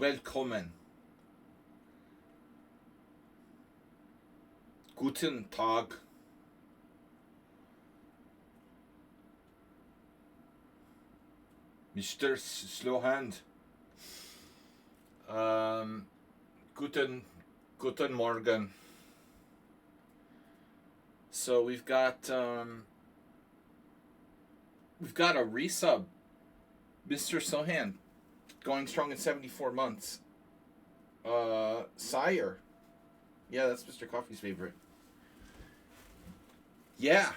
Willkommen. Guten Tag. Mr. Slowhand. Guten Morgen. So we've got a resub, Mr. Sohan, going strong in 74 months. Sire. Yeah, that's Mr. Coffee's favorite. Yeah.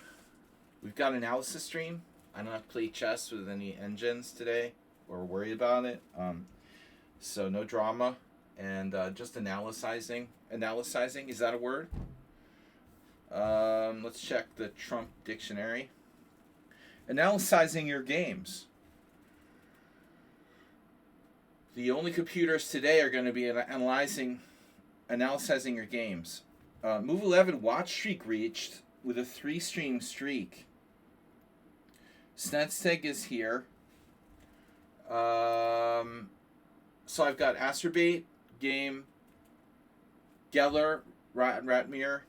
We've got an analysis stream. I don't have to play chess with any engines today or worry about it. So no drama and just analyzing. Analyzing, is that a word? Let's check the Trump dictionary. Analyzing your games. The only computers today are going to be analyzing your games. Move 11 watch streak reached with a 3-stream streak. Snedsteg is here. So I've got Asterbait, Game, Geller, Ratmere,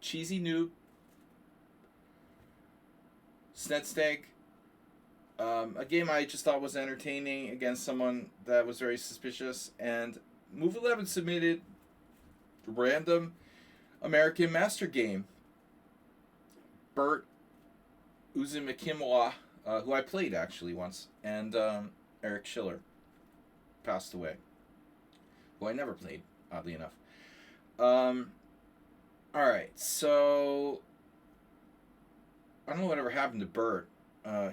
Cheesy Noob, Snedsteg. A game I just thought was entertaining against someone that was very suspicious. And Move 11 submitted random American Master Game. Bert Uzumakimwa, who I played actually once, and Eric Schiller passed away, who I never played, oddly enough. Alright, so I don't know whatever happened to Bert.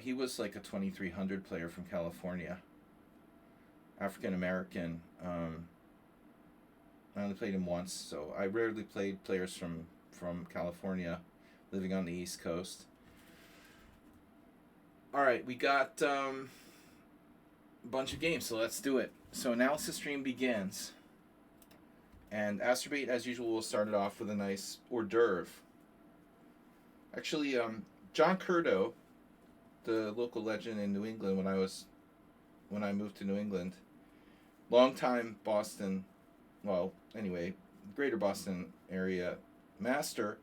He was like a 2300 player from California. African American. I only played him once, so I rarely played players from California living on the East Coast. Alright, we got a bunch of games, so let's do it. So analysis stream begins. And Asterbait, as usual, will start it off with a nice hors d'oeuvre. Actually, John Curdo, the local legend in New England when I moved to New England, longtime Boston, well, anyway, greater Boston area master,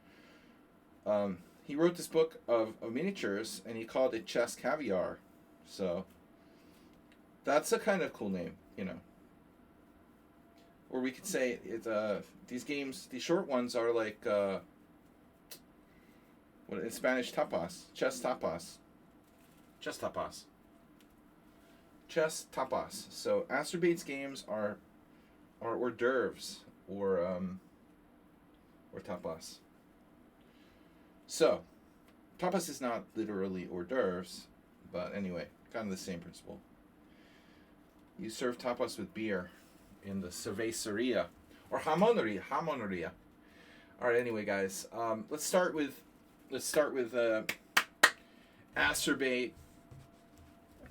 he wrote this book of miniatures, and he called it Chess Caviar. So that's a kind of cool name, you know. Or we could say these games, these short ones are like what in Spanish, tapas, chess tapas. Chess tapas. Chess tapas. So Asterbait's games are hors d'oeuvres or tapas. So tapas is not literally hors d'oeuvres, but anyway, kind of the same principle. You serve tapas with beer in the cerveceria or jamoneria. All right, anyway, guys, let's start with Asterbait,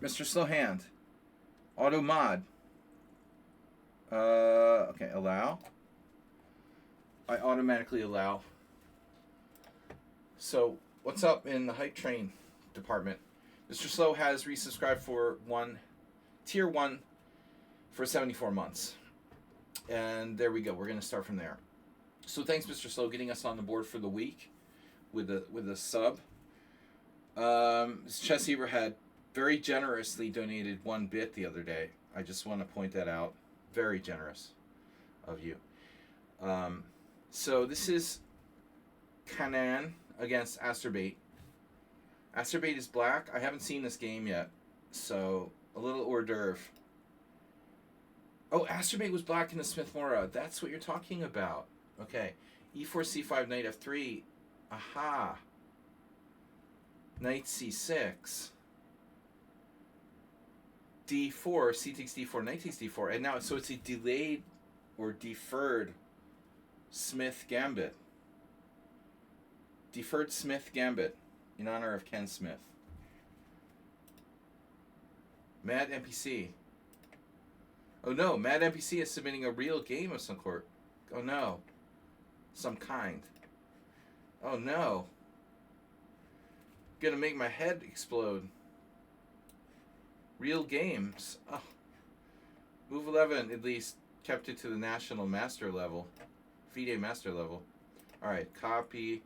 Mr. Slowhand, auto mod. Okay, allow. I automatically allow. So, what's up in the hype train department? Mr. Slow has resubscribed for tier 1 for 74 months. And there we go. We're going to start from there. So thanks, Mr. Slow, getting us on the board for the week with a sub. Chess Heber had very generously donated 1 bit the other day. I just want to point that out. Very generous of you. So this is Kanan against Asterbait. Asterbait is black. I haven't seen this game yet, so a little hors d'oeuvre. Oh, Asterbait was black in the Smith-Morra. That's what you're talking about. Okay. E4, C5, Knight F3. Aha. Knight C6. D4, C takes D4, Knight takes D4. And now, so it's a delayed or deferred Smith Gambit. Deferred Smith Gambit in honor of Ken Smith. Mad NPC. Oh no, Mad NPC is submitting a real game of some sort. Oh no. Some kind. Oh no. Gonna make my head explode. Real games. Oh. Move 11 at least kept it to the national master level. FIDE master level. Alright, copy.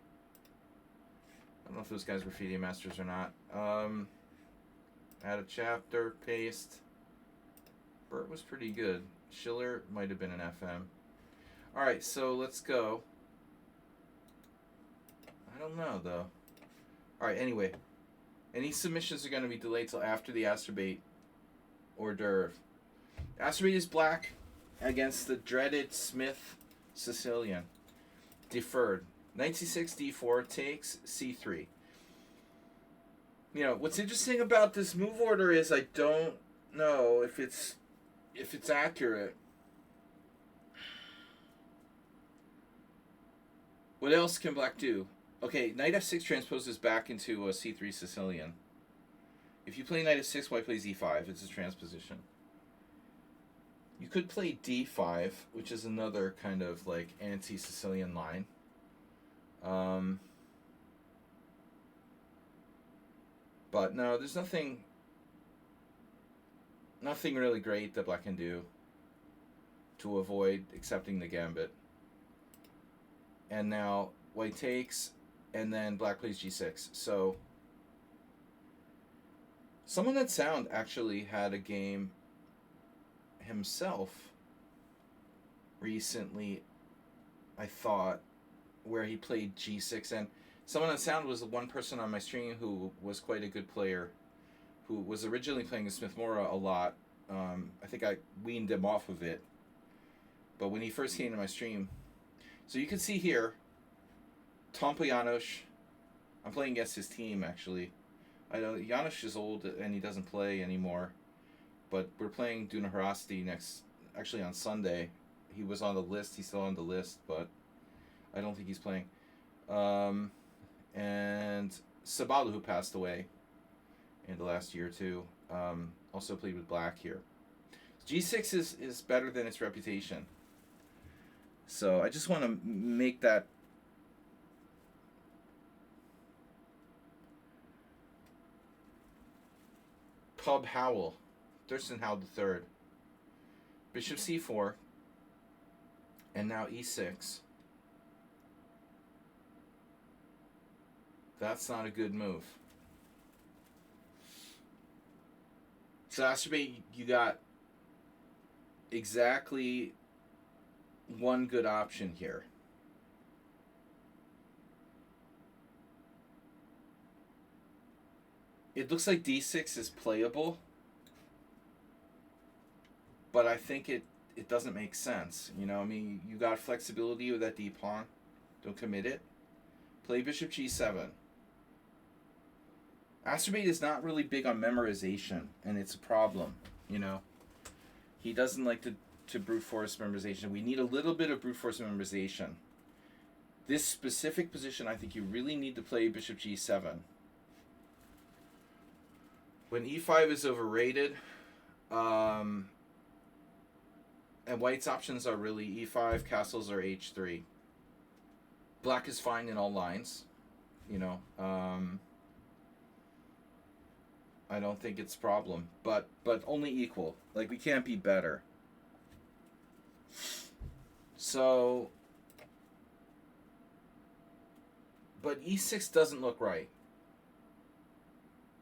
I don't know if those guys were FIDE masters or not. Add a chapter, paste. Burt was pretty good. Schiller might have been an FM. Alright, so let's go. I don't know, though. Alright, anyway. Any submissions are going to be delayed till after the Astrobate hors d'oeuvre. Astrobate is black against the dreaded Smith Sicilian. Deferred. Knight c6, d4, takes, c3. You know, what's interesting about this move order is I don't know if it's accurate. What else can black do? Okay, knight f6 transposes back into a c3 Sicilian. If you play knight f6, white plays e5. It's a transposition. You could play d5, which is another kind of like anti-Sicilian line. But no, there's nothing really great that black can do to avoid accepting the gambit. And now white takes, and then black plays g6. So someone at Sound actually had a game himself recently, I thought, where he played g6, and someone at Sound was the one person on my stream who was quite a good player, who was originally playing Smith Mora a lot. I think I weaned him off of it, but when he first came to my stream, so you can see here, Tompa Janos. I'm playing against his team, actually. I know Janos is old and he doesn't play anymore, but we're playing Duna Harasti actually on Sunday. He was on the list. He's still on the list, but I don't think he's playing. And Sabalu, who passed away in the last year or two, also played with black here. G6 is better than its reputation. So I just want to make that Pub Howell, Thurston Howell III. Bishop c4, and now e6. That's not a good move. So Astrobate, you got exactly one good option here. It looks like d6 is playable, but I think it doesn't make sense. You know, I mean, you got flexibility with that d pawn. Don't commit it. Play bishop g7. Astrobate is not really big on memorization, and it's a problem, you know. He doesn't like to brute force memorization. We need a little bit of brute force memorization. This specific position, I think you really need to play bishop g7. When e5 is overrated, and white's options are really e5, castles are h3. Black is fine in all lines, you know. I don't think it's a problem, but only equal. Like, we can't be better. So, but e6 doesn't look right.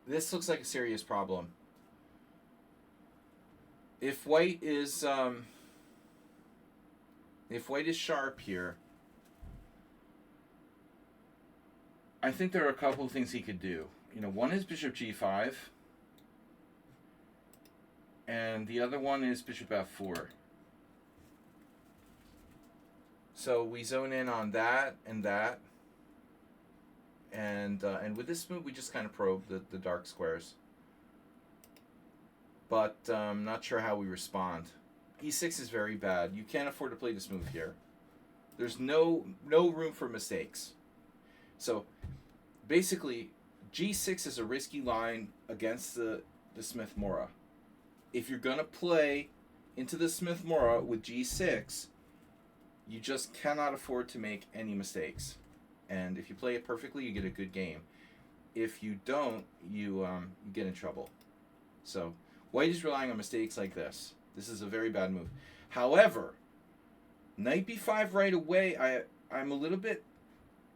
This looks like a serious problem. If white is sharp here, I think there are a couple of things he could do. You know, one is bishop g5, and the other one is bishop f4. So we zone in on that and that, and with this move we just kind of probe the dark squares. But not sure how we respond. e6 is very bad. You can't afford to play this move here. There's no room for mistakes. So basically, g6 is a risky line against the Smith Mora. If you're gonna play into the Smith Mora with g6, you just cannot afford to make any mistakes. And if you play it perfectly, you get a good game. If you don't, you get in trouble. So white is relying on mistakes like this. This is a very bad move. However, knight b5 right away, I'm a little bit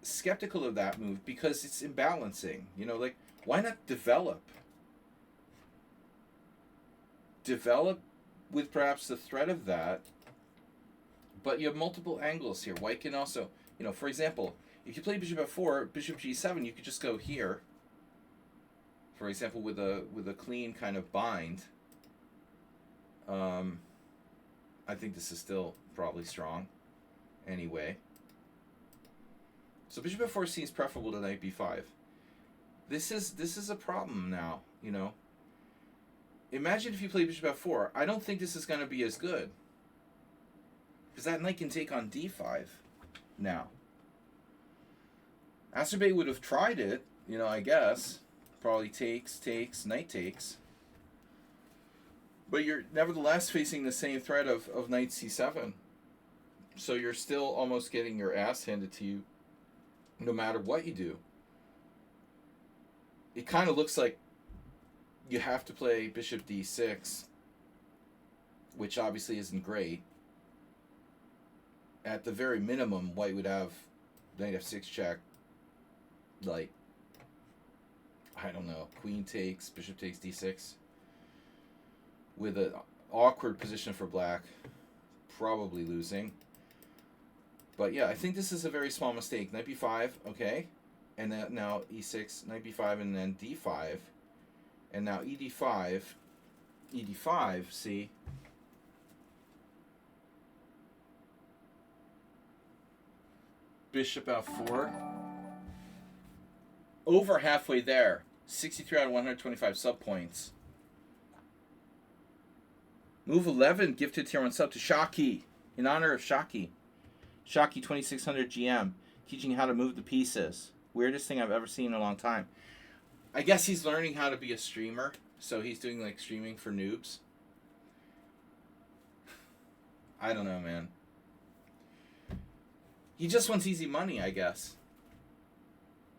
skeptical of that move because it's imbalancing. You know, like, why not develop? Develop with perhaps the threat of that, but you have multiple angles here. White can also, you know, for example, if you play bishop f4, bishop g7, you could just go here. For example, with a clean kind of bind. I think this is still probably strong. Anyway. So bishop f4 seems preferable to knight b5. This is a problem now, you know. Imagine if you play bishop f4. I don't think this is going to be as good. Because that knight can take on d5 now. Asterbate would have tried it, you know, I guess. Probably takes, knight takes. But you're nevertheless facing the same threat of knight c7. So you're still almost getting your ass handed to you no matter what you do. It kind of looks like you have to play bishop d6, which obviously isn't great. At the very minimum, white would have knight f6 check, like, I don't know, queen takes, bishop takes d6, with an awkward position for black, probably losing. But yeah, I think this is a very small mistake. Knight b5, okay, and then now e6, knight b5, and then d5, and now ed5, see. Bishop f4. Over halfway there. 63 out of 125 sub points. Move 11 gifted tier 1 sub to Shaki in honor of Shaki. Shaki 2600 GM, teaching how to move the pieces. Weirdest thing I've ever seen in a long time. I guess he's learning how to be a streamer, so he's doing like streaming for noobs. I don't know, man. He just wants easy money, I guess.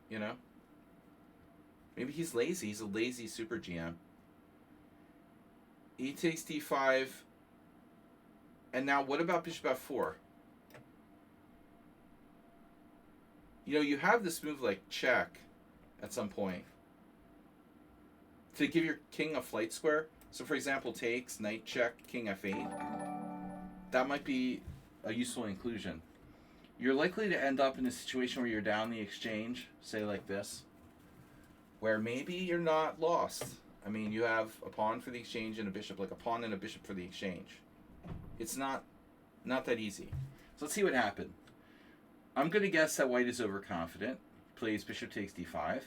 You know? Maybe he's lazy. He's a lazy super GM. E takes d5. And now what about bishop f4? You know, you have this move like check at some point to give your king a flight square. So for example, takes, knight check, king f8. That might be a useful inclusion. You're likely to end up in a situation where you're down the exchange, say like this, where maybe you're not lost. I mean, you have a pawn for the exchange and a bishop, like a pawn and a bishop for the exchange. It's not that easy. So let's see what happened. I'm going to guess that white is overconfident. Plays bishop takes d5.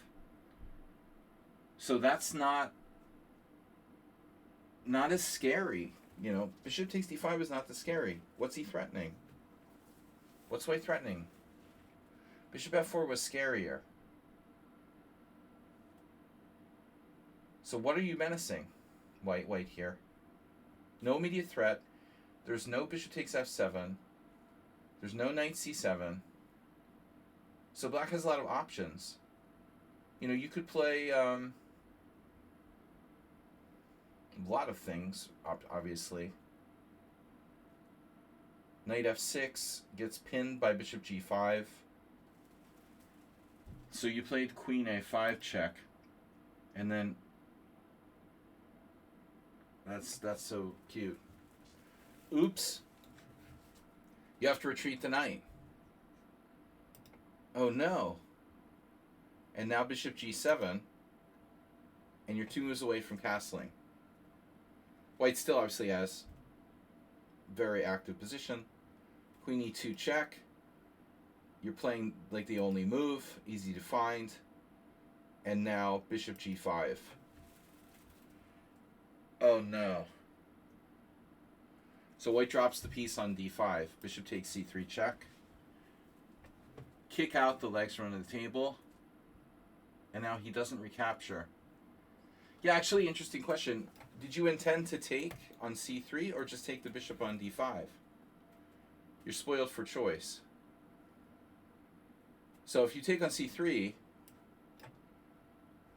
So that's not as scary. You know, bishop takes d5 is not that scary. What's he threatening? What's white threatening? Bishop f4 was scarier. So what are you menacing, white here? No immediate threat. There's no bishop takes f7. There's no knight c7. So black has a lot of options. You know, you could play a lot of things, obviously. Knight f6 gets pinned by bishop g5. So you played queen a5 check. And then that's so cute. Oops. You have to retreat the knight. Oh no. And now bishop g7. And you're 2 moves away from castling. White still obviously has very active position. Queen e2 check. You're playing like the only move, easy to find. And now bishop g5. Oh no. So white drops the piece on d5. Bishop takes c3 check. Kick out the legs from under the table. And now he doesn't recapture. Yeah, actually, interesting question. Did you intend to take on c3 or just take the bishop on d5? You're spoiled for choice. So if you take on c3,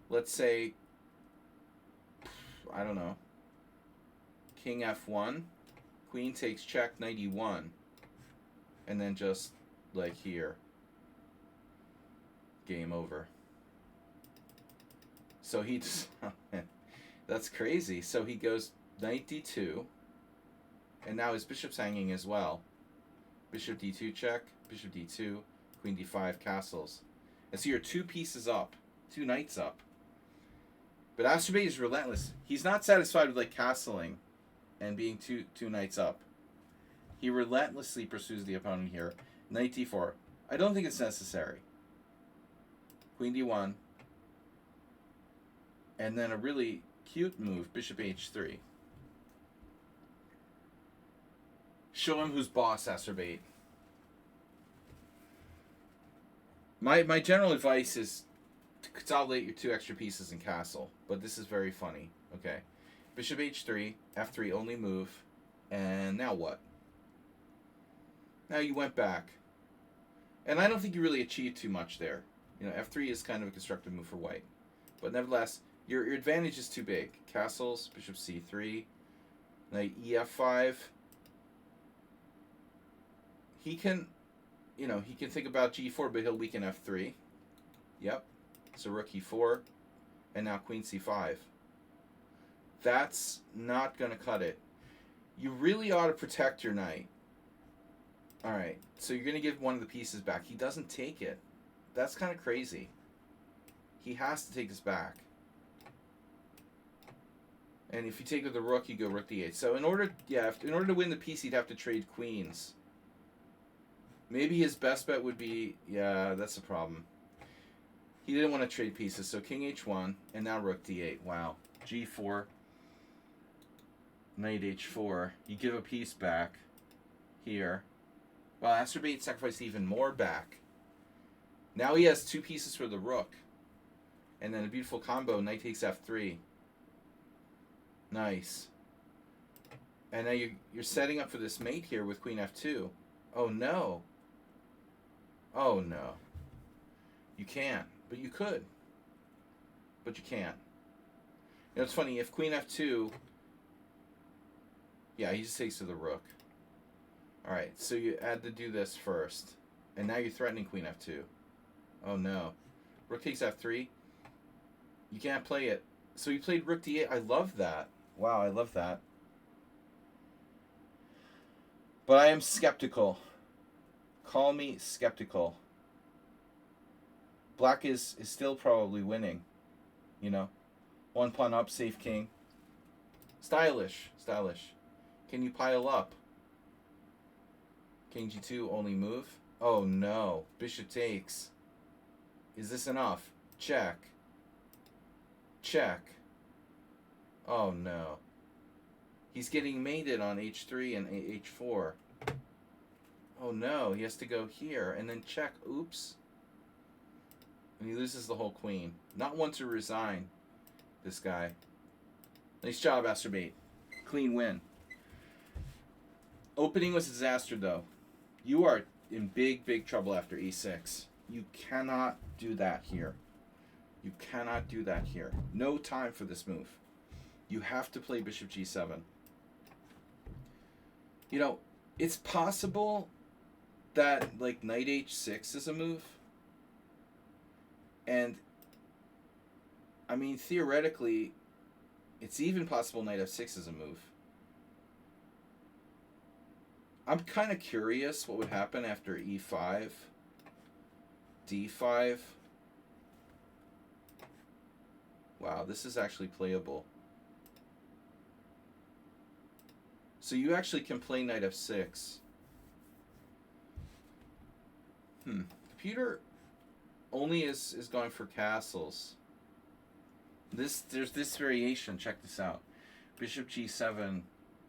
let's say, I don't know, king f1, queen takes check, knight e1, and then just like here, game over. So he just, oh man, that's crazy. So he goes knight d2, and now his bishop's hanging as well. Bishop d2 check, bishop d2, queen d5 castles. And so you're 2 pieces up, 2 knights up. But Asturbate is relentless. He's not satisfied with like castling and being two knights up. He relentlessly pursues the opponent here. Knight d4. I don't think it's necessary. Queen d1. And then a really cute move, bishop h3. Show him who's boss, Asturbate. My general advice is to consolidate your 2 extra pieces in castle. But this is very funny. Okay. Bishop h3, f3 only move. And now what? Now you went back. And I don't think you really achieved too much there. You know, f3 is kind of a constructive move for white. But nevertheless, your advantage is too big. Castles, bishop c3, knight ef5. He can, you know, he can think about g4, but he'll weaken f3. Yep. So rook e4, and now queen c5. That's not going to cut it. You really ought to protect your knight. All right, so you're going to give one of the pieces back. He doesn't take it. That's kind of crazy. He has to take this back. And if you take with the rook, you go rook d8. So in order to win the piece, he'd have to trade queens. Maybe his best bet would be, yeah, that's a problem. He didn't want to trade pieces, so king h1, and now rook d8. Wow. g4, knight h4. You give a piece back here. Well, Asturbate sacrificed even more back. Now he has 2 pieces for the rook. And then a beautiful combo, knight takes f3. Nice. And now you're setting up for this mate here with queen f2. Oh no. Oh no. You can't. But you could. But you can't. You know, it's funny, if queen f2... Yeah, he just takes to the rook. Alright, so you had to do this first. And now you're threatening queen f2. Oh no. Rook takes f3. You can't play it. So he played rook d8. I love that. Wow, I love that. But I am skeptical. Call me skeptical. Black is still probably winning. You know? 1 pawn up, safe king. Stylish. Stylish. Can you pile up? King g2, only move. Oh no. Bishop takes. Is this enough? Check. Check. Oh no. He's getting mated on h3 and h4. Oh no, he has to go here and then check. Oops. And he loses the whole queen. Not one to resign, this guy. Nice job, Asturbate. Clean win. Opening was a disaster, though. You are in big, big trouble after e6. You cannot do that here. You cannot do that here. No time for this move. You have to play bishop g7. You know, it's possible that, like, knight h6 is a move. And, I mean, theoretically, it's even possible knight f6 is a move. I'm kind of curious what would happen after e5, d5. Wow, this is actually playable. So you actually can play knight f6. Computer only is going for castles. There's this variation. Check this out. Bishop g7,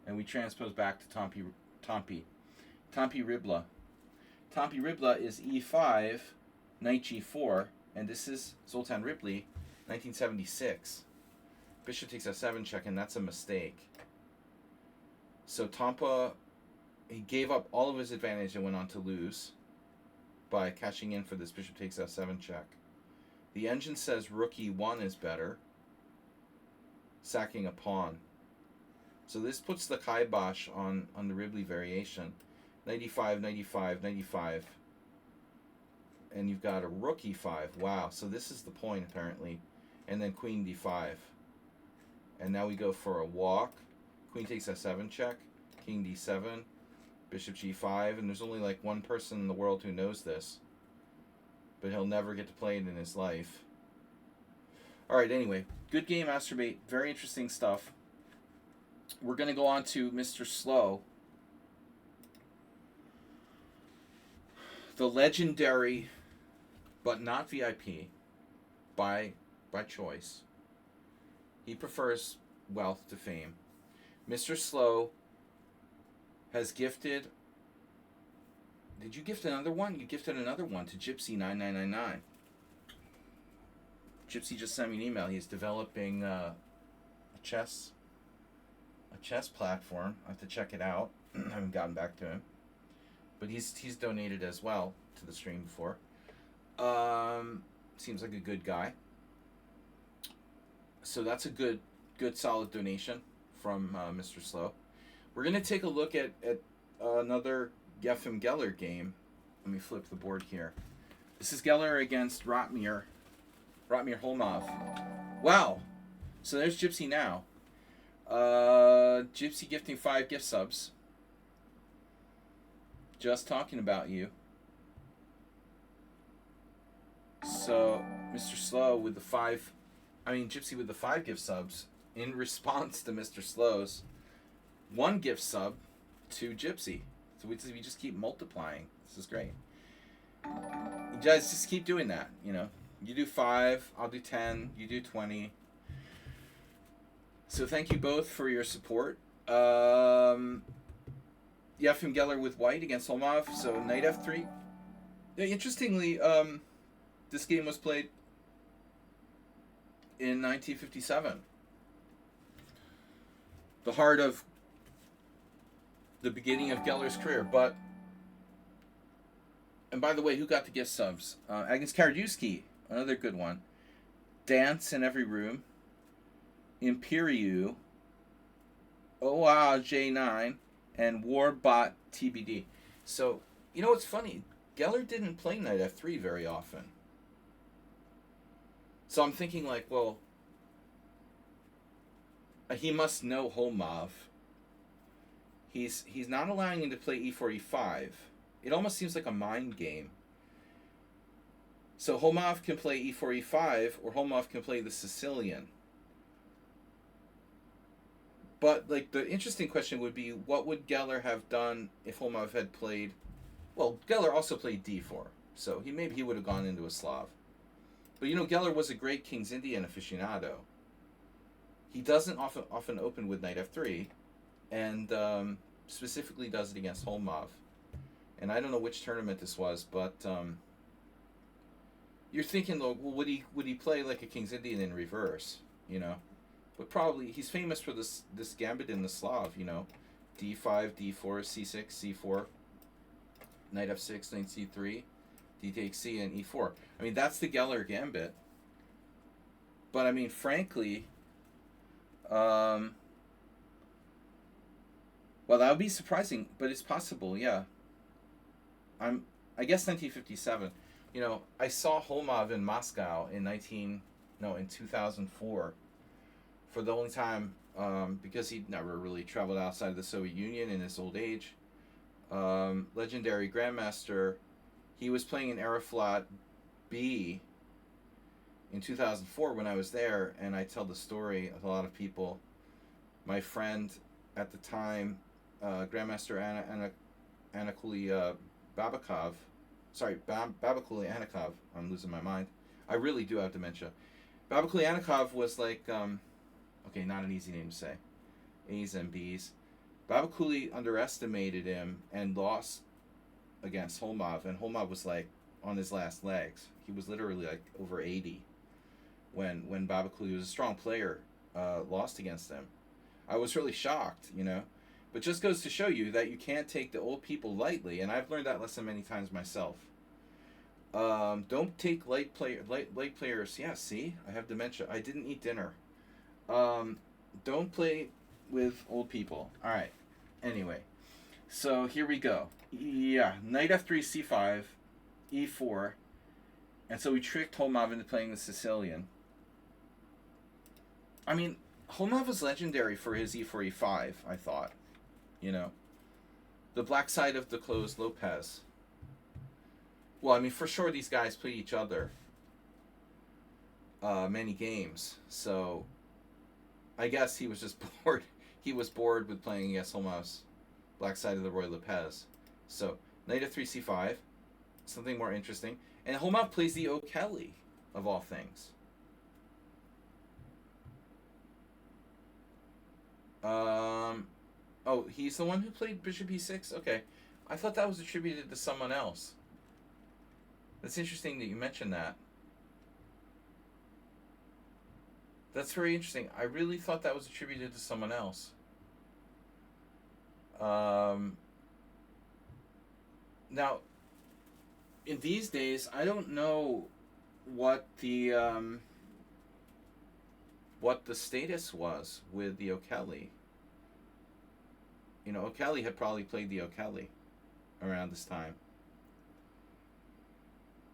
and we transpose back to Tompi Ribla. Tompi Ribla is e5, knight g4, and this is Zoltan Ripley, 1976. Bishop takes f7 check, and that's a mistake. So Tompa, he gave up all of his advantage and went on to lose by cashing in for this bishop takes f7 check. The engine says rook e1 is better, sacking a pawn. So this puts the kibosh on the Ribley variation. 95, 95, 95. And you've got a rook e5. Wow. So this is the point, apparently. And then queen d5. And now we go for a walk. Queen takes f7 check. King d7. Bishop g5. And there's only like one person in the world who knows this. But he'll never get to play it in his life. Alright, anyway. Good game, Masturbate. Very interesting stuff. We're going to go on to Mr. Slow. The legendary, but not VIP, by choice. He prefers wealth to fame. Mr. Slow has gifted... Did you gift another one? You gifted another one to Gypsy9999. Gypsy just sent me an email. He's developing a chess platform. I have to check it out. I haven't gotten back to him. But he's donated as well to the stream before. Seems like a good guy. So that's a good solid donation from Mr. Slow. We're going to take a look at another Yefim Geller game. Let me flip the board here. This is Geller against Ratmir Holmov. Wow. So there's Gypsy now. Gypsy gifting 5 gift subs. Just talking about you. So, Mr. Slow with the 5... Gypsy with the 5 gift subs in response to Mr. Slow's 1 gift sub to Gypsy. So we just keep multiplying. This is great. You guys just keep doing that, you know. You do 5, I'll do 10, you do 20. So thank you both for your support. Yefim Geller with white against Holmov. So knight f3. Yeah, interestingly, this game was played in 1957. The heart of the beginning of Geller's career. But, and by the way, who got the gift subs? Agnes Karadziewski, another good one. Dance in Every Room. Imperiu. OA J9. And Warbot TBD. So, you know what's funny? Geller didn't play knight f3 very often. So I'm thinking like, well, he must know Holmov. He's not allowing him to play e4, e5. It almost seems like a mind game. So Holmov can play e4, e5, or Holmov can play the Sicilian. But like the interesting question would be, what would Geller have done if Holmov had played? Well, Geller also played d4, so maybe he would have gone into a Slav. But you know, Geller was a great King's Indian aficionado. He doesn't often open with knight f3, and specifically does it against Holmov. And I don't know which tournament this was, but you're thinking, well, would he play like a King's Indian in reverse? You know, but probably he's famous for this gambit in the Slav. You know, d5, d4, c6, c4, knight f6, knight c3. D takes C and E4. I mean, that's the Geller gambit. But I mean, frankly, well, that would be surprising, but it's possible, yeah. I guess 1957. You know, I saw Holmov in Moscow in 2004 for the only time, because he'd never really traveled outside of the Soviet Union in his old age. Legendary Grandmaster. He was playing in Aeroflot B in 2004 when I was there, and I tell the story of a lot of people. My friend at the time, Grandmaster Anakuli Babakov, Babakuli Anakov, I'm losing my mind. I really do have dementia. Babakuli Anakov was like, okay, not an easy name to say. A's and B's. Babakuli underestimated him and lost against Holmov, and Holmov was like on his last legs. He was literally like over 80 when Babakuli, who was a strong player, lost against him. I was really shocked, you know. But just goes to show you that you can't take the old people lightly, and I've learned that lesson many times myself. Don't take light players. Yeah, see, I have dementia. I didn't eat dinner. Don't play with old people. All right. Anyway, so here we go. Yeah, knight f3, c5, e4, and so we tricked Holmov into playing the Sicilian. I mean, Holmov was legendary for his e4, e5. I thought, you know, the black side of the closed Lopez. Well, I mean, for sure these guys played each other many games, so I guess he was just bored. He was bored with playing against Holmov's black side of the Roy Lopez. So, knight f3, c5, something more interesting. And Holmov plays the O'Kelly, of all things. Oh, he's the one who played bishop e6? Okay. I thought that was attributed to someone else. That's interesting that you mentioned that. That's very interesting. I really thought that was attributed to someone else. Now, in these days, I don't know what the status was with the O'Kelly. You know, O'Kelly had probably played the O'Kelly around this time.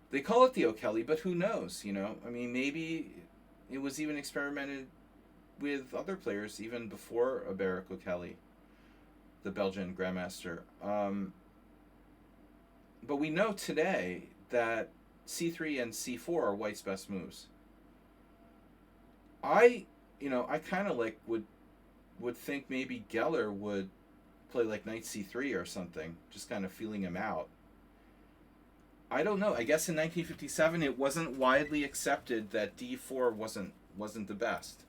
They call it the O'Kelly, but who knows, you know? I mean, maybe it was even experimented with other players even before Barack O'Kelly, the Belgian Grandmaster. But we know today that c3 and c4 are White's best moves. I kind of like would think maybe Geller would play like knight c3 or something, just kind of feeling him out. I don't know. I guess in 1957 it wasn't widely accepted that d4 wasn't the best.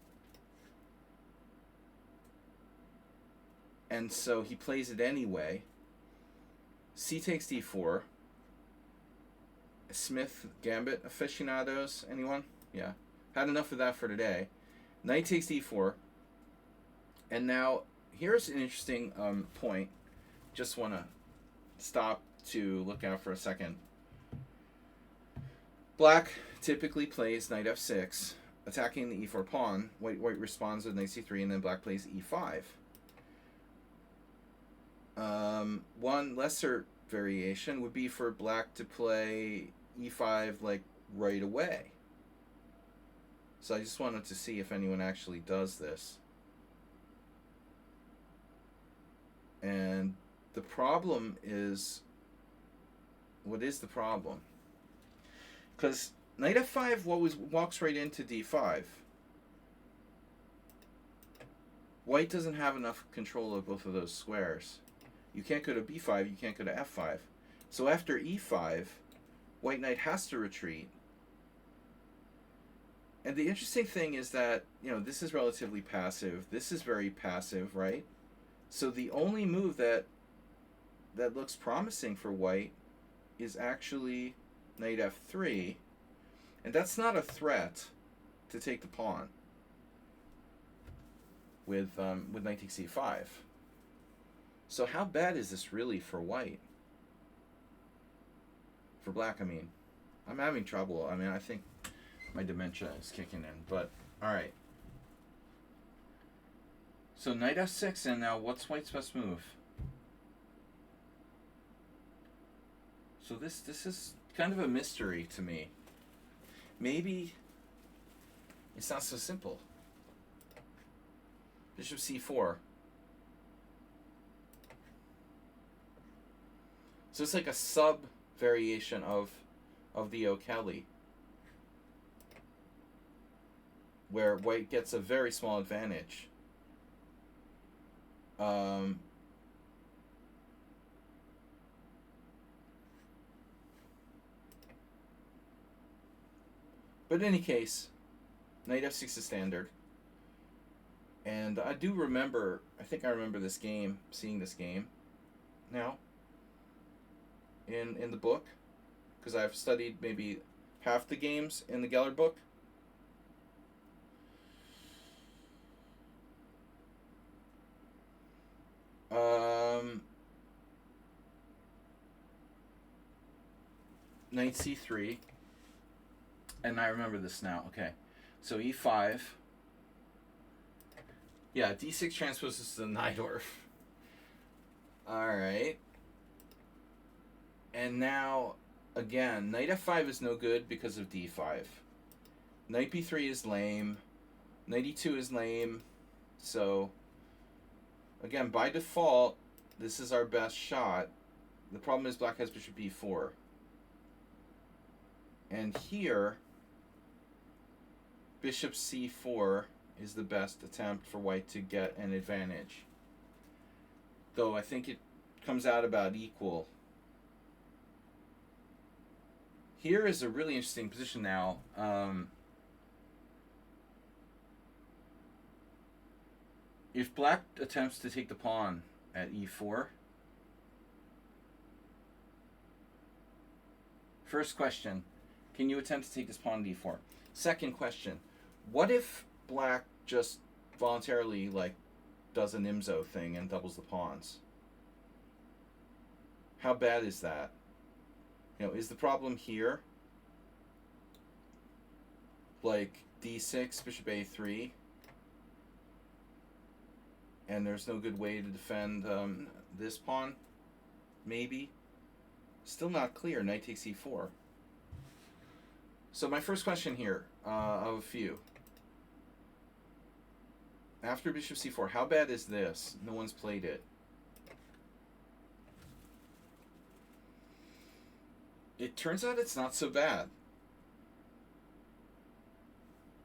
And so he plays it anyway. C takes d4. Smith Gambit aficionados, anyone? Yeah. Had enough of that for today. Knight takes d4. And now, here's an interesting point. Just want to stop to look out for a second. Black typically plays knight f6, attacking the e4 pawn. White responds with knight c3, and then black plays e5. One lesser variation would be for black to play e5 like right away. So I just wanted to see if anyone actually does this. And the problem is, what is the problem? Because knight f5 walks right into d5. White doesn't have enough control of both of those squares. You can't go to b5, you can't go to f5. So after e5, white knight has to retreat. And the interesting thing is that, you know, this is relatively passive. This is very passive, right? So the only move that looks promising for white is actually knight f3. And that's not a threat to take the pawn with knight takes c5. So how bad is this really for white? For black, I mean. I'm having trouble. I mean, I think my dementia is kicking in. But, alright. So knight f6, and now what's white's best move? So this is kind of a mystery to me. Maybe it's not so simple. Bishop c4. So it's like a sub variation of the O'Kelly, where white gets a very small advantage. But in any case, knight f6 is standard. And I do remember, I think I remember this game, seeing this game now in the book, because I've studied maybe half the games in the Geller book. Knight c3, and I remember this now. Okay, so e5, Yeah, d6 transposes to Najdorf. Alright. And now, again, knight f5 is no good because of d5. Knight b3 is lame. Knight e2 is lame. So, again, by default, this is our best shot. The problem is black has bishop b4. And here, bishop c4 is the best attempt for white to get an advantage. Though I think it comes out about equal. Here is a really interesting position now. If black attempts to take the pawn at e4, first question, can you attempt to take this pawn at e4? Second question, what if black just voluntarily does a Nimzo thing and doubles the pawns? How bad is that? Is the problem here d6, bishop a3, and there's no good way to defend this pawn? Maybe. Still not clear. Knight takes e4. So my first question here, of a few. After bishop c4, how bad is this? No one's played it. It turns out it's not so bad.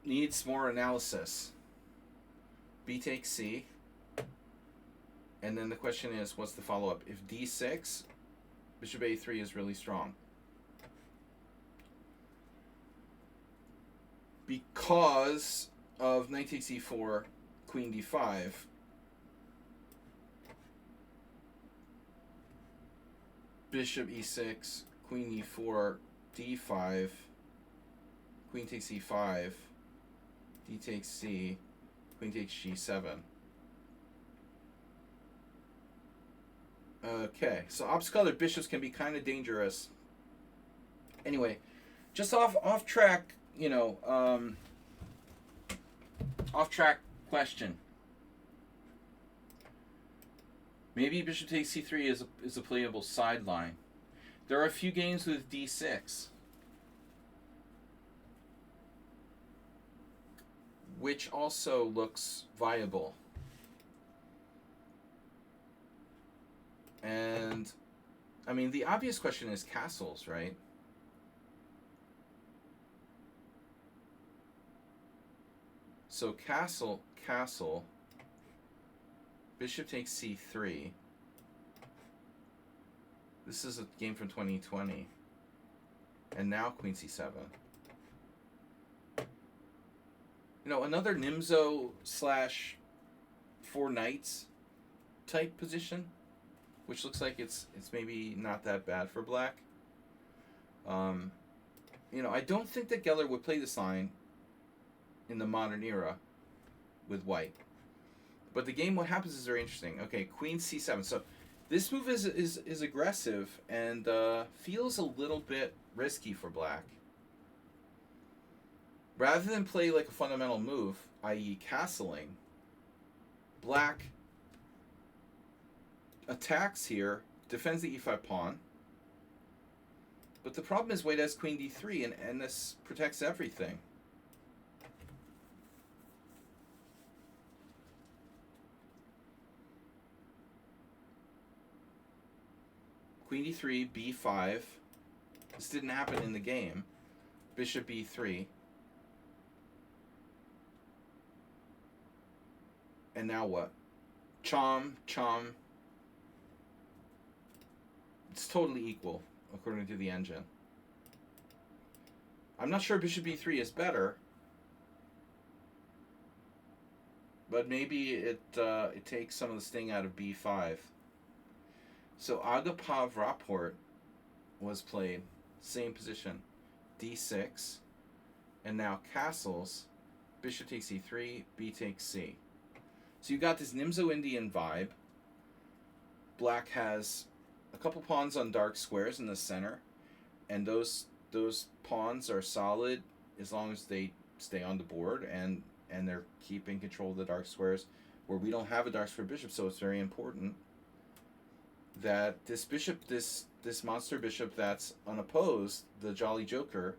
Needs more analysis. B takes c. And then the question is, what's the follow-up? If d6, bishop a3 is really strong. Because of knight takes e4, queen d5, bishop e6, queen e4, d5, queen takes e5, d takes c, queen takes g7. Okay, so opposite-colored bishops can be kind of dangerous. Anyway, just off track, off track question. Maybe bishop takes c3 is a playable sideline. There are a few games with d6, which also looks viable. And, I mean, the obvious question is castles, right? So castle, bishop takes c3. This is a game from 2020. And now queen c7. Another Nimzo / 4 knights type position, which looks like it's maybe not that bad for black. I don't think that Geller would play this line in the modern era with white. But the game, what happens is very interesting. Okay, queen c7. So this move is aggressive and feels a little bit risky for black. Rather than play like a fundamental move, i.e. castling, black attacks here, defends the e5 pawn. But the problem is white has queen d3, and this protects everything. Queen d3, b5. This didn't happen in the game. Bishop b3. And now what? Chom. It's totally equal, according to the engine. I'm not sure bishop b3 is better, but maybe it takes some of the sting out of b5. So Agapov Rapport was played, same position, d6, and now castles, bishop takes e3, b takes c. So you got this Nimzo Indian vibe. Black has a couple pawns on dark squares in the center, and those pawns are solid as long as they stay on the board and they're keeping control of the dark squares. where we don't have a dark square bishop, so it's very important that this bishop, this monster bishop that's unopposed, the Jolly Joker,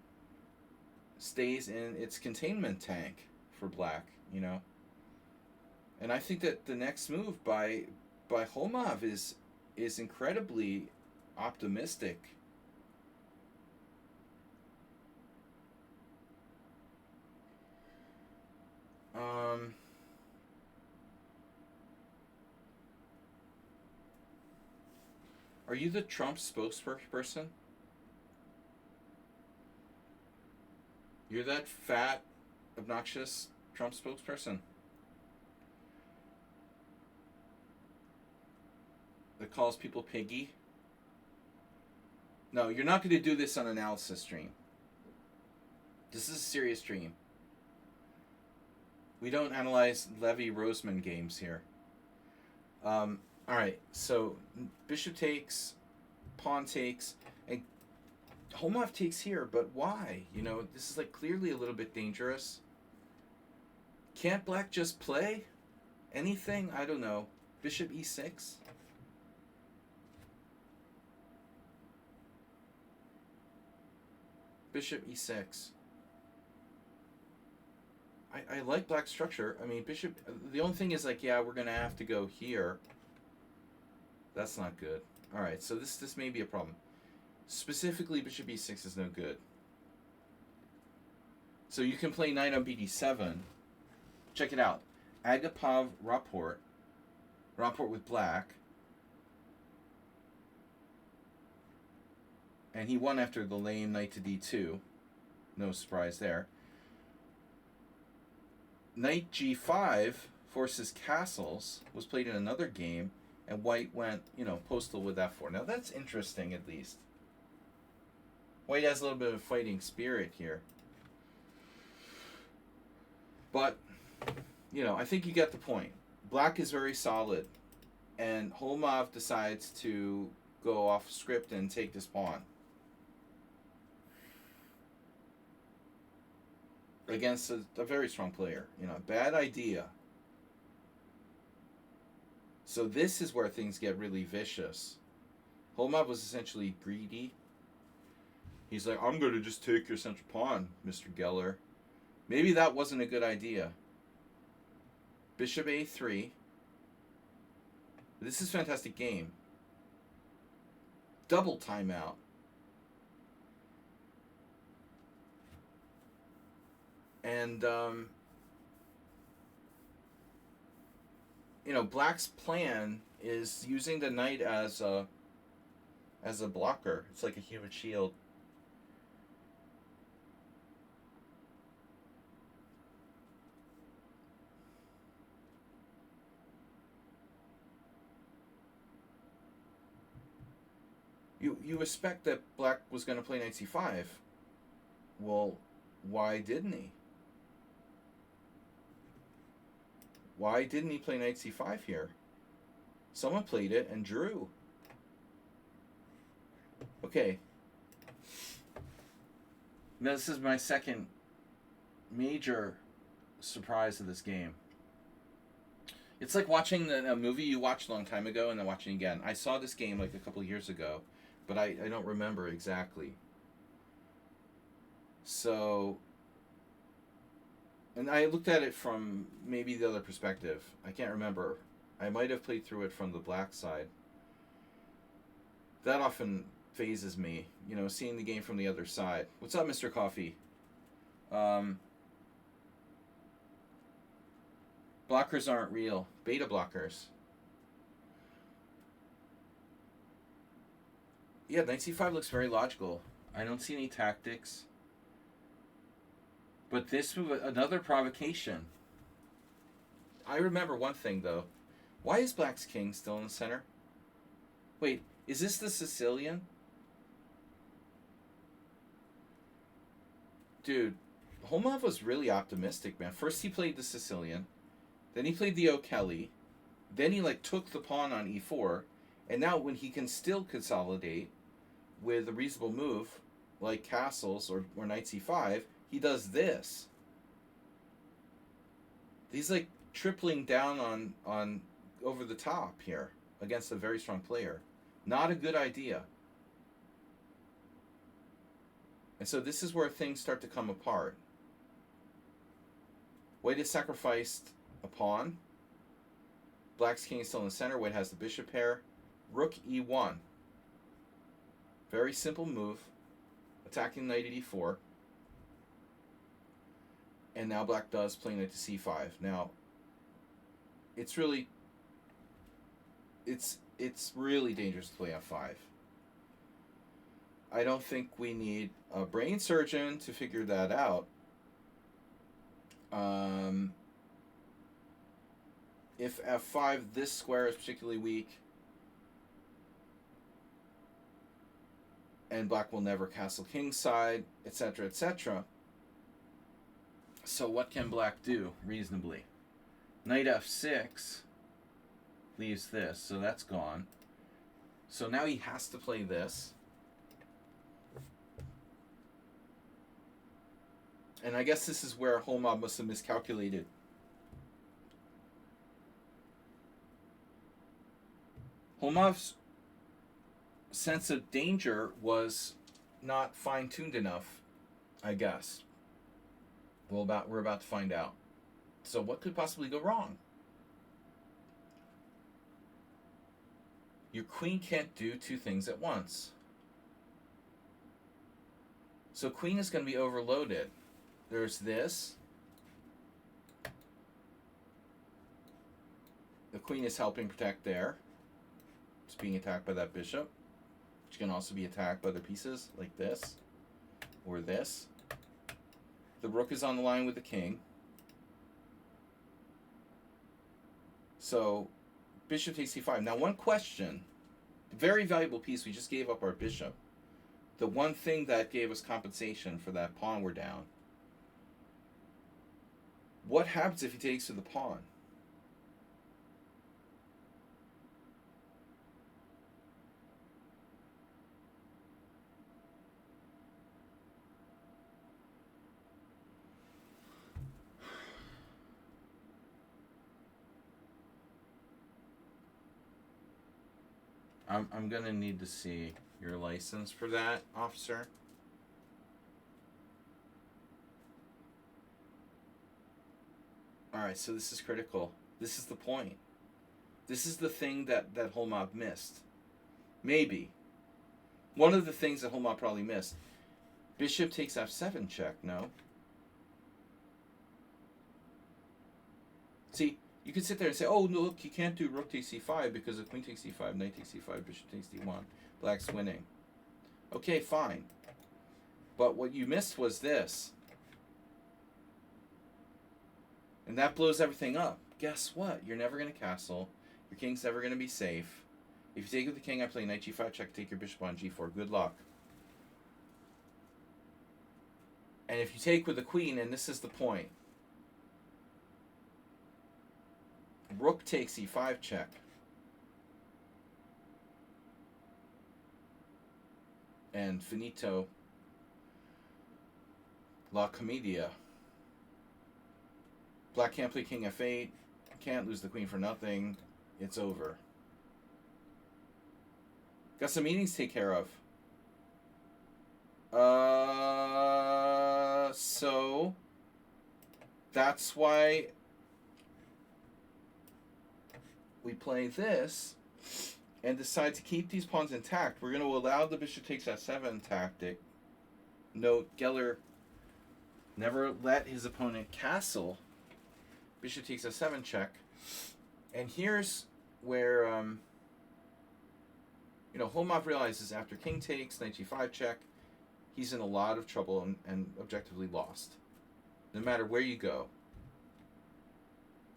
stays in its containment tank for black, you know. And I think that the next move by Holmov is incredibly optimistic. Are you the Trump spokesperson? You're that fat, obnoxious Trump spokesperson that calls people piggy? No, you're not going to do this on analysis stream. This is a serious stream. We don't analyze Levy Roseman games here. All right, so bishop takes, pawn takes, and Holmov takes here, but why? You know, this is like clearly a little bit dangerous. Can't black just play anything? I don't know. Bishop e6? Bishop e6. I like black structure. I mean, bishop... The only thing is, like, yeah, we're going to have to go here. That's not good. All right, so this may be a problem. Specifically, bishop e6 is no good. So you can play knight on bd7. Check it out. Agapov Rapport. Rapport with black. And he won after the lame knight to d2. No surprise there. Knight g5 forces castles. Was played in another game. And white went, you know, postal with f4. Now that's interesting, at least. White has a little bit of fighting spirit here. But, you know, I think you get the point. Black is very solid. And Holmov decides to go off script and take this pawn. Against a very strong player. You know, bad idea. So this is where things get really vicious. Holmov was essentially greedy. He's like, I'm going to just take your central pawn, Mr. Geller. Maybe that wasn't a good idea. Bishop a3. This is a fantastic game. Double timeout. And, you know, black's plan is using the knight as a blocker. It's like a human shield. You expect that black was going to play knight c5. Well, why didn't he? Why didn't he play knight c5 here? Someone played it and drew. Okay. Now this is my second major surprise of this game. It's like watching a movie you watched a long time ago and then watching again. I saw this game like a couple years ago, but I don't remember exactly. So... And I looked at it from maybe the other perspective. I can't remember. I might have played through it from the black side. That often phases me, you know, seeing the game from the other side. What's up, Mr. Coffee? Blockers aren't real. Beta blockers. Yeah, knight c5 looks very logical. I don't see any tactics. But this move, another provocation. I remember one thing, though. Why is black's king still in the center? Wait, is this the Sicilian? Dude, Holmov was really optimistic, man. First he played the Sicilian. Then he played the O'Kelly. Then he, like, took the pawn on e4. And now when he can still consolidate with a reasonable move, like castles or knight c5, he does this. He's like tripling down on over the top here against a very strong player. Not a good idea. And so this is where things start to come apart. White has sacrificed a pawn. Black's king is still in the center. White has the bishop pair. Rook e1. Very simple move. Attacking knight at e4. And now black does play knight to c5. Now, it's really dangerous to play f5. I don't think we need a brain surgeon to figure that out. If f5, this square is particularly weak, and black will never castle kingside, etc., etc. So what can black do reasonably? Knight f6 leaves this, so that's gone. So now he has to play this. And I guess this is where Holmob must have miscalculated. Holmob's sense of danger was not fine-tuned enough, I guess. We're about to find out. So what could possibly go wrong? Your queen can't do two things at once. So queen is going to be overloaded. There's this. The queen is helping protect there. It's being attacked by that bishop, which can also be attacked by other pieces like this or this. The rook is on the line with the king. So bishop takes c5. Now one question, very valuable piece, we just gave up our bishop. The one thing that gave us compensation for that pawn we're down. What happens if he takes to the pawn? I'm going to need to see your license for that, officer. Alright, so this is critical. This is the point. This is the thing that Holmob missed. Maybe. One of the things that Holmob probably missed. Bishop takes f7 check, no? See, you could sit there and say, oh, no, look, you can't do rook takes c5 because if queen takes c5, knight takes c5, bishop takes d1. Black's winning. Okay, fine. But what you missed was this. And that blows everything up. Guess what? You're never going to castle. Your king's never going to be safe. If you take with the king, I play knight g5 check, take your bishop on g4. Good luck. And if you take with the queen, and this is the point, rook takes e5 check. And finito la commedia. Black can't play king f8. Can't lose the queen for nothing. It's over. Got some meetings to take care of. So that's why we play this and decide to keep these pawns intact. We're going to allow the bishop takes f7 tactic. Note, Geller never let his opponent castle. Bishop takes f7 check. And here's where, Holmob realizes after king takes, knight g5 check, he's in a lot of trouble and objectively lost. No matter where you go.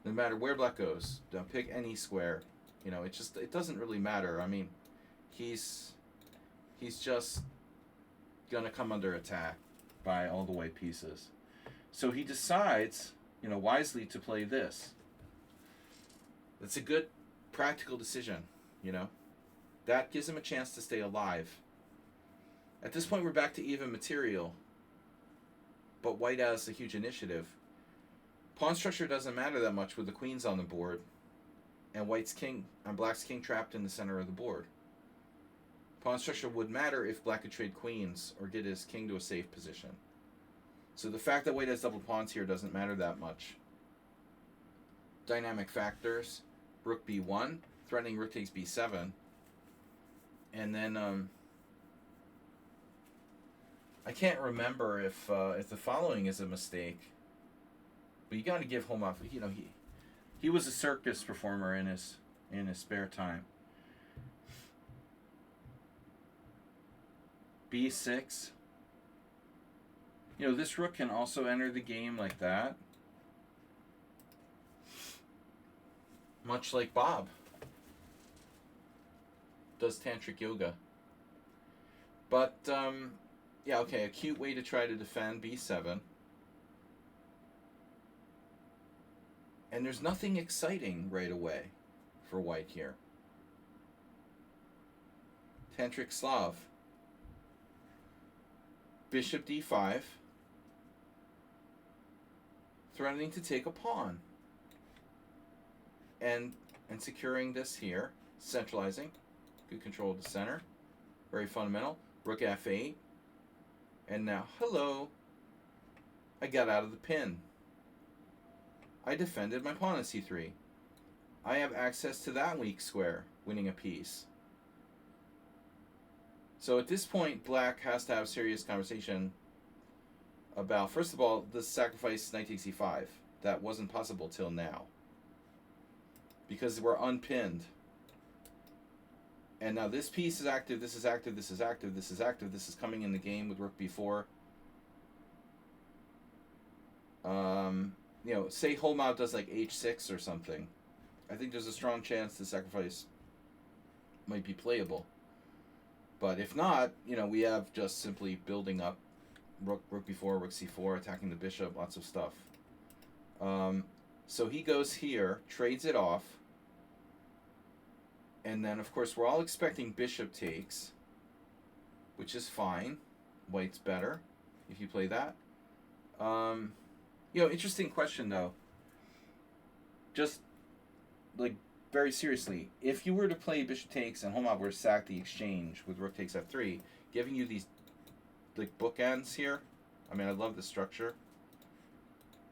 No matter where black goes. Don't pick any square. It doesn't really matter. I mean, he's just going to come under attack by all the white pieces. So he decides, wisely to play this. It's a good practical decision, That gives him a chance to stay alive. At this point, we're back to even material. But white has a huge initiative. Pawn structure doesn't matter that much with the queens on the board, and white's king and black's king trapped in the center of the board. Pawn structure would matter if black could trade queens or get his king to a safe position. So the fact that white has double pawns here doesn't matter that much. Dynamic factors: rook b1, threatening rook takes b7, and then I can't remember if the following is a mistake, but you got to give Holmov. You know, he was a circus performer in his spare time. b6. You know, this rook can also enter the game like that, much like Bob does tantric yoga. But yeah, okay, a cute way to try to defend b7. And there's nothing exciting right away for white here. Tantric Slav. Bishop d5. Threatening to take a pawn. And securing this here. Centralizing. Good control of the center. Very fundamental. Rook f8. And now, hello. I got out of the pin. I defended my pawn at c3. I have access to that weak square, winning a piece. So at this point, black has to have serious conversation about, first of all, the sacrifice knight takes e5. That wasn't possible till now, because we're unpinned. And now this piece is active, this is active, this is active, this is active, this is coming in the game with rook b4. You know, say Holmov does like h6 or something. I think there's a strong chance the sacrifice might be playable. But if not, you know, we have just simply building up rook b4, rook c4, attacking the bishop, lots of stuff. So he goes here, trades it off. And then, of course, we're all expecting bishop takes, which is fine. White's better if you play that. You know, interesting question, though. Just, like, very seriously, if you were to play bishop takes and Holmov were to sack the exchange with rook takes f3, giving you these, like, bookends here, I mean, I love the structure.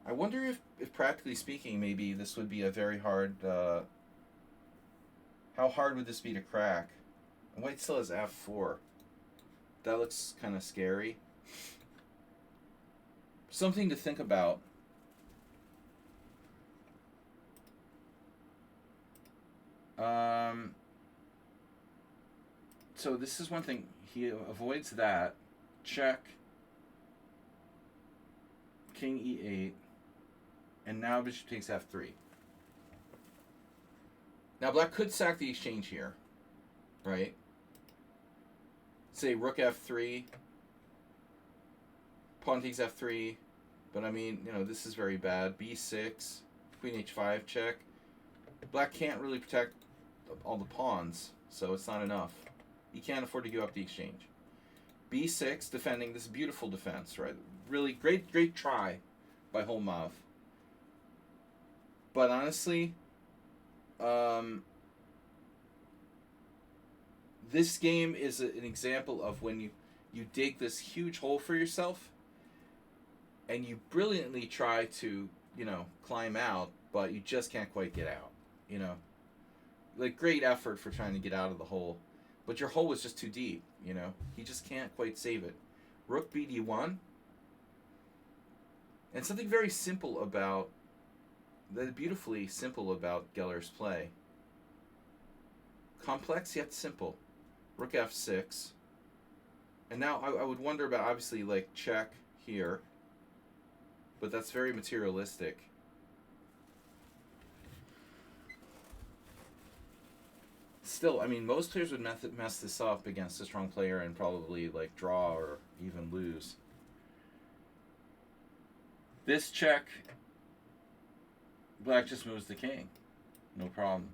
I wonder if practically speaking, maybe this would be a very hard, how hard would this be to crack? And white still has f4. That looks kind of scary. Something to think about. So this is one thing. He avoids that. Check. King e8. And now bishop takes f3. Now black could sack the exchange here. Right? Say rook f3. Pawn takes f3. But I mean, you know, this is very bad. b6. Queen h5 check. Black can't really protect all the pawns, so it's not enough. He can't afford to give up the exchange. b6, defending this beautiful defense, right? Really great try by Holmov. But honestly, this game is an example of when you dig this huge hole for yourself and you brilliantly try to, you know, climb out, but you just can't quite get out, you know. Like, great effort for trying to get out of the hole, but your hole was just too deep, you know. He just can't quite save it. Rook bd1. And something very simple about, beautifully simple about Geller's play. Complex yet simple. Rook f6. And now I would wonder about, obviously, like, check here. But that's very materialistic. Still, I mean, most players would mess this up against a strong player and probably, like, draw or even lose. This check, black just moves the king. No problem.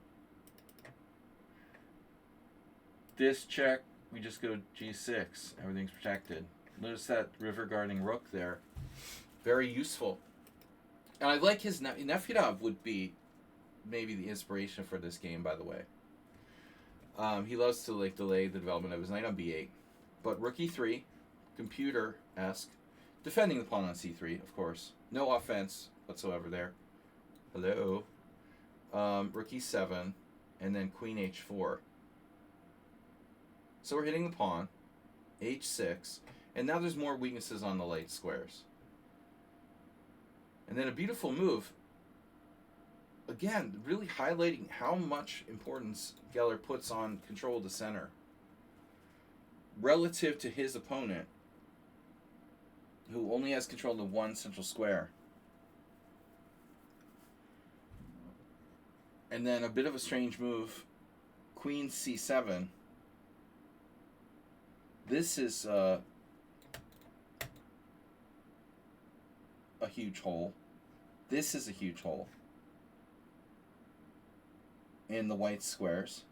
This check, we just go g6. Everything's protected. Notice that river guarding rook there. Very useful. And I like his Nefyadov would be maybe the inspiration for this game, by the way. He loves to like delay the development of his knight on b8, but rook e3, computer-esque, defending the pawn on c3, of course. No offense whatsoever there. Hello. Rook e7, and then queen h4. So we're hitting the pawn, h6, and now there's more weaknesses on the light squares. And then a beautiful move, again, really highlighting how much importance Geller puts on control of the center relative to his opponent, who only has control of the one central square. And then a bit of a strange move, queen c7. This is a huge hole. This is a huge hole in the white squares.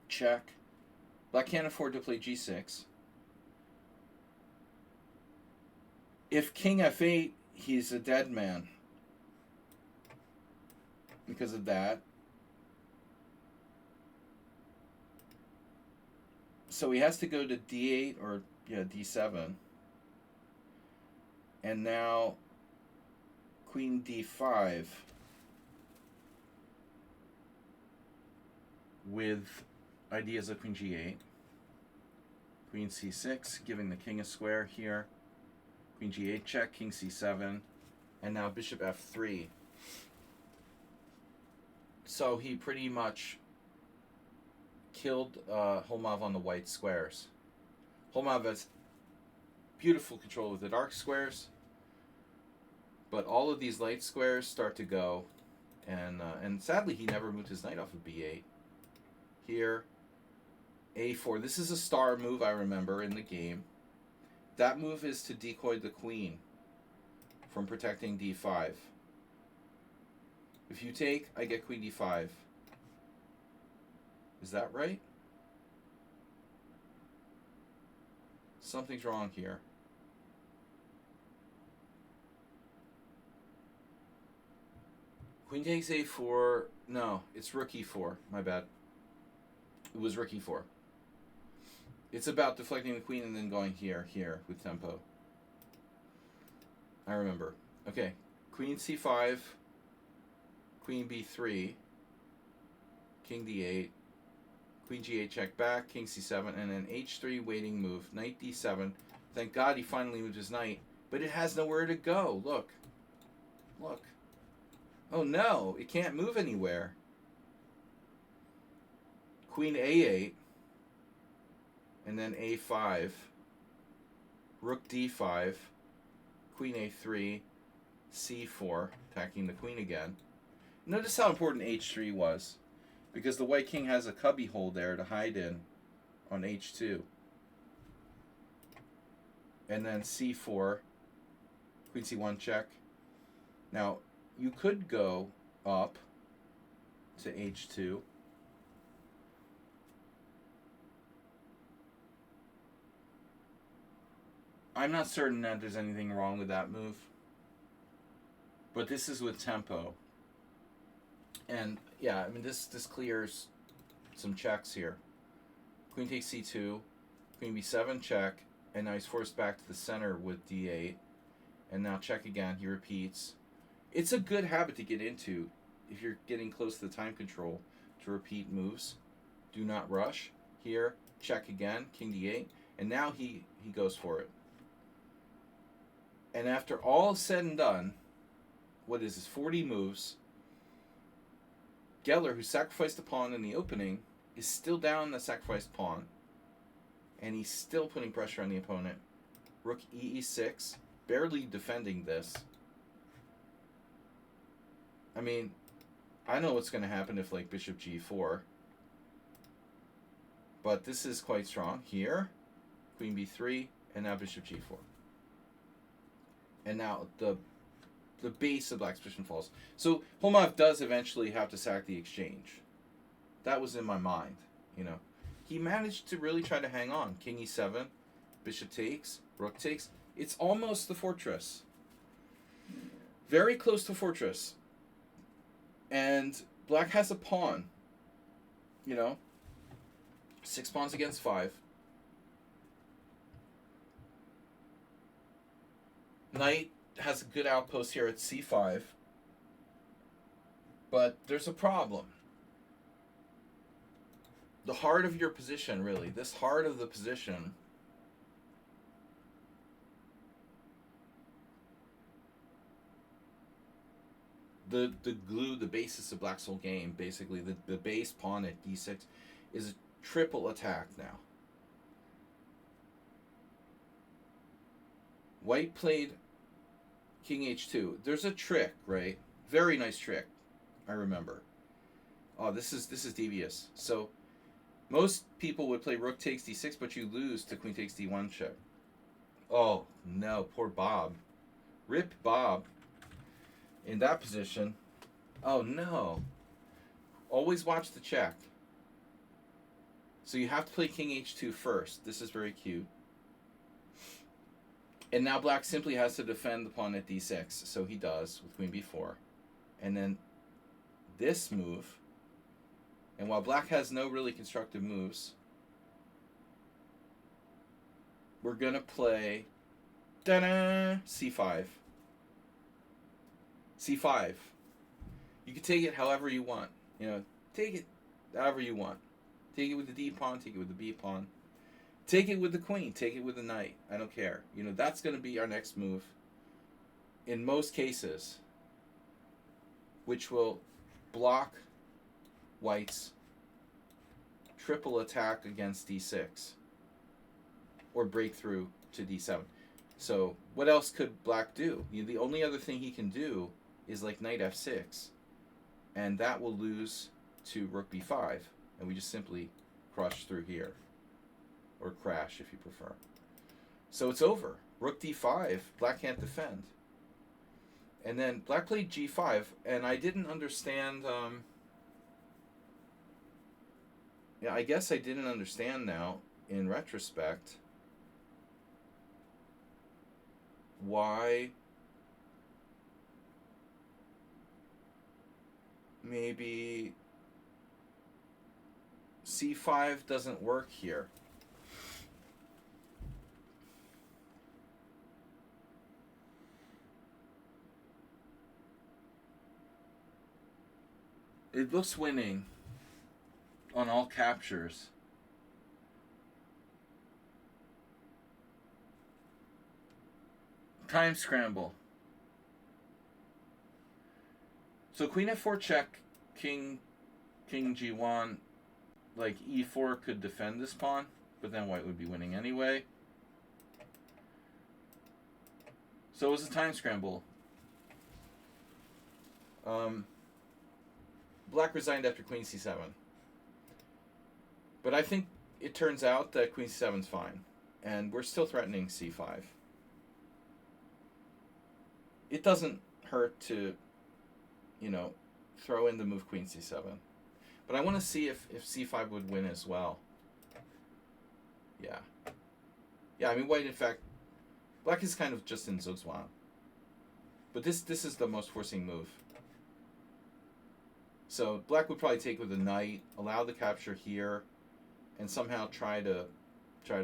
Check. Black can't afford to play g6. If king f8, he's a dead man because of that. So he has to go to d8 or d7. And now queen d5 with ideas of queen g8. Queen c6, giving the king a square here. Queen g8 check, king c7, and now bishop f3. So he pretty much killed Holmov on the white squares. Holmov has beautiful control of the dark squares, but all of these light squares start to go, and sadly he never moved his knight off of b8. Here, a4. This is a star move I remember in the game. That move is to decoy the queen from protecting d5. If you take, I get queen d5. Is that right? Something's wrong here. Queen takes a4. No, it's rook e4. My bad. It was rook e4. It's about deflecting the queen and then going here with tempo. I remember. Okay, queen c5, queen b3, king d8, queen g8 check back, king c7, and then h3 waiting move, knight d7. Thank God he finally moved his knight, but it has nowhere to go. Look. Look. Oh no, it can't move anywhere. Queen a8, and then a5, rook d5, queen a3, c4, attacking the queen again. Notice how important h3 was, because the white king has a cubby hole there to hide in on h2. And then c4, queen c1 check. Now, you could go up to h2. I'm not certain that there's anything wrong with that move, but this is with tempo. And yeah, I mean this clears some checks here. Queen takes c2, queen b7 check, and now he's forced back to the center with d8, and now check again. He repeats. It's a good habit to get into if you're getting close to the time control, to repeat moves. Do not rush. Here, check again, king d8, and now he goes for it. And after all said and done, what is this, 40 moves, Geller, who sacrificed a pawn in the opening, is still down the sacrificed pawn, and he's still putting pressure on the opponent. Rook e6, barely defending this. I mean, I know what's going to happen if, like, bishop g4, but this is quite strong. Here, queen b3, and now bishop g4. And now the base of black's position falls. So Holmov does eventually have to sack the exchange. That was in my mind, you know. He managed to really try to hang on. King e7, bishop takes, rook takes. It's almost the fortress. very close to fortress. And black has a pawn. You know, 6 pawns against 5. Knight has a good outpost here at c5. But there's a problem. The heart of your position, really. This heart of the position. The glue, the basis of Black's whole game, basically, the base pawn at d6 is a triple attack now. White played king h2. There's a trick, right? Very nice trick, I remember. Oh, this is devious. So most people would play rook takes d6, but you lose to queen takes d1 check. Oh, no, poor Bob. Rip Bob. In that position. Oh, no. Always watch the check. So you have to play king h2 first. This is very cute. And now black simply has to defend the pawn at d6. So he does with queen b4. And then this move. And while black has no really constructive moves, we're going to play c5. c5. You can take it however you want. You know, take it however you want. Take it with the D pawn, take it with the B pawn. Take it with the queen, take it with the knight. I don't care. You know, that's going to be our next move. In most cases, which will block white's triple attack against d6 or break through to d7. So what else could black do? You know, the only other thing he can do is like knight f6, and that will lose to rook b5, and we just simply crush through here, or crash if you prefer. So it's over. Rook d5, black can't defend. And then black played g5, and I didn't understand. Yeah, I guess I didn't understand now in retrospect why maybe c5 doesn't work here. It looks winning on all captures. Time scramble. So queen f4 check, king g1, like e4 could defend this pawn, but then white would be winning anyway. So it was a time scramble. Black resigned after queen c7. But I think it turns out that queen c7 is fine, and we're still threatening c5. It doesn't hurt to, you know, throw in the move queen c7. But I want to see if c5 would win as well. Yeah. Yeah, I mean, white, in fact, black is kind of just in Zugzwang. But this is the most forcing move. So black would probably take with a knight, allow the capture here, and somehow try to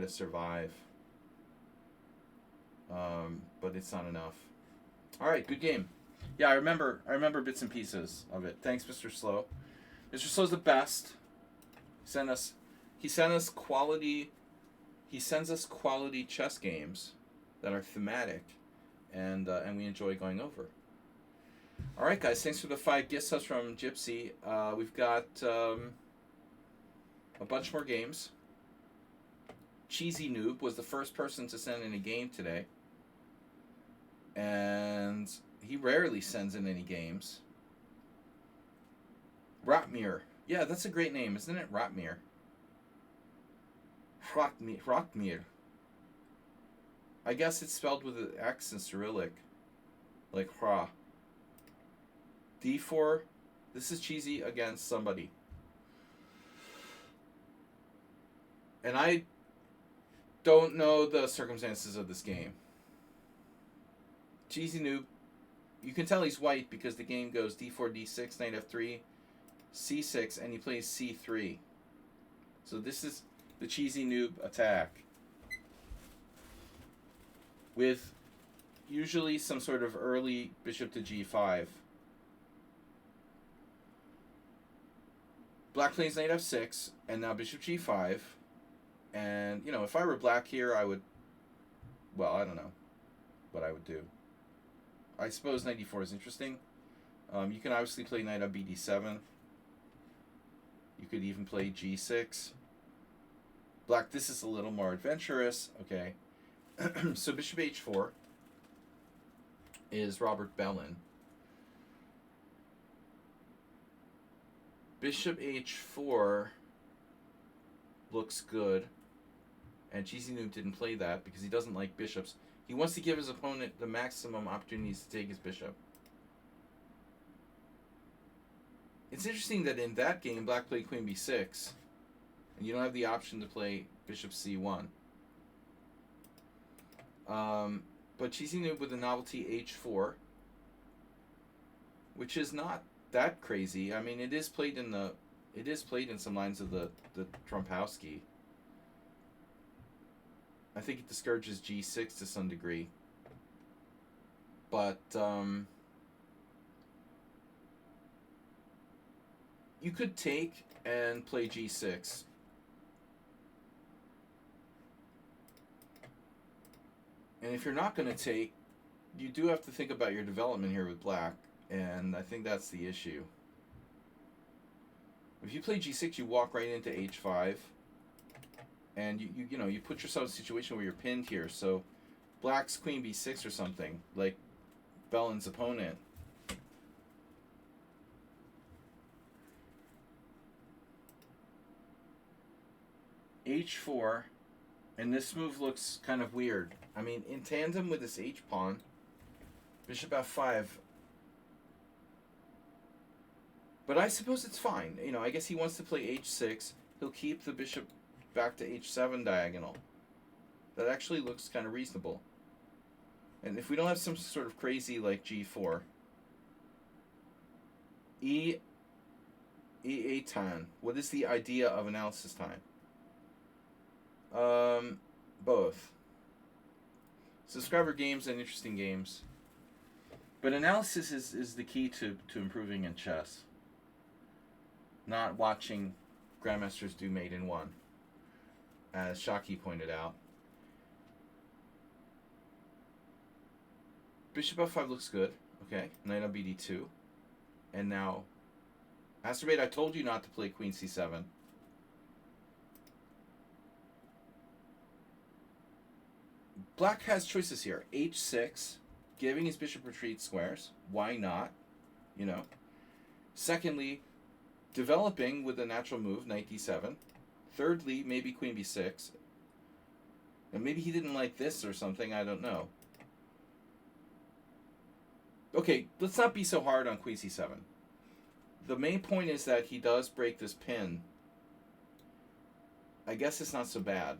survive. But it's not enough. All right, good game. Yeah, I remember bits and pieces of it. Thanks, Mr. Slow. Mr. Slow's the best. He sends us quality chess games that are thematic, and we enjoy going over. All right, guys. Thanks for the 5 gift subs from Gypsy. We've got a bunch more games. Cheesy Noob was the first person to send in a game today, and he rarely sends in any games. Rotmir. Yeah, that's a great name, isn't it? Rotmir. Rotmir. I guess it's spelled with an X in Cyrillic. Like Hra. D4. This is cheesy against somebody. And I don't know the circumstances of this game. Cheesy Noob You can tell he's white because the game goes d4, d6, knight f3, c6, and he plays c3. So this is the cheesy noob attack. With usually some sort of early bishop to g5. Black plays knight f6, and now bishop g5. And, you know, if I were black here, I would... Well, I don't know what I would do. I suppose knight e4 is interesting. You can obviously play knight on bd7. You could even play g6. Black, this is a little more adventurous. Okay. So bishop h4 is Robert Bellin. Bishop h4 looks good. And Cheesy Noob didn't play that because he doesn't like bishops. He wants to give his opponent the maximum opportunities to take his bishop. It's interesting that in that game, black played queen b6. And you don't have the option to play bishop c1. But Cheesy Noob with the novelty h4, which is not that crazy. I mean, it is played in some lines of the Trumpowski. I think it discourages g6 to some degree. But you could take and play g6. And if you're not going to take, you do have to think about your development here with black. And I think that's the issue. If you play g6, you walk right into h5. And you put yourself in a situation where you're pinned here. So black's queen b6 or something, like Bellin's opponent. h4, and this move looks kind of weird. I mean, in tandem with this h-pawn, bishop f5. But I suppose it's fine. You know, I guess he wants to play h6. He'll keep the bishop back to h7 diagonal. That actually looks kind of reasonable. And if we don't have some sort of crazy like g4, e8 time. What is the idea of analysis time? Both. Subscriber games and interesting games. But analysis is the key to improving in chess. Not watching grandmasters do mate in one, as Shaki pointed out. Bishop f5 looks good. Okay, knight on bd2. And now, Masturbate, I told you not to play queen c7. Black has choices here. h6, giving his bishop retreat squares. Why not? You know. Secondly, developing with a natural move, knight d7. Thirdly, maybe queen b6. And maybe he didn't like this or something, I don't know. Okay, let's not be so hard on queen c7. The main point is that he does break this pin. I guess it's not so bad.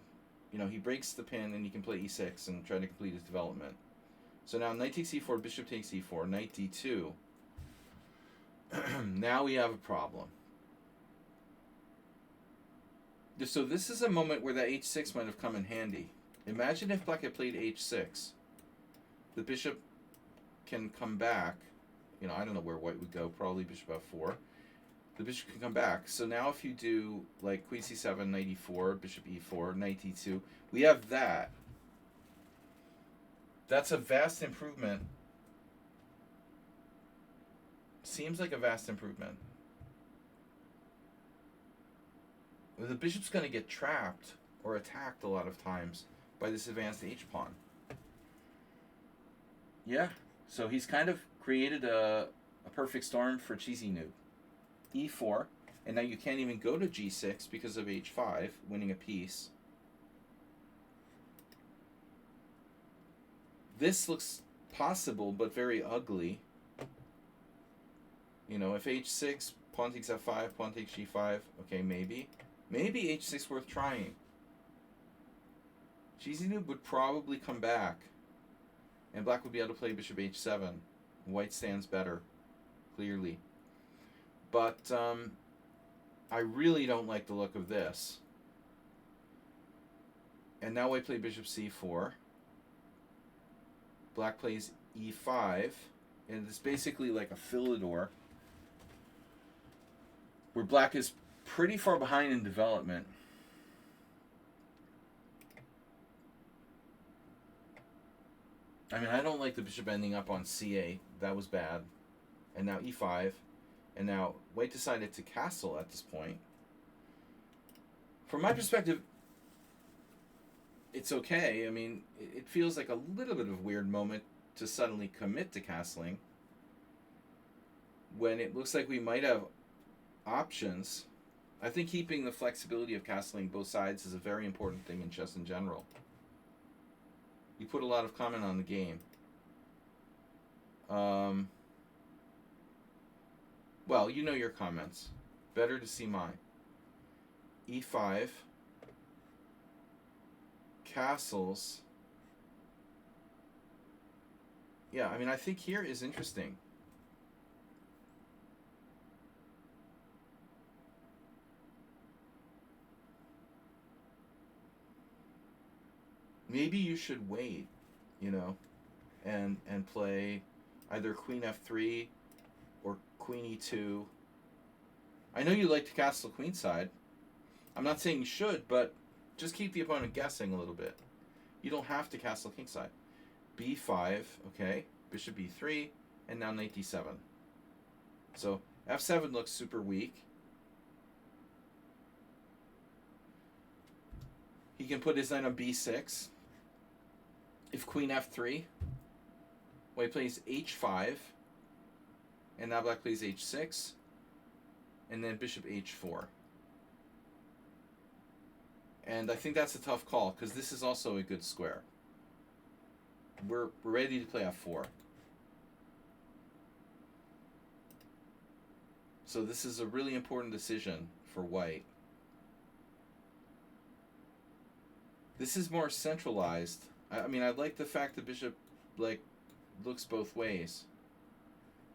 You know, he breaks the pin and he can play e6 and try to complete his development. So now knight takes e4, bishop takes e4, knight d2. Now we have a problem. So this is a moment where that h6 might have come in handy. Imagine if black had played h6. The bishop can come back. You know, I don't know where white would go. Probably bishop f4. The bishop can come back. So now if you do like queen c7, knight e4, bishop e4, knight e2, we have that. That's a vast improvement. Seems like a vast improvement. The bishop's going to get trapped or attacked a lot of times by this advanced h-pawn. Yeah, so he's kind of created a perfect storm for Cheesy Noob. e4, and now you can't even go to g6 because of h5, winning a piece. This looks possible, but very ugly. You know, if h6, pawn takes f5, pawn takes g5, okay, maybe. Maybe h6 worth trying. Cheesy Noob would probably come back, and black would be able to play bishop h7. White stands better, clearly. But I really don't like the look of this. And now white plays bishop c4. Black plays e5. And it's basically like a Philidor, where black is pretty far behind in development. I mean, I don't like the bishop ending up on c8. That was bad. And now e5. And now white decided to castle at this point. From my perspective, it's okay. I mean, it feels like a little bit of a weird moment to suddenly commit to castling when it looks like we might have options. I think keeping the flexibility of castling both sides is a very important thing in chess in general. You put a lot of comment on the game. Well, you know your comments. Better to see mine. e5. Castles. Yeah, I mean, I think here is interesting. Maybe you should wait, and play either queen f3 or queen e2. I know you like to castle queenside. I'm not saying you should, but just keep the opponent guessing a little bit. You don't have to castle kingside. b5, okay, bishop b3, and now knight d7. So f7 looks super weak. He can put his knight on b6. If queen f3, white plays h5, and now black plays h6, and then bishop h4. And I think that's a tough call, because this is also a good square. We're ready to play f4. So this is a really important decision for white. This is more centralized. I mean, I like the fact that bishop looks both ways.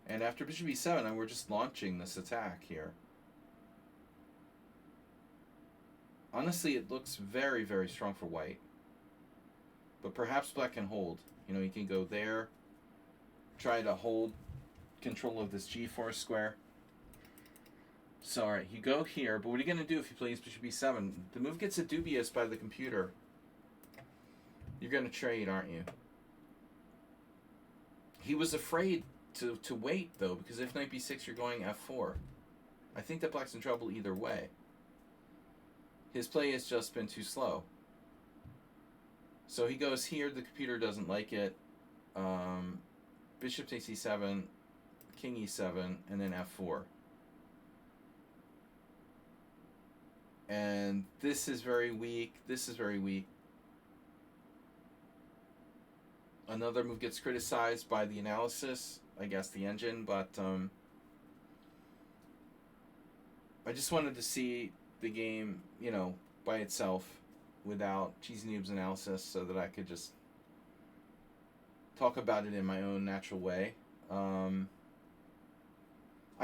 And after bishop e7, we're just launching this attack here. Honestly, it looks very, very strong for white. But perhaps black can hold. He can go there, try to hold control of this g4 square. So, alright, you go here, but what are you going to do if he plays bishop e7? The move gets dubious by the computer. You're going to trade, aren't you? He was afraid to wait, though, because if knight b6, you're going f4. I think that black's in trouble either way. His play has just been too slow. So he goes here, the computer doesn't like it. Bishop takes e7, king e7, and then f4. And this is very weak. This is very weak. Another move gets criticized by the analysis, I guess the engine, but I just wanted to see the game, by itself without Cheesy Noob's analysis so that I could just talk about it in my own natural way. I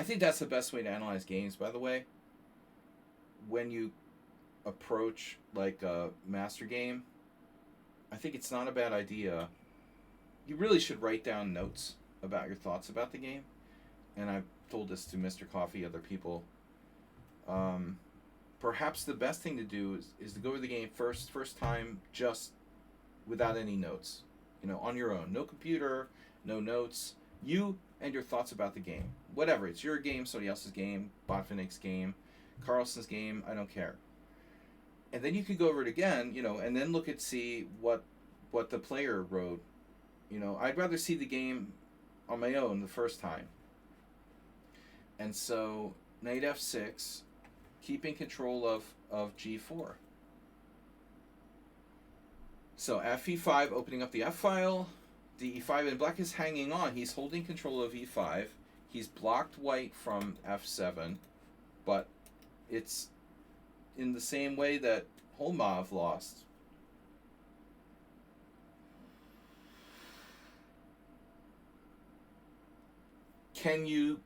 think that's the best way to analyze games, by the way. When you approach like a master game, I think it's not a bad idea. You really should write down notes about your thoughts about the game. And I've told this to Mr. Coffee, other people. Perhaps the best thing to do is to go over the game first time, just without any notes. On your own. No computer, no notes. You and your thoughts about the game. Whatever. It's your game, somebody else's game, Botvinnik's game, Carlson's game, I don't care. And then you can go over it again, and then see what the player wrote. I'd rather see the game on my own the first time. And so, knight f6, keeping control of g4. So fe5, opening up the f file, the e5, and black is hanging on. He's holding control of e5. He's blocked white from f7, but it's in the same way that Holmov lost. can you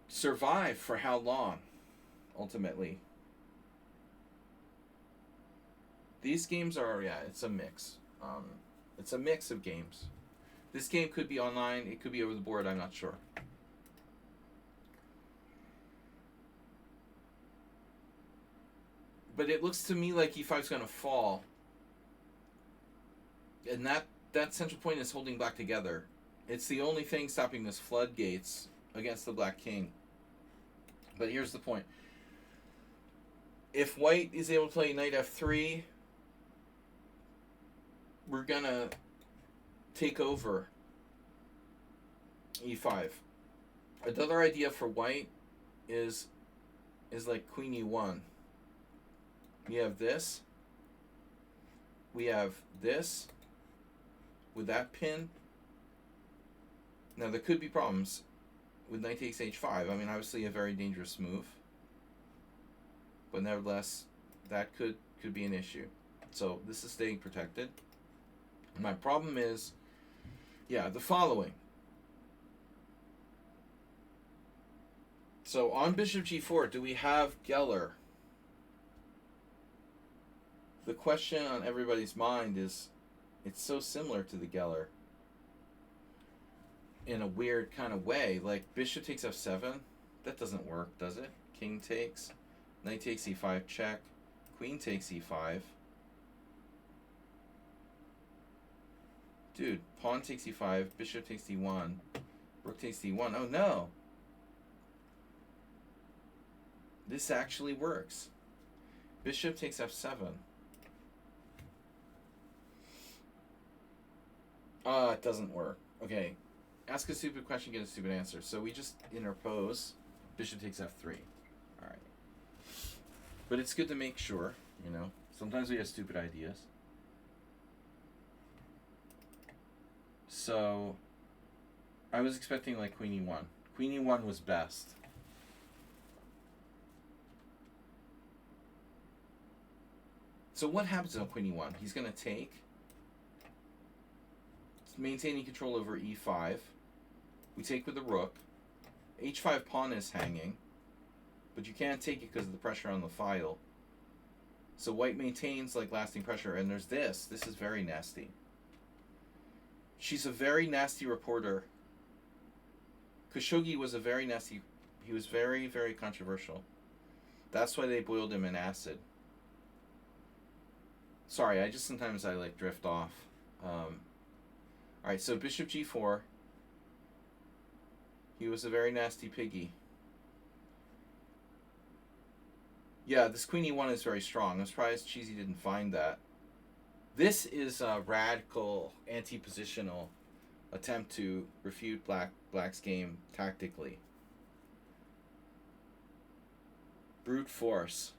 survive for how long, ultimately? These games are, yeah, it's a mix. It's a mix of games. This game could be online, it could be over the board, I'm not sure. But it looks to me like e5 is going to fall. And that central point is holding black together. It's the only thing stopping this floodgates against the black king. But here's the point. If white is able to play knight f3, we're going to take over e5. Another idea for white is like queen e1. We have this. We have this with that pin. Now there could be problems with knight takes h5. I mean, obviously a very dangerous move. But nevertheless, that could be an issue. So this is staying protected. My problem is, yeah, the following. So on bishop g4, do we have Geller? The question on everybody's mind is, it's so similar to the Geller in a weird kind of way. Like bishop takes f7, that doesn't work, does it? King takes, knight takes e5 check, queen takes e5. Dude, pawn takes e5, bishop takes d1, rook takes d1. Oh no! This actually works. Bishop takes f7. It doesn't work. Okay. Ask a stupid question, get a stupid answer. So we just interpose. Bishop takes f3. Alright. But it's good to make sure, you know. Sometimes we have stupid ideas. So I was expecting like queen e1. Queen e1 was best. So what happens on queen e1? He's going to take. Maintaining control over e5. We take with the rook. h5 pawn is hanging. But you can't take it because of the pressure on the file. So white maintains like lasting pressure. And there's this. This is very nasty. She's a very nasty reporter. Khashoggi was a very nasty... He was very, very controversial. That's why they boiled him in acid. Sorry, I just sometimes like drift off. Alright, so bishop g4. He was a very nasty piggy. Yeah, this queen e1 is very strong. I'm surprised Cheesy didn't find that. This is a radical, anti-positional attempt to refute Black's game tactically. Brute force.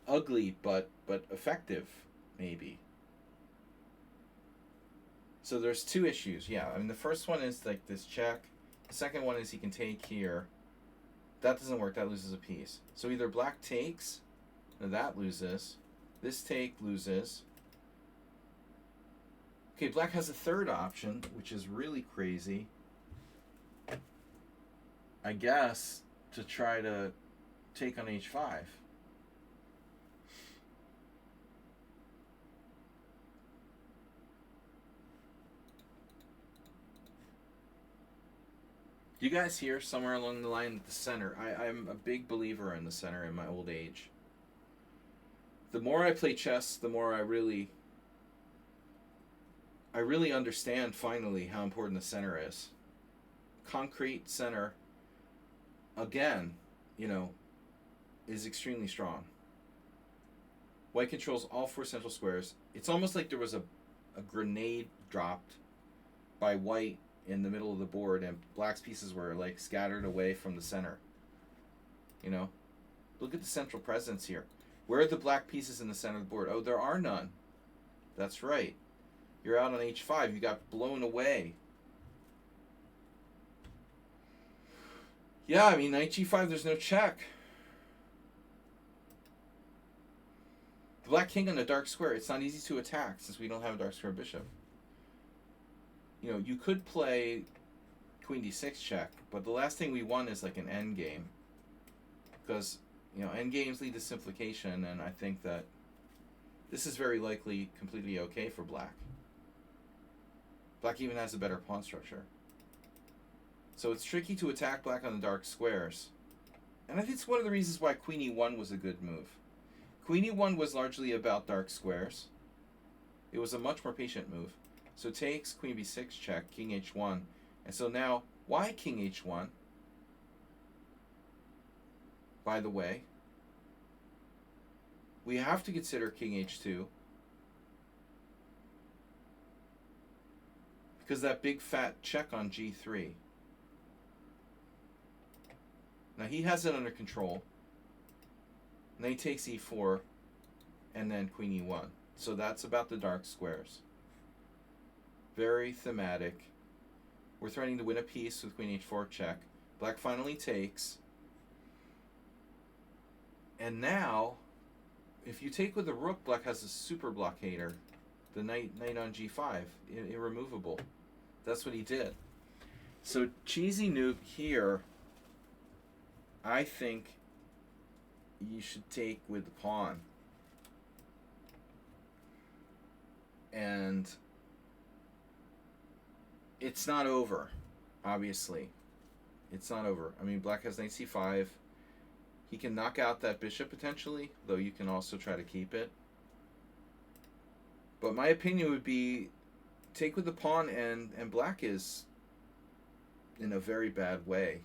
Ugly, but effective, maybe. So there's two issues. Yeah, I mean, the first one is like this check. The second one is he can take here. That doesn't work. That loses a piece. So either black takes, or that loses. This take loses. Okay, black has a third option, which is really crazy. I guess to try to take on h5. You guys hear somewhere along the line the center? I'm a big believer in the center in my old age. The more I play chess, the more I really understand finally how important the center is. Concrete center, again, you know, is extremely strong. White controls all four central squares. It's almost like there was a grenade dropped by white in the middle of the board and black's pieces were like scattered away from the center. You know? Look at the central presence here. Where are the black pieces in the center of the board? Oh, there are none. That's right. You're out on h5. You got blown away. Yeah, I mean, knight g5, there's no check. The black king on a dark square, it's not easy to attack since we don't have a dark square bishop. You know, you could play queen d6 check, but the last thing we want is like an end game, because end games lead to simplification, and I think that this is very likely completely okay for black. Black even has a better pawn structure. So it's tricky to attack black on the dark squares. And I think it's one of the reasons why queen e1 was a good move. Queen e1 was largely about dark squares. It was a much more patient move. So takes, queen b6 check, king h1. And so now, why king h1? By the way, we have to consider king h2. Because that big fat check on g3. Now he has it under control. And then he takes e4 and then queen e1. So that's about the dark squares. Very thematic. We're threatening to win a piece with queen h4 check. Black finally takes. And now, if you take with the rook, black has a super blockader. The knight on g5, irremovable. That's what he did. So cheesy nuke here, I think you should take with the pawn. And it's not over, obviously. It's not over. I mean, black has knight c5. He can knock out that bishop potentially, though you can also try to keep it. But my opinion would be take with the pawn, and black is in a very bad way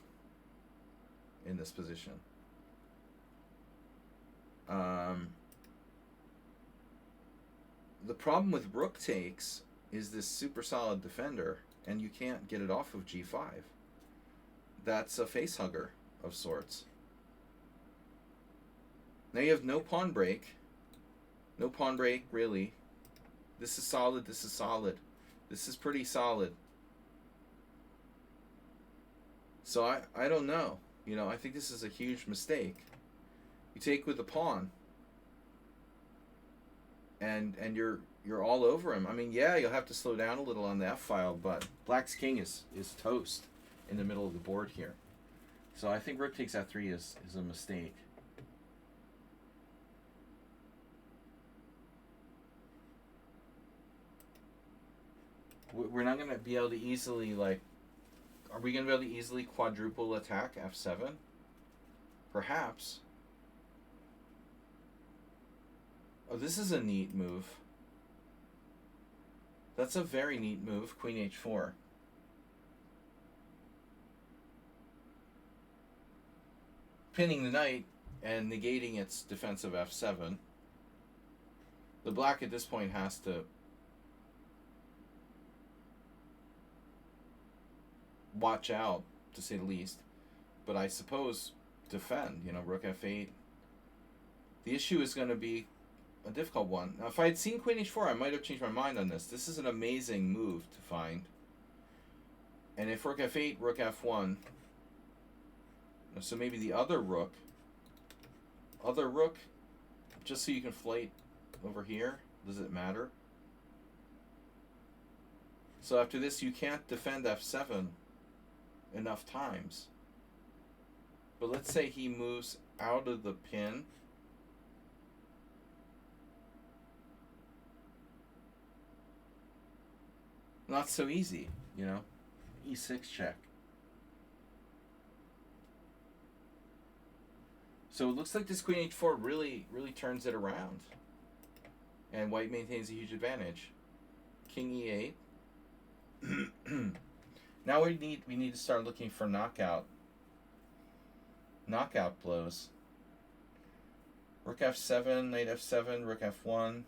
in this position. The problem with rook takes is this super solid defender, and you can't get it off of g5. That's a face hugger of sorts. Now you have no pawn break. No pawn break, really. This is solid, this is solid. This is pretty solid. So I don't know. I think this is a huge mistake. You take with the pawn. And you're all over him. I mean, yeah, you'll have to slow down a little on the f-file, but black's king is toast in the middle of the board here. So I think rook takes f3 is a mistake. We're not going to be able to easily, are we going to be able to easily quadruple attack f7? Perhaps. Oh, this is a neat move. That's a very neat move, queen h4. Pinning the knight and negating its defense of f7. The black at this point has to watch out, to say the least. But I suppose defend, rook f8. The issue is going to be a difficult one. Now, if I had seen queen h4, I might have changed my mind on this. This is an amazing move to find. And if rook f8, rook f1, so maybe the other rook, just so you can flight over here, does it matter? So after this, you can't defend f7 enough times. But let's say he moves out of the pin. Not so easy, e6 check. So it looks like this queen h4 really turns it around. And white maintains a huge advantage. King e8. Now we need to start looking for knockout blows. Rook f7, knight f7, rook f1.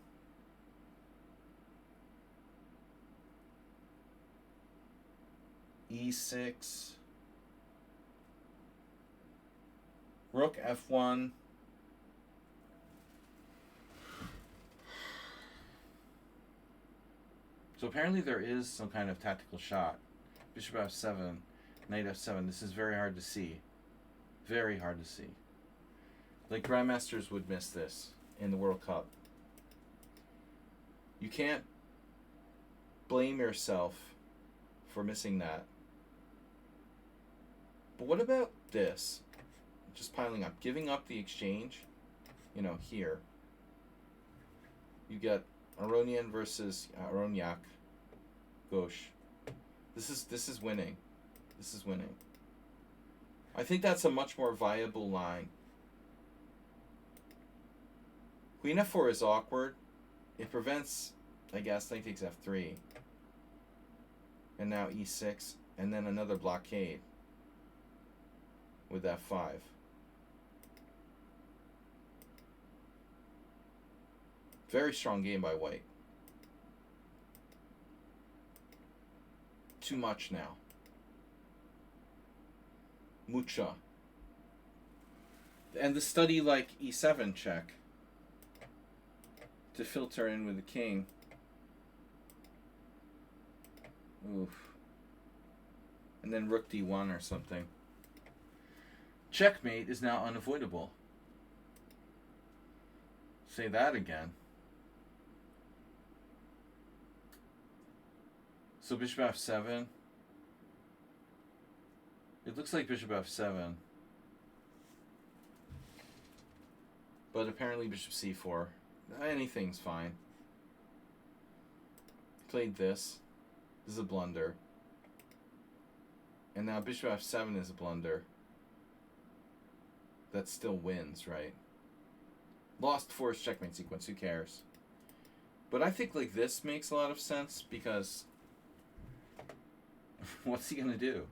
e6. Rook f1. So apparently there is some kind of tactical shot. Bishop f7, knight f7. This is very hard to see. Very hard to see. Like grandmasters would miss this in the World Cup. You can't blame yourself for missing that. But what about this? Just piling up. Giving up the exchange, here. You get Aronian versus Aronyak. Gauche. This is winning. This is winning. I think that's a much more viable line. Queen f4 is awkward. It prevents, I guess, knight takes f3. And now e6. And then another blockade with f5. Very strong game by white. Too much now. Mucha. And the study like e7 check to filter in with the king. Oof. And then rook d1 or something. Checkmate is now unavoidable. Say that again. So bishop f7. It looks like bishop f7. But apparently bishop c4. Anything's fine. Played this. This is a blunder. And now bishop f7 is a blunder. That still wins, right? Lost forced checkmate sequence, who cares? But I think like this makes a lot of sense because what's he gonna do?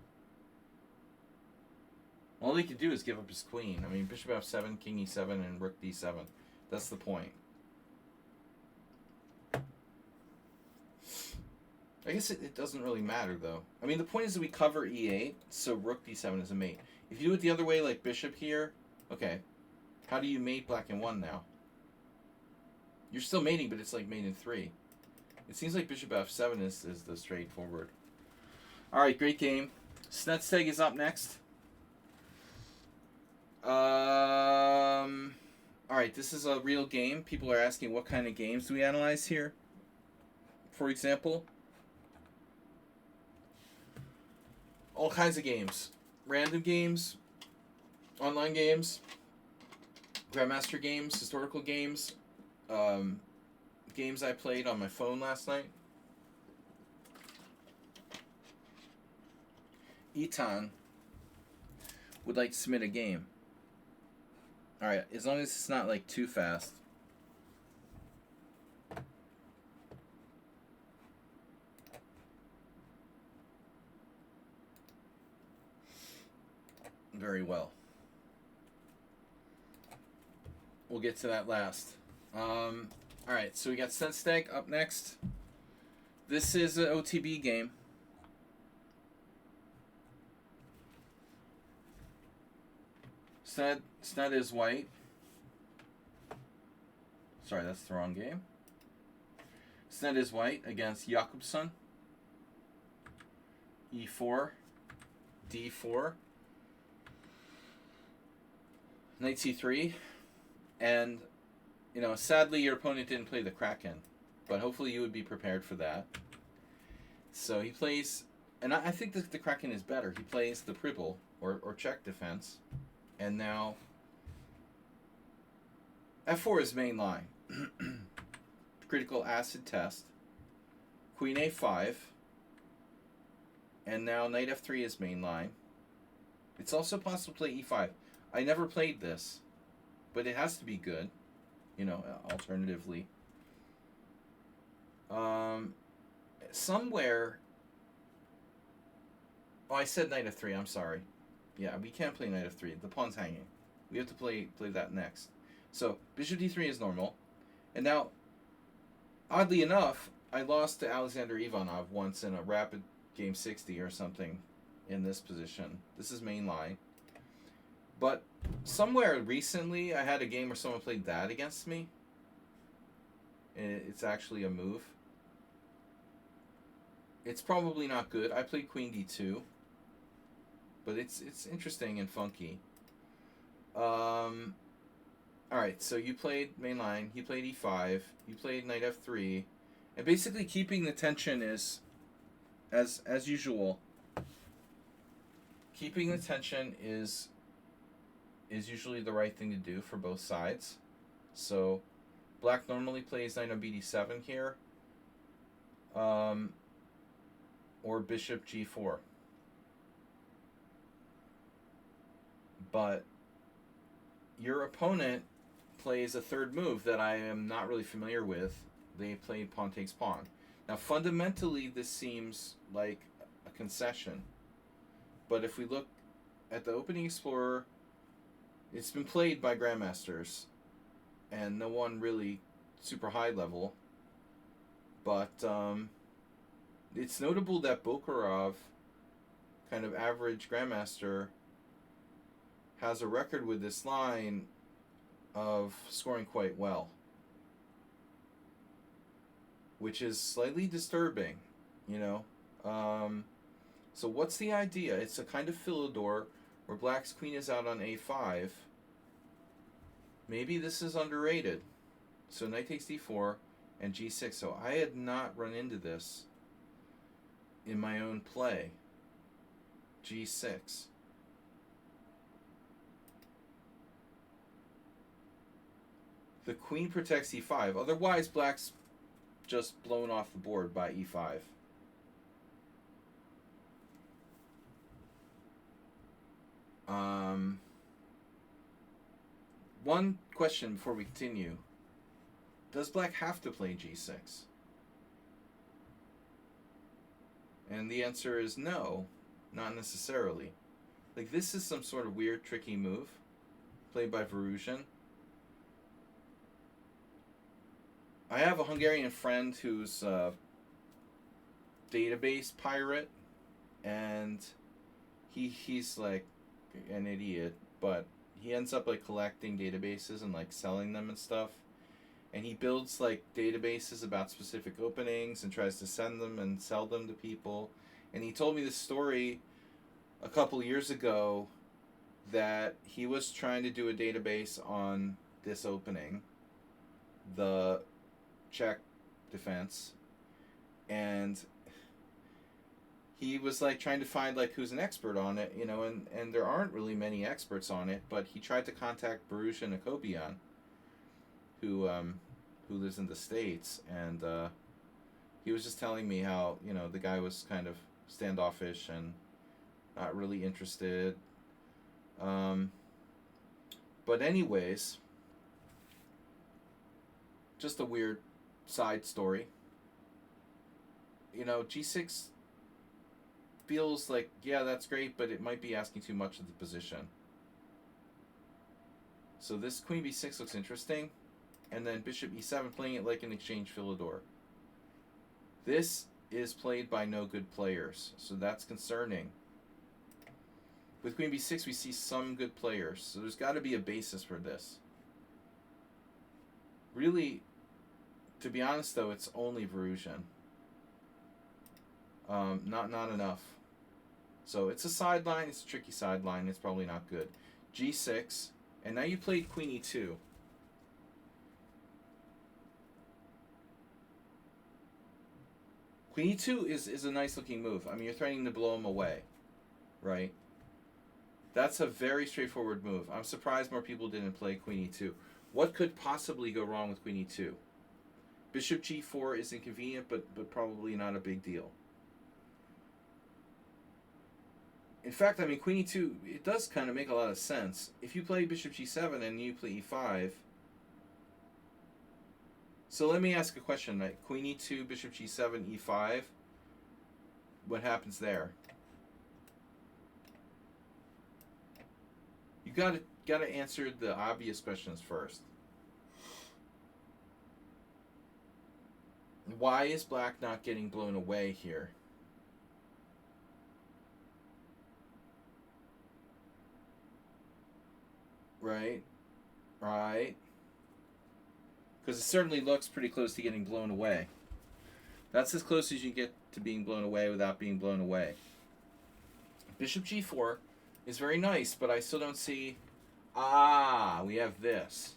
All he could do is give up his queen. I mean, bishop f7, king e7, and rook d7. That's the point. I guess it doesn't really matter, though. I mean, the point is that we cover e8, so rook d7 is a mate. If you do it the other way, like bishop here, okay. How do you mate black and 1 now? You're still mating, but it's like mate in 3. It seems like bishop f7 is the straightforward. All right, great game. Snedsteg is up next. All right, this is a real game. People are asking what kind of games do we analyze here? For example, all kinds of games. Random games, online games, Grandmaster games, historical games, games I played on my phone last night. Etan would like to submit a game. Alright, as long as it's not like too fast. Very well. We'll get to that last. Alright, so we got Snedsteg up next. This is an OTB game. Sned is white. Sorry, that's the wrong game. Sned is white against Jakobsson. E4. D4. Knight c3. And, sadly your opponent didn't play the Kraken. But hopefully you would be prepared for that. So he plays, and I think that the Kraken is better. He plays the Pribble, or check defense. And now f4 is main line. Critical acid test. Queen a5. And now knight f3 is main line. It's also possible to play e5. I never played this, but it has to be good, alternatively. Somewhere... Oh, I said knight f3, I'm sorry. Yeah, we can't play knight f3. The pawn's hanging. We have to play that next. So, bishop d3 is normal. And now, oddly enough, I lost to Alexander Ivanov once in a rapid game 60 or something in this position. This is main line. But somewhere recently, I had a game where someone played that against me. And it's actually a move. It's probably not good. I played queen d2. But it's interesting and funky. Alright, so you played main line, he played e5, you played knight f3, and basically keeping the tension is, as usual, keeping the tension is usually the right thing to do for both sides. So black normally plays knight on bd7 here, or bishop g4. But your opponent plays a third move that I am not really familiar with. They play pawn takes pawn. Now, fundamentally, this seems like a concession. But if we look at the opening explorer, it's been played by grandmasters, and no one really super high level. But it's notable that Bokarov, kind of average grandmaster, has a record with this line of scoring quite well, which is slightly disturbing, you know. So what's the idea? It's a kind of Philidor where black's queen is out on a5. Maybe this is underrated. So knight takes d4 and g6. So I had not run into this in my own play. g6. The queen protects e5. Otherwise, black's just blown off the board by e5. One question before we continue. Does black have to play g6? And the answer is no, not necessarily. Like, this is some sort of weird, tricky move played by Varuzhin. I have a Hungarian friend who's a database pirate, and he's like an idiot, but he ends up like collecting databases and like selling them and stuff. And he builds like databases about specific openings and tries to send them and sell them to people. And he told me this story a couple years ago that he was trying to do a database on this opening, the Czech defense, and he was like trying to find like who's an expert on it, you know, and there aren't really many experts on it, but he tried to contact Barusha Nakobian, who lives in the States, and he was just telling me how, you know, the guy was kind of standoffish and not really interested. But anyways, just a weird side story. You know, g6 feels like, yeah, that's great, but it might be asking too much of the position. So this queen b6 looks interesting, and then bishop e7 playing it like an exchange Philidor. This is played by no good players, so that's concerning. With queen b6, we see some good players, so there's got to be a basis for this. Really, to be honest, though, it's only Varuzhin. Not enough. So it's a sideline. It's a tricky sideline. It's probably not good. g6, and now you played queen e2. Queen e2 is a nice looking move. I mean, you're threatening to blow him away, right? That's a very straightforward move. I'm surprised more people didn't play queen e2. What could possibly go wrong with queen e2? Bishop g4 is inconvenient, but probably not a big deal. In fact, I mean, queen e2, it does kind of make a lot of sense. If you play bishop g7 and you play e5... So let me ask a question. Like, queen e2, bishop g7, e5. What happens there? You gotta answer the obvious questions first. Why is black not getting blown away here? Right? Right? Because it certainly looks pretty close to getting blown away. That's as close as you get to being blown away without being blown away. Bishop g4 is very nice, but I still don't see... Ah, we have this.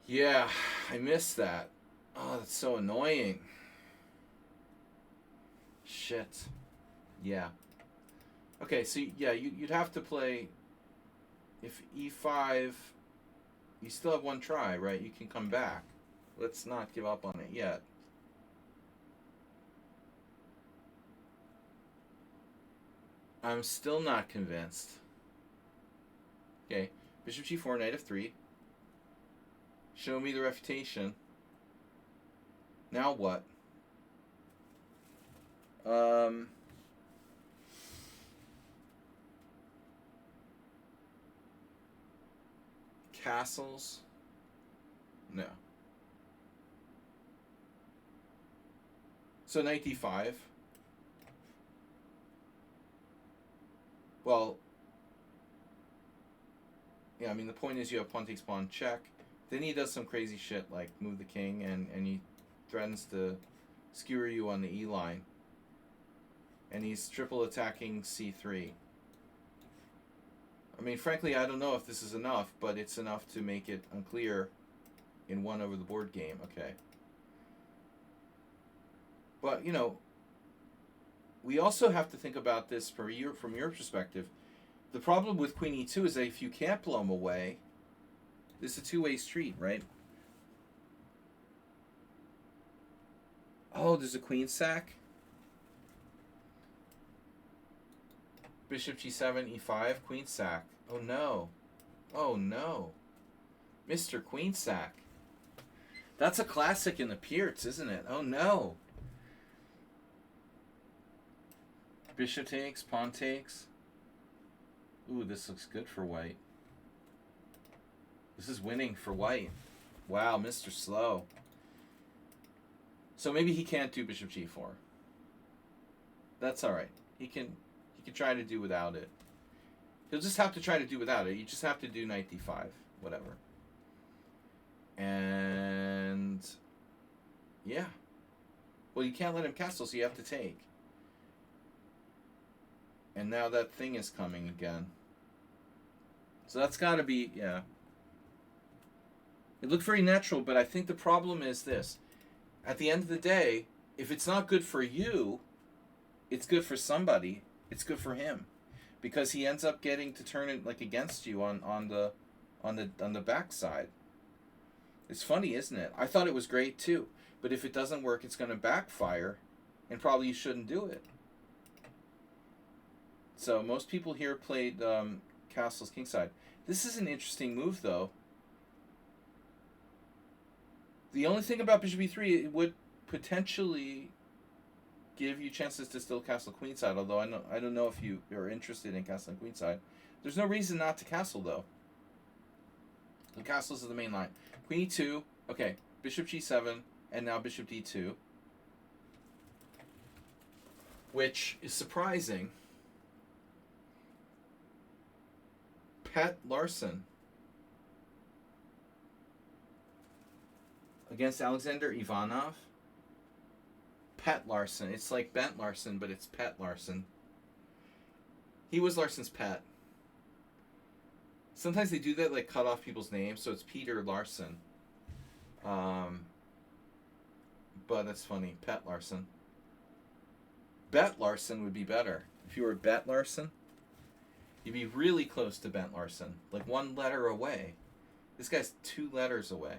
Yeah, I missed that. Oh, that's so annoying. Shit. Yeah. Okay, so yeah, you'd have to play. If e5, you still have one try, right? You can come back. Let's not give up on it yet. I'm still not convinced. Okay, bishop g4, knight f3. Show me the refutation. Now what? Castles? No. So knight d5. Well, yeah, I mean, the point is you have pawn takes pawn check. Then he does some crazy shit like move the king, and he threatens to skewer you on the e line. And he's triple attacking c3. I mean, frankly, I don't know if this is enough, but it's enough to make it unclear in one over the board game. Okay. But, you know, we also have to think about this from your perspective. The problem with queen e2 is that if you can't blow him away, this is a two-way street, right? Oh, there's a queen sack. Bishop g7, e5, queen sack. Oh no. Oh no. Mr. Queen sack. That's a classic in the Pierts, isn't it? Oh no. Bishop takes, pawn takes. Ooh, this looks good for white. This is winning for white. Wow, Mr. Slow. So maybe he can't do bishop g4. That's all right. He can try to do without it. He'll just have to try to do without it. You just have to do knight d5, whatever. And yeah. Well, you can't let him castle, so you have to take. And now that thing is coming again. So that's got to be, yeah. It looked very natural, but I think the problem is this. At the end of the day, if it's not good for you, it's good for somebody. It's good for him, because he ends up getting to turn it like against you on the backside. It's funny, isn't it? I thought it was great too, but if it doesn't work, it's going to backfire, and probably you shouldn't do it. So most people here played castles kingside. This is an interesting move, though. The only thing about bishop e3, it would potentially give you chances to still castle queenside, although I don't know if you are interested in castling queenside. There's no reason not to castle, though. The castles are the main line. Queen e2, okay, bishop g7, and now bishop d2, which is surprising. Pet Larson against Alexander Ivanov. Pet Larson. It's like Bent Larson, but it's Pet Larson. He was Larson's pet. Sometimes they do that, like cut off people's names, so it's Peter Larson. But that's funny. Pet Larson. Bet Larson would be better. If you were Bet Larson, you'd be really close to Bent Larson. Like one letter away. This guy's 2 letters away.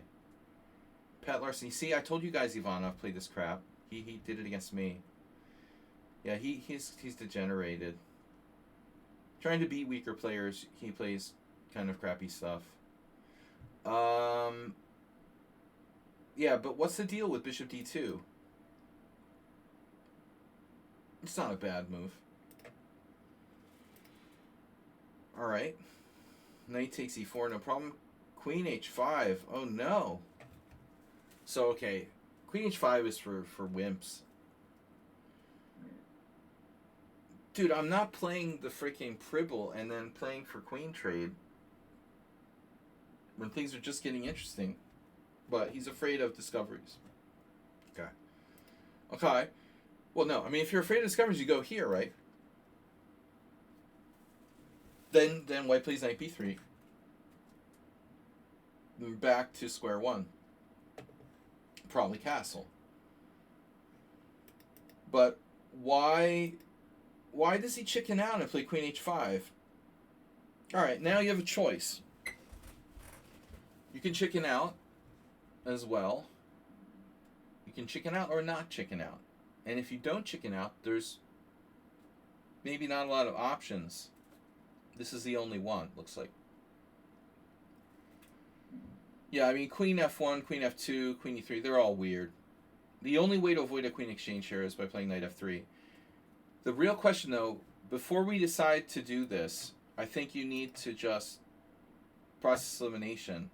Pet Larson. You see, I told you guys Ivanov played this crap. He did it against me. Yeah, he's degenerated. Trying to beat weaker players, he plays kind of crappy stuff. Yeah, but what's the deal with bishop d2? It's not a bad move. Alright. Knight takes e4, no problem. Queen h5. Oh no. So, okay. Queen h5 is for wimps. Dude, I'm not playing the freaking Pribble and then playing for queen trade when things are just getting interesting. But he's afraid of discoveries. Okay. Okay. Well, no. I mean, if you're afraid of discoveries, you go here, right? Then white plays knight b3. Back to square one. Probably castle. But why why does he chicken out and play queen h5? All right, now you have a choice. You can chicken out as well. You can chicken out or not chicken out. And if you don't chicken out, there's maybe not a lot of options. This is the only one, looks like. Yeah, I mean, queen f1, queen f2, queen e3, they're all weird. The only way to avoid a queen exchange here is by playing knight f3. The real question, though, before we decide to do this, I think you need to just process elimination.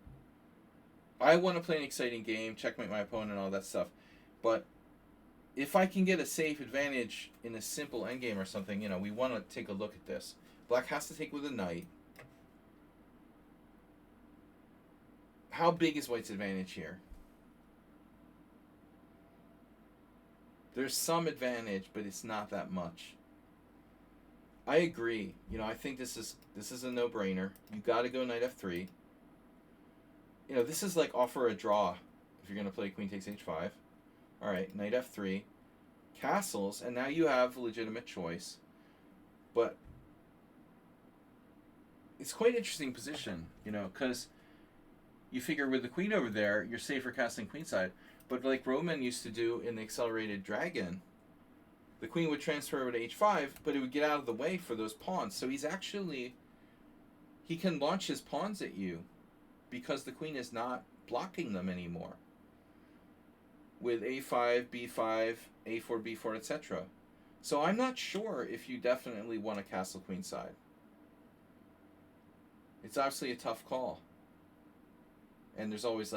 I want to play an exciting game, checkmate my opponent, and all that stuff. But if I can get a safe advantage in a simple endgame or something, we want to take a look at this. Black has to take with a knight. How big is white's advantage here? There's some advantage, but it's not that much. I agree. I think this is a no-brainer. You got to go knight f3. This is like offer a draw if you're going to play queen takes h5. All right, knight f3. Castles, and now you have a legitimate choice. But it's quite an interesting position, because you figure with the queen over there, you're safer castling queenside. But like Roman used to do in the Accelerated Dragon, the queen would transfer over to h5, but it would get out of the way for those pawns. So he can launch his pawns at you because the queen is not blocking them anymore. With a5, b5, a4, b4, etc. So I'm not sure if you definitely want to castle queenside. It's obviously a tough call. And there's always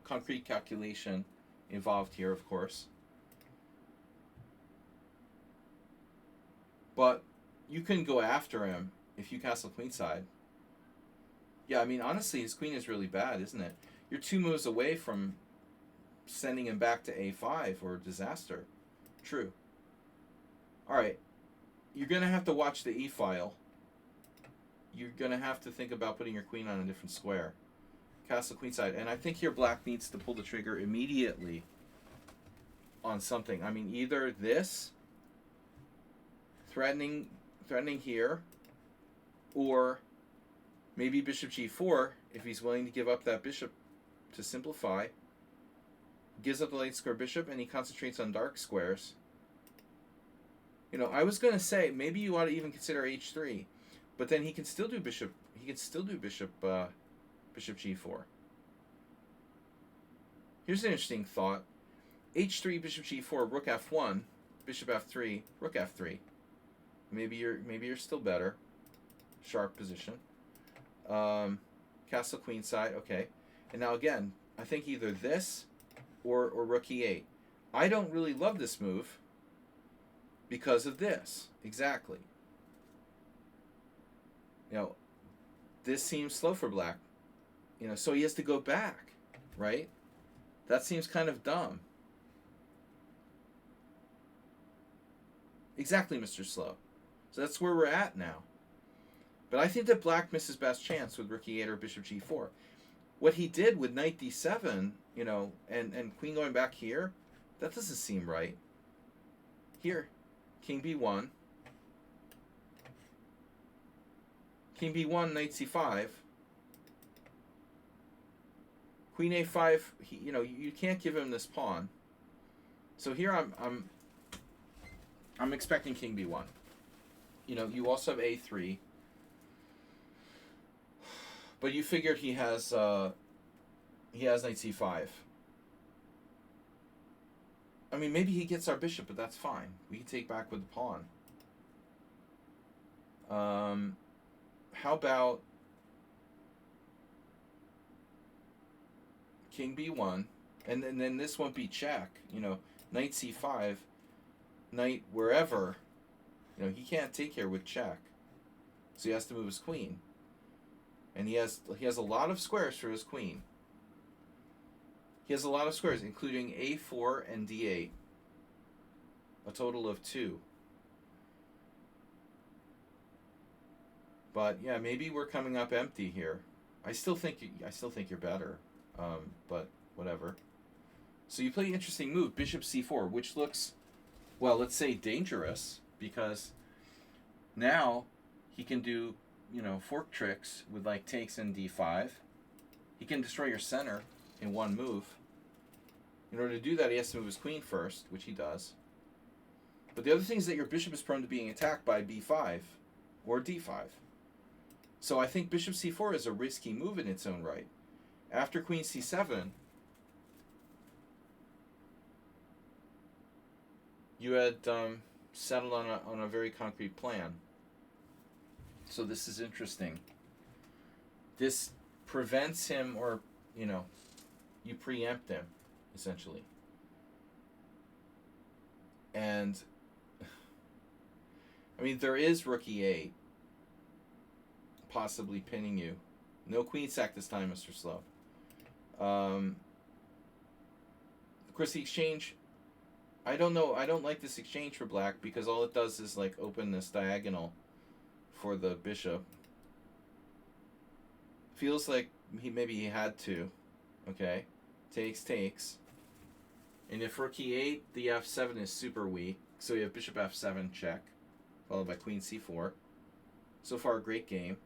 concrete calculation involved here, of course. But you can go after him if you castle queenside. Yeah, I mean, honestly, his queen is really bad, isn't it? You're 2 moves away from sending him back to a5 or disaster. True. All right. You're going to have to watch the e-file. You're going to have to think about putting your queen on a different square. Castle queenside. And I think here black needs to pull the trigger immediately on something. I mean, either this, threatening here, or maybe bishop g4, if he's willing to give up that bishop to simplify. Gives up the light square bishop, and he concentrates on dark squares. I was going to say, maybe you ought to even consider h3, but then he can still do bishop g4. Here's an interesting thought. h3, bishop g4, rook f1, bishop f3, rook f3. Maybe you're still better. Sharp position. Castle queenside, okay. And now again, I think either this or rook e8. I don't really love this move because of this. Exactly. This seems slow for black. So he has to go back, right? That seems kind of dumb. Exactly, Mr. Slow. So that's where we're at now. But I think that black misses best chance with rook e8 or bishop g4. What he did with knight d7, and queen going back here, that doesn't seem right. Here, king b1. King b1, knight c5. Queen a5, you can't give him this pawn. So here I'm expecting king b1. You also have a3. But you figured he has knight c5. I mean, maybe he gets our bishop, but that's fine. We can take back with the pawn. How about king b1, and then this won't be check. Knight c5, knight wherever. He can't take here with check, so he has to move his queen. And he has a lot of squares for his queen. He has a lot of squares, including a4 and d8. A total of 2. But yeah, maybe we're coming up empty here. I still think you're better. But whatever. So you play an interesting move, bishop c4, which looks Well, let's say dangerous, because now he can do, fork tricks with like takes in d5. He can destroy your center in one move. In order to do that, he has to move his queen first, which he does. But the other thing is that your bishop is prone to being attacked by b5 or d5. So I think bishop c4 is a risky move in its own right. After queen c7, you had settled on a very concrete plan. So this is interesting. This prevents him, or, you preempt him, essentially. And, I mean, there is rook e8, possibly pinning you. No queen sack this time, Mr. Slow. Of course, the exchange, I don't know. I don't like this exchange for black because all it does is like open this diagonal for the bishop. Feels like maybe he had to. Okay, takes. And if rook e8, the f7 is super weak. So you have bishop f7 check, followed by queen c4. So far, a great game.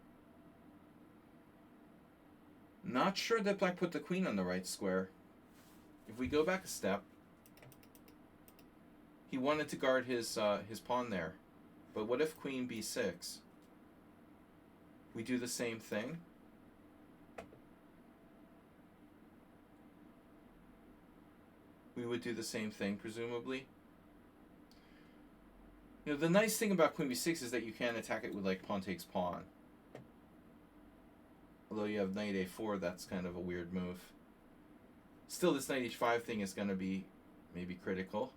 Not sure that black put the queen on the right square. If we go back a step, he wanted to guard his pawn there. But what if queen b6? We do the same thing. We would do the same thing, presumably. The nice thing about queen b6 is that you can attack it with like pawn takes pawn. Although you have knight a4, that's kind of a weird move. Still, this knight h5 thing is going to be maybe critical.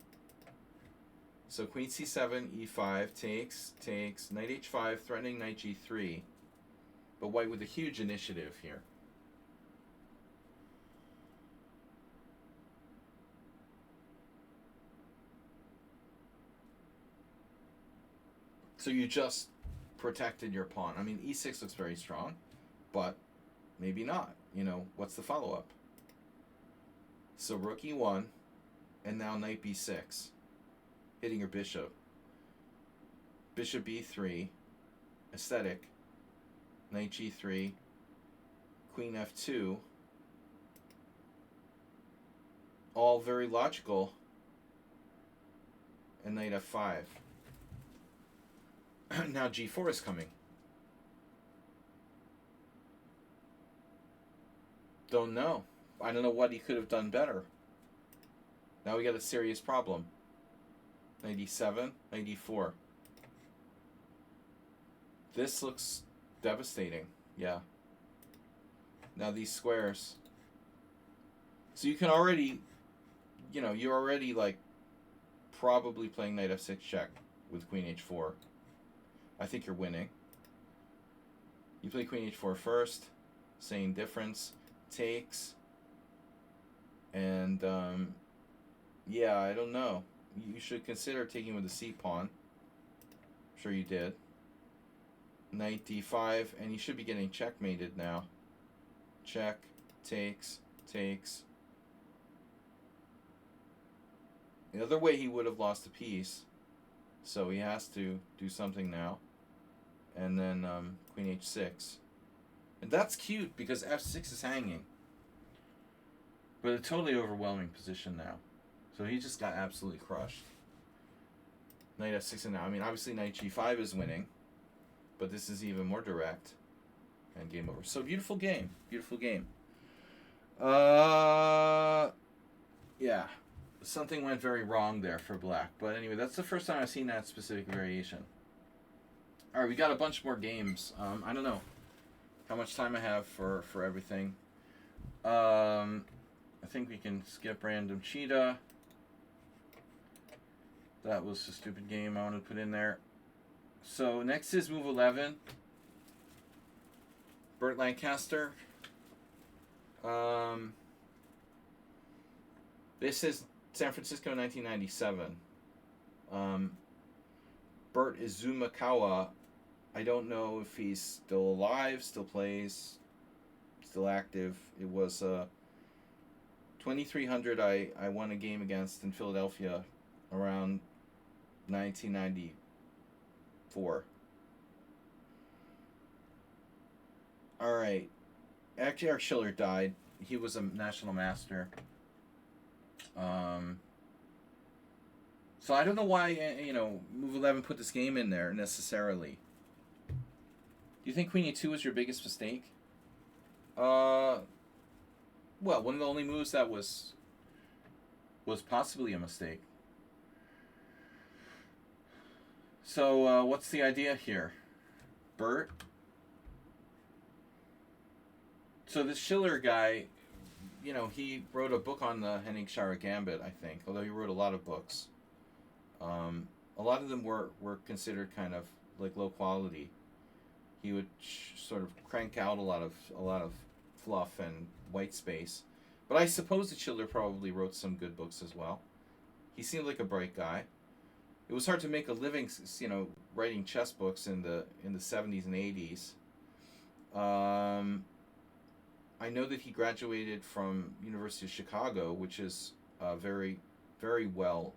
So queen c7, e5, takes, knight h5, threatening knight g3. But white with a huge initiative here. So you just protected your pawn. I mean, e6 looks very strong, but maybe not. What's the follow-up? So rook e1, and now knight b6, hitting your bishop. Bishop b3, aesthetic, knight g3, queen f2, all very logical, and knight f5. Now g4 is coming. Don't know. I don't know what he could have done better. Now we got a serious problem. Knight e7, knight e4. This looks devastating. Yeah. Now these squares. So you can already, you're already like probably playing knight f6 check with queen h4. I think you're winning. You play queen h4 first. Same difference. Takes. And, yeah, I don't know. You should consider taking with the c pawn. I'm sure you did. Knight d5, and you should be getting checkmated now. Check, takes. The other way he would have lost a piece, so he has to do something now. And then queen h6. And that's cute because f6 is hanging. But a totally overwhelming position now. So he just got absolutely crushed. Knight f6 and now. I mean, obviously knight g5 is winning. But this is even more direct. And game over. So beautiful game. Beautiful game. Yeah. Something went very wrong there for black. But anyway, that's the first time I've seen that specific variation. Alright, we got a bunch more games. I don't know how much time I have for everything. I think we can skip Random Cheetah. That was a stupid game I wanted to put in there. So next is Move 11. Burt Lancaster. This is San Francisco 1997. Burt Izumakawa. I don't know if he's still alive, still plays, still active. It was 2300 I won a game against in Philadelphia around 1994. All right. Actually, Eric Schiller died. He was a national master. Um, so I don't know why Move 11 put this game in there necessarily. Do you think Queen E2 was your biggest mistake? Uh, well, one of the only moves that was possibly a mistake. So what's the idea here, Bert? So this Schiller guy, he wrote a book on the Henning Shara Gambit, I think. Although he wrote a lot of books, a lot of them were considered kind of like low quality. He would sort of crank out a lot of fluff and white space. But I suppose that Schiller probably wrote some good books as well. He seemed like a bright guy. It was hard to make a living, writing chess books in the 70s and 80s. I know that he graduated from University of Chicago, which is very, very well,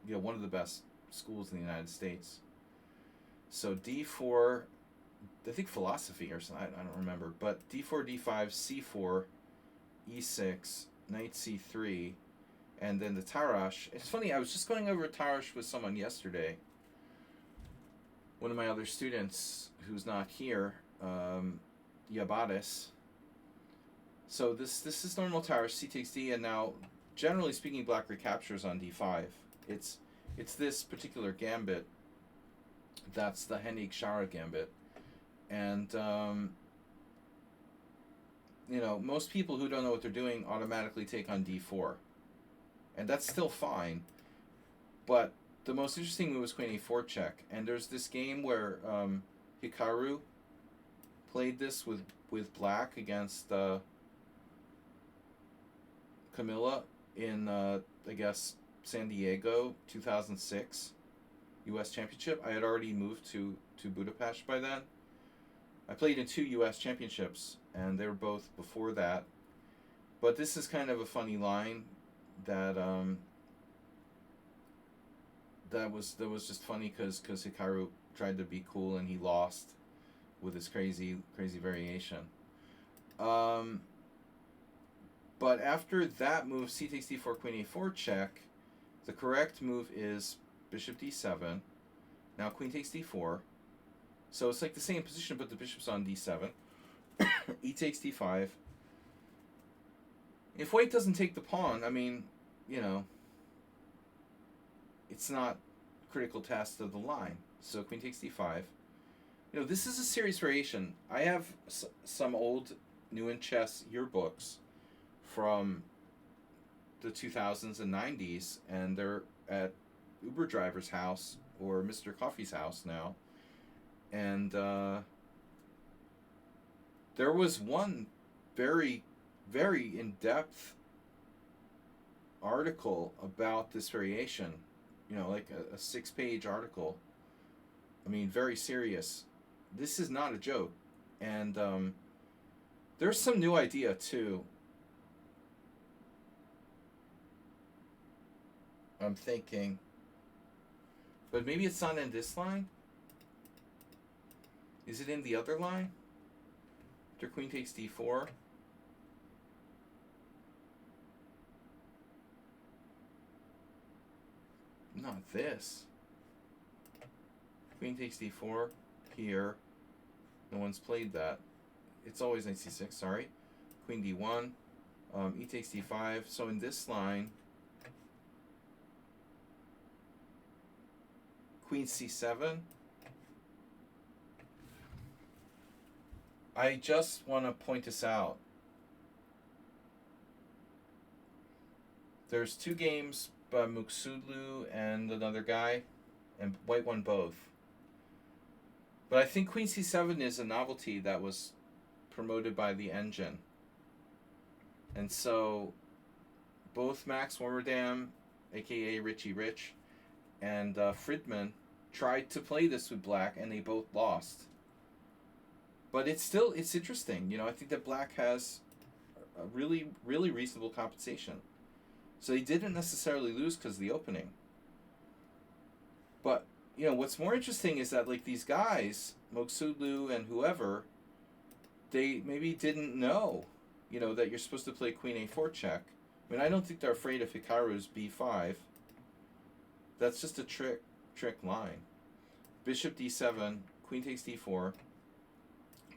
one of the best schools in the United States. So D4, I think philosophy or something, I don't remember, but D4, D5, C4, E6, Knight C3, and then the Tarash. It's funny, I was just going over Tarash with someone yesterday. One of my other students who's not here, Yabatis. So this is normal Tarash, C takes D, and now, generally speaking, black recaptures on D5. It's this particular gambit that's the Henning Shara Gambit. And, most people who don't know what they're doing automatically take on D4. And that's still fine. But the most interesting move was Queen A4 check. And there's this game where Hikaru played this with black against Camilla in, I guess, San Diego, 2006 U.S. Championship. I had already moved to Budapest by then. I played in 2 U.S. championships, and they were both before that. But this is kind of a funny line that that was just funny because Hikaru tried to be cool and he lost with his crazy variation. But after that move, C takes D4, Queen A4 check, the correct move is Bishop D7. Now Queen takes D4. So it's like the same position, but the bishop's on D7. E takes D5. If white doesn't take the pawn, I mean, it's not critical task of the line. So Queen takes D5. This is a serious variation. I have some old New in Chess yearbooks from the 2000s and 90s, and they're at Uber driver's house or Mr. Coffee's house now. And there was one very, very in-depth article about this variation, like a 6-page article. I mean, very serious. This is not a joke. And there's some new idea, too. I'm thinking. But maybe it's not in this line? Is it in the other line? After Queen takes D4? Not this. Queen takes D4 here. No one's played that. It's always Knight C6, sorry. Queen D1. E takes D5. So in this line, Queen C7. I just want to point this out. There's 2 games by Muxudlu and another guy, and white won both. But I think Queen C7 is a novelty that was promoted by the engine. And so both Max Warmerdam, aka Richie Rich, and Friedman tried to play this with black, and they both lost. But it's interesting. I think that black has a really, really reasonable compensation. So they didn't necessarily lose because of the opening. you know, what's more interesting is that like these guys, Moksulu and whoever, they maybe didn't know, you know, that you're supposed to play Queen A4 check. I mean, I don't think they're afraid of Hikaru's B5. That's just a trick line. Bishop D7, Queen takes D4,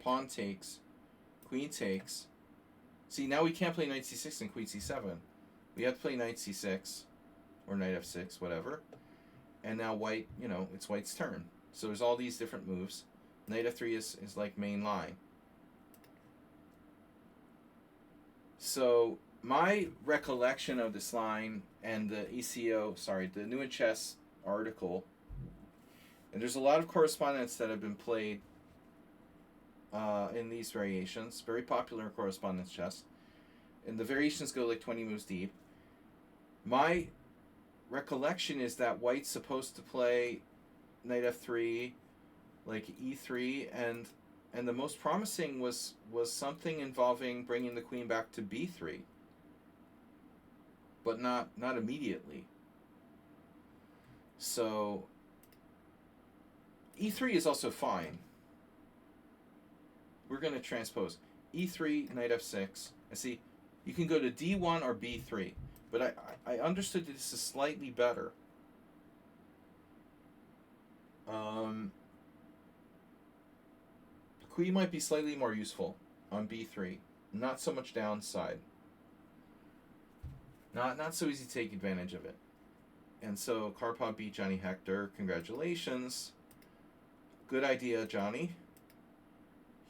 Pawn takes, Queen takes. See, now we can't play Knight C6 and Queen C7. We have to play Knight C6 or Knight F6, whatever. And now White, you know, it's White's turn. So there's all these different moves. Knight F3 is like main line. So my recollection of this line and the the New in Chess article, and there's a lot of correspondence that have been played in these variations. Very popular in correspondence chess. And the variations go like 20 moves deep. My recollection is that White's supposed to play Knight F3, like E3, and the most promising was something involving bringing the queen back to B3, but not immediately. So E3 is also fine. We're going to transpose E3, Knight F6. I see you can go to D1 or B3, but I understood that this is slightly better. The queen might be slightly more useful on B3. Not so much downside. Not so easy to take advantage of it. And so Karpov beat Johnny Hector. Congratulations. Good idea, Johnny.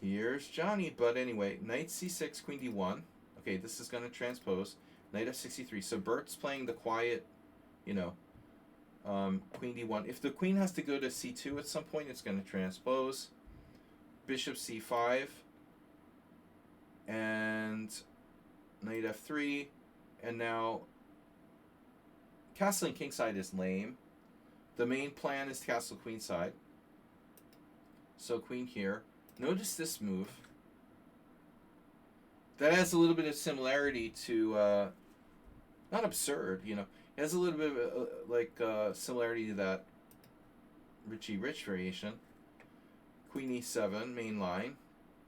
Here's Johnny. But anyway, Knight C6, Queen D1. Okay, this is going to transpose. Knight F63. So Bert's playing the quiet, you know, Queen D1. If the queen has to go to C2 at some point, it's going to transpose. Bishop C5. And Knight F3. And now castling kingside is lame. The main plan is to castle queenside. So queen here. Notice this move. That has a little bit of similarity to, not absurd, you know. It has a little bit of similarity to that Richie Rich variation. Queen E7, main line.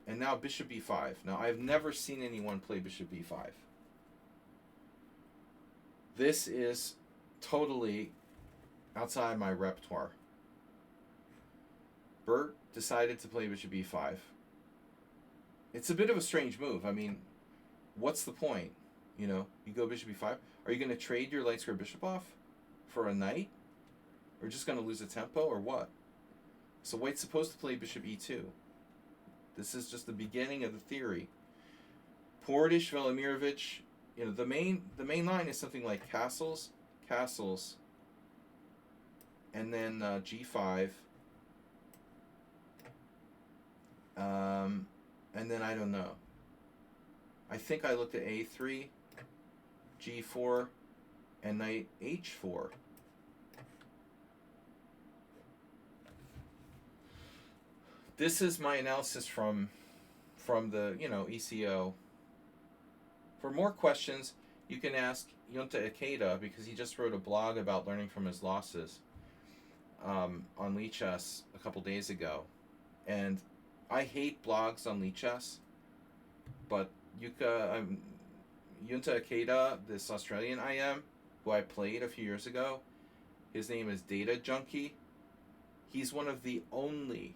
And now Bishop B5. Now, I've never seen anyone play Bishop B5. This is totally outside my repertoire. Bert decided to play Bishop B5. It's a bit of a strange move. I mean, what's the point? You know, you go Bishop B5. Are you going to trade your light square bishop off for a knight? Or just going to lose a tempo, or what? So White's supposed to play Bishop E2. This is just the beginning of the theory. Portish, Velimirovich, you know, the main line is something like castles, and then G5. And then I don't know. I think I looked at A3, G4, and Knight H4. This is my analysis from the, you know, ECO. For more questions, you can ask Yunta Ikeda, because he just wrote a blog about learning from his losses on Lichess a couple days ago. And I hate blogs on Lichess, but Yunta Ikeda, this Australian IM, who I played a few years ago, his name is Data Junkie. He's one of the only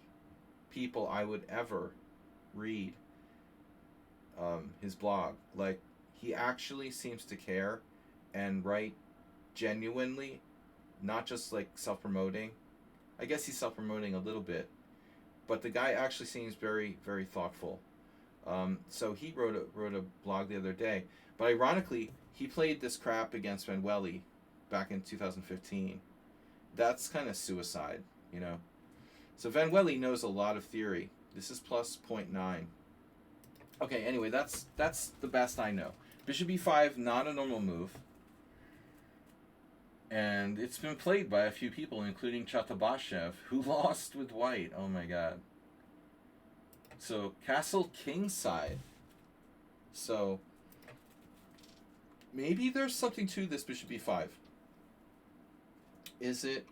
people I would ever read his blog. Like, he actually seems to care and write genuinely, not just like self-promoting. I guess he's self-promoting a little bit, but the guy actually seems very, very thoughtful. So he wrote a blog the other day, but ironically, he played this crap against Manueli back in 2015. That's kind of suicide, you know. So Manueli knows a lot of theory. This is plus 0.9. Okay, anyway, that's the best I know. Bishop E5, not a normal move. And it's been played by a few people, including Chatabashev, who lost with white. Oh my god. So, castle kingside. So, maybe there's something to this Bishop E5. Is it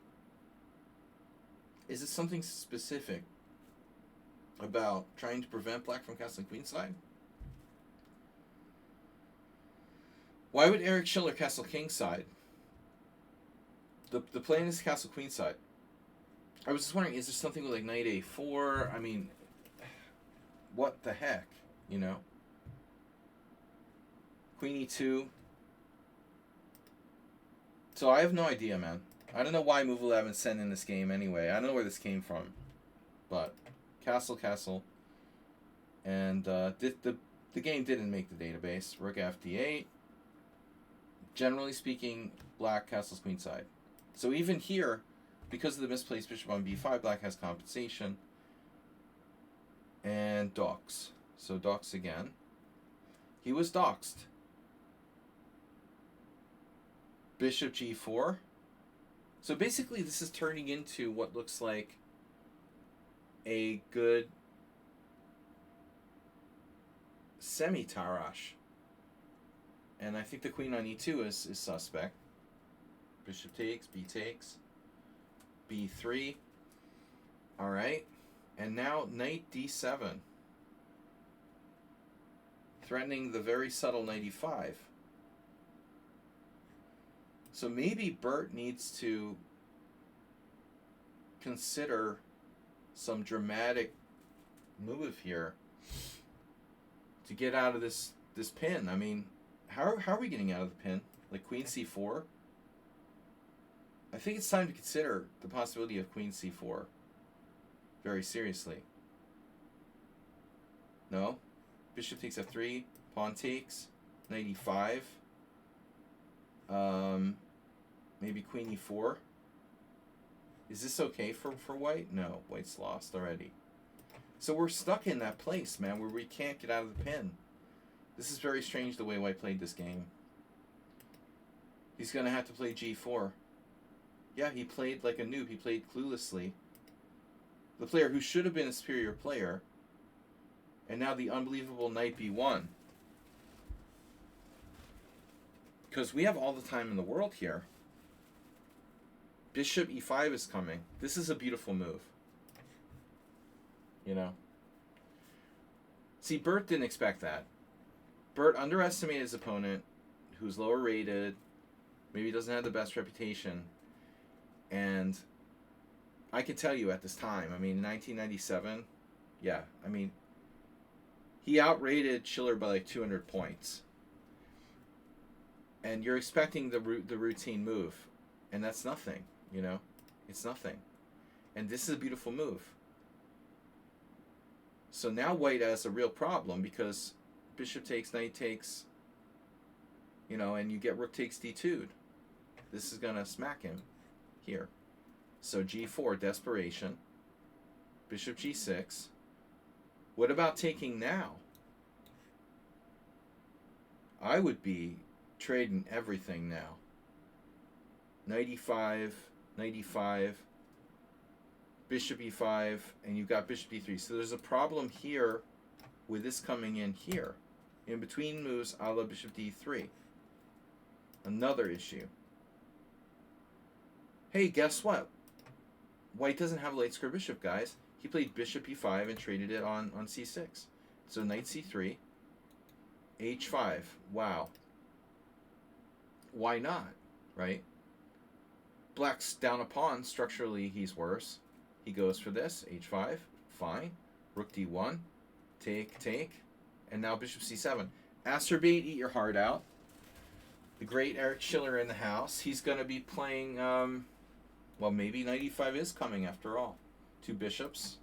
Is it something specific about trying to prevent black from castling queenside? Why would Eric Schiller castle kingside? The plan is to castle queenside. I was just wondering, is there something with like knight a4? I mean, what the heck, you know? Queen e2. So I have no idea, man. I don't know why Move 11 sent in this game anyway. I don't know where this came from. But castle, castle. And the game didn't make the database. Rook fd8. Generally speaking, black castles queenside. So even here, because of the misplaced bishop on b5, black has compensation. And dox. So dox again. He was doxed. Bishop g4. So basically this is turning into what looks like a good semi-Tarash. And I think the queen on e2 is suspect. Bishop takes, b takes, b3. Alright. And now knight d7. Threatening the very subtle knight e5. So maybe Bert needs to consider some dramatic move here to get out of this pin. I mean, how are we getting out of the pin? Like queen c4? I think it's time to consider the possibility of queen c4 very seriously. No? Bishop takes f3, pawn takes, knight e5. Maybe queen e4. Is this okay for white? No, white's lost already. So we're stuck in that place, man, where we can't get out of the pin. This is very strange the way white played this game. He's going to have to play g4. Yeah, he played like a noob. He played cluelessly. The player who should have been a superior player. And now the unbelievable knight b1. Because we have all the time in the world here. Bishop e5 is coming. This is a beautiful move. You know? See, Bert didn't expect that. Bert underestimated his opponent, who's lower rated, maybe doesn't have the best reputation. And I can tell you at this time, I mean, 1997, yeah, I mean, he outrated Schiller by like 200 points. And you're expecting the routine move. And that's nothing, you know? It's nothing. And this is a beautiful move. So now white has a real problem because bishop takes, knight takes, you know, and you get rook takes d2'd. This is going to smack him here. So g4, desperation. Bishop g6. What about taking now? I would be trading everything now. Knight e5, knight e5, bishop e5, and you've got bishop d3. So there's a problem here with this coming in here. In between moves, a la bishop d3. Another issue. Hey, guess what? White doesn't have a late square bishop, guys. He played bishop e5 and traded it on c6. So knight c3, h5. Wow. Why not, right? Black's down a pawn. Structurally, he's worse. He goes for this, h5. Fine. Rook d1. Take, take. And now bishop c7. Acerbate, eat your heart out. The great Eric Schiller in the house. He's going to be playing, well, maybe knight e5 is coming after all. Two bishops.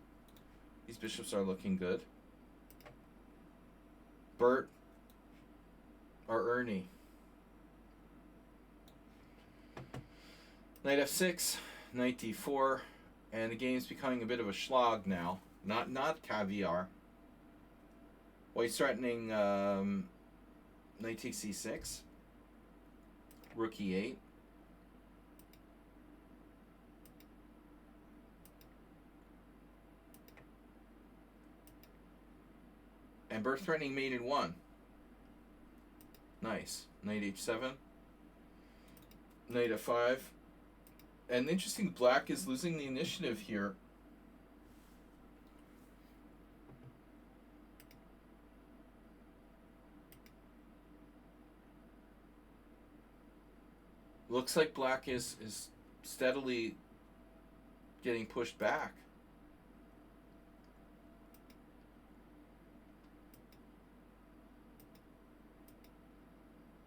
These bishops are looking good. Bert or Ernie. Knight f6, knight d4, and the game's becoming a bit of a schlag now. Not caviar. White's threatening knight takes c6, rook e8. And Bert threatening mate in 1. Nice. Knight h7, knight f5. And interesting, black is losing the initiative here. Looks like black is steadily getting pushed back.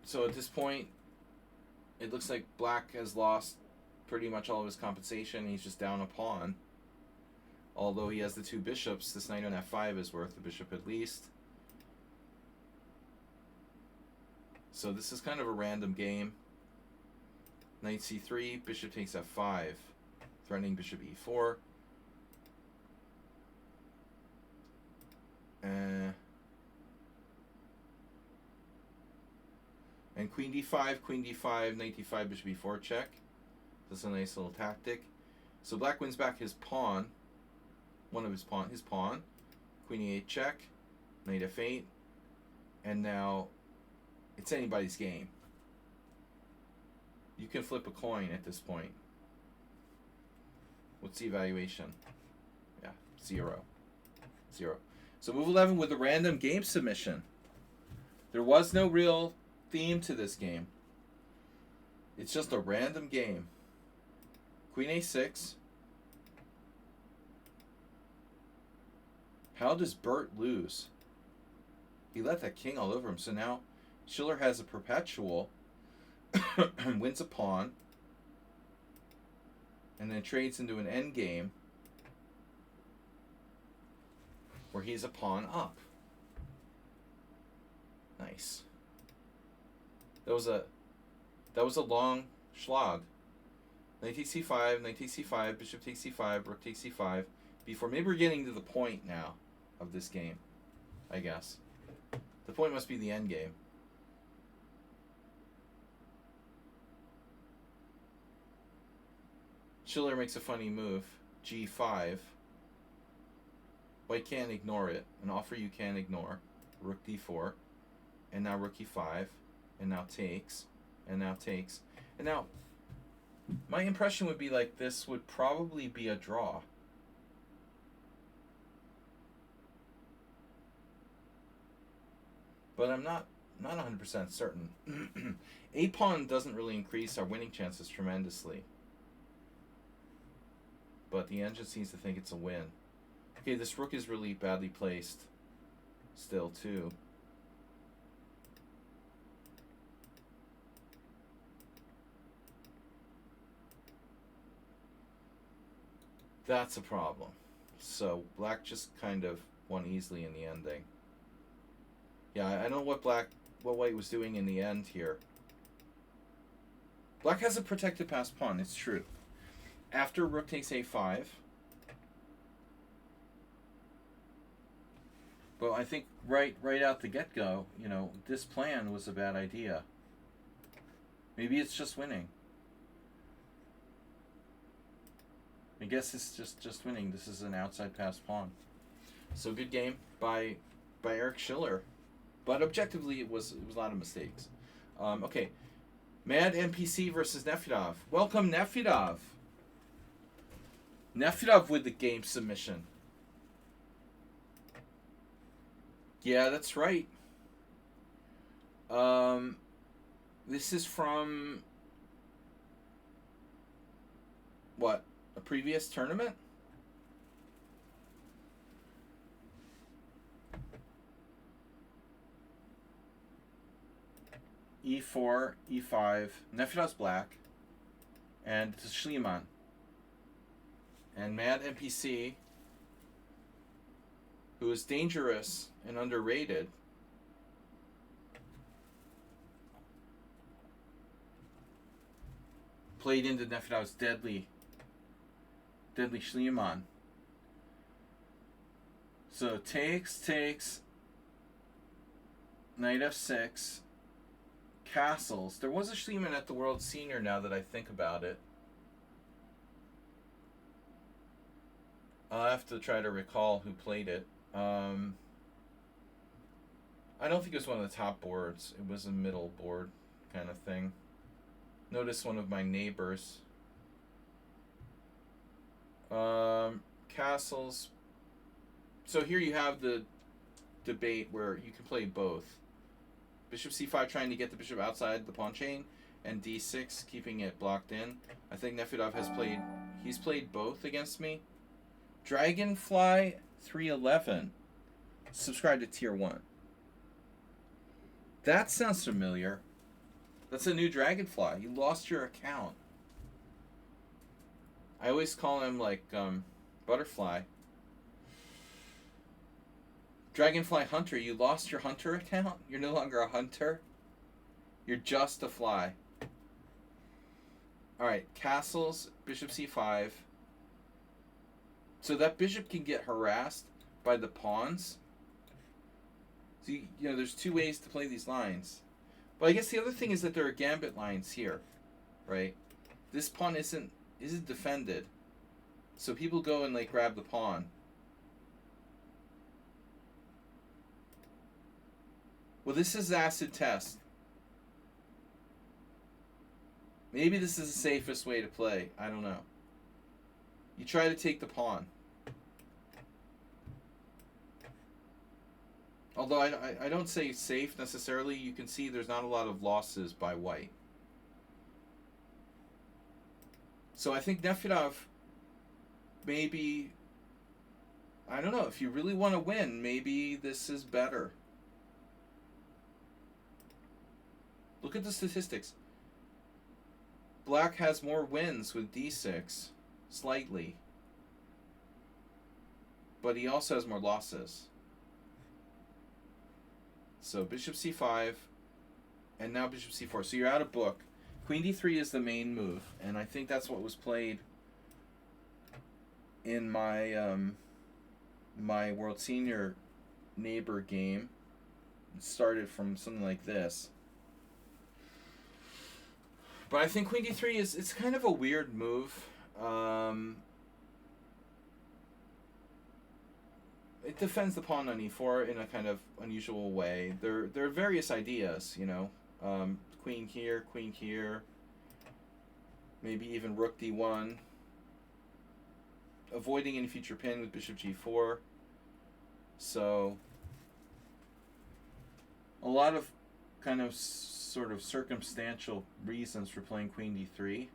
So at this point, it looks like black has lost pretty much all of his compensation. He's just down a pawn. Although he has the two bishops, this knight on f5 is worth the bishop at least. So this is kind of a random game. Knight c3, bishop takes f5, threatening bishop e4. And queen d5, knight d5, bishop e4 check. That's a nice little tactic. So black wins back his pawn, his pawn. Queen e8 check, knight f8, and now it's anybody's game. You can flip a coin at this point. What's the evaluation? Yeah, 0. So move 11 with a random game submission. There was no real theme to this game. It's just a random game. Queen a6. How does Bert lose? He let that king all over him. So now Schiller has a perpetual, wins a pawn, and then trades into an endgame where he's a pawn up. Nice. That was a long schlag. Knight takes c5, knight takes c5, bishop takes c5, rook takes c5. Before, maybe we're getting to the point now of this game, I guess. The point must be the end game. Schiller makes a funny move, g5. White can't ignore it. An offer you can't ignore. Rook d4. And now rook e5. And now takes. And now takes. And now, my impression would be like this would probably be a draw. But I'm not 100% certain. A pawn doesn't really increase our winning chances tremendously. But the engine seems to think it's a win. Okay, this rook is really badly placed still, too. That's a problem. So black just kind of won easily in the ending. Yeah, I don't know what white was doing in the end here. Black has a protected passed pawn, it's true. After rook takes a5. But I think right out the get-go, this plan was a bad idea. Maybe it's just winning. I guess it's just winning. This is an outside passed pawn. So good game by Eric Schiller. But objectively, it was a lot of mistakes. Okay, Mad NPC versus Nefedov. Welcome, Nefedov. Nefedov with the game submission. Yeah, that's right. This is from what? A previous tournament? E4, E5, Nefedov's black, and it's Schliemann. And Mad NPC, who is dangerous and underrated, played into Nefedov's deadly Schliemann. So takes, knight f6, castles. There was a Schliemann at the World Senior now that I think about it. I'll have to try to recall who played it. I don't think it was one of the top boards. It was a middle board kind of thing. Notice one of my neighbors Castles. So here you have the debate where you can play both. Bishop c5 trying to get the bishop outside the pawn chain, and d6 keeping it blocked in. I think Nefedov he's played both against me. Dragonfly 311. Subscribe to tier 1. That sounds familiar. That's a new Dragonfly. You lost your account. I always call him like Butterfly. Dragonfly Hunter, you lost your hunter account? You're no longer a hunter? You're just a fly. Alright, castles, bishop c5. So that bishop can get harassed by the pawns. So, you know, there's two ways to play these lines. But I guess the other thing is that there are gambit lines here, right? This pawn isn't defended. So people go and, like, grab the pawn. Well, this is acid test. Maybe this is the safest way to play. I don't know. You try to take the pawn. Although I don't say safe necessarily. You can see there's not a lot of losses by white. So I think Nefedov maybe... I don't know. If you really want to win, maybe this is better. Look at the statistics. Black has more wins with d6, slightly. But he also has more losses. So bishop c5, and now bishop c4. So you're out of book. Queen d3 is the main move, and I think that's what was played in my my World Senior neighbor game. It started from something like this. But I think queen d3 it's kind of a weird move. It defends the pawn on e4 in a kind of unusual way. There are various ideas, you know. Queen here, maybe even rook d1. Avoiding any future pin with bishop g4. So a lot of kind of sort of circumstantial reasons for playing queen d3.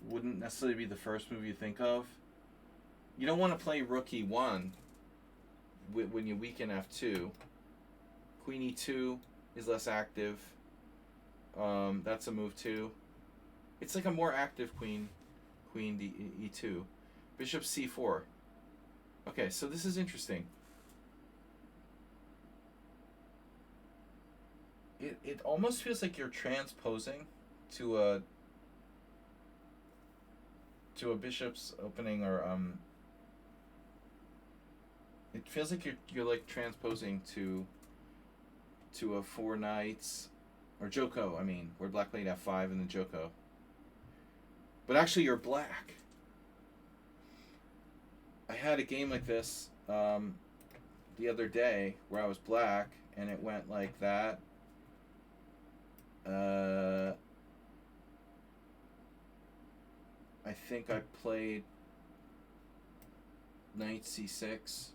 Wouldn't necessarily be the first move you think of. You don't want to play rook e1 when you weaken f2. Queen e2 is less active. That's a move too. It's like a more active queen e2. Bishop c4. Okay, so this is interesting. It almost feels like you're transposing to a bishop's opening, or it feels like you're like transposing to a four knights, or Joko, I mean, where black played f5 and then Joko. But actually you're black. I had a game like this the other day where I was black and it went like that. I think I played knight c6.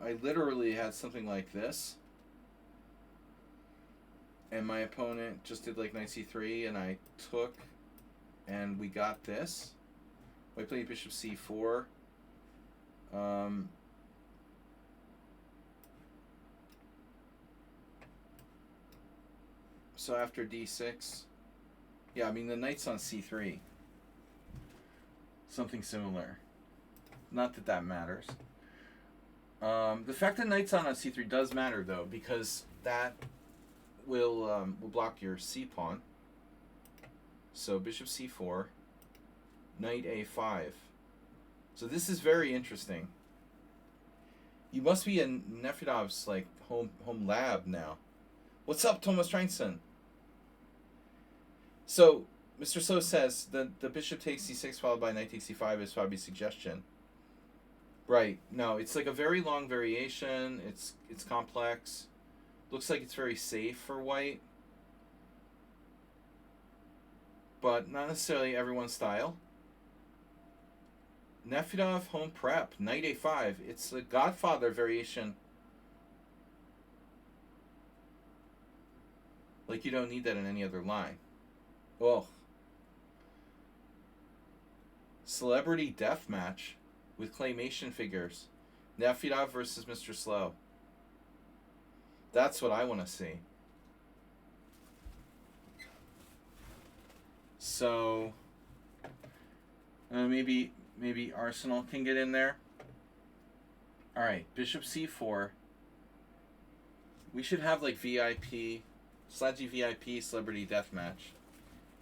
I literally had something like this, and my opponent just did like knight c3, and I took, and we got this. I played bishop c4. So after d6, yeah, I mean the knight's on c3. Something similar. Not that that matters. The fact that knight's on c3 does matter though, because that will block your c pawn. So bishop c4, knight a5. So this is very interesting. You must be in Nefedov's like home lab now. What's up, Thomas Treinson? So Mr. So says the bishop takes c6 followed by knight takes c5 is Fabi's suggestion. Right. No, it's like a very long variation. It's complex. Looks like it's very safe for white. But not necessarily everyone's style. Nefedov home prep, knight a5. It's a Godfather variation. Like you don't need that in any other line. Oh. Celebrity deathmatch with claymation figures. Nefedov versus Mr. Slow. That's what I want to see. So maybe Arsenal can get in there. All right, Bishop c4. We should have like VIP, Sledgy VIP Celebrity Deathmatch,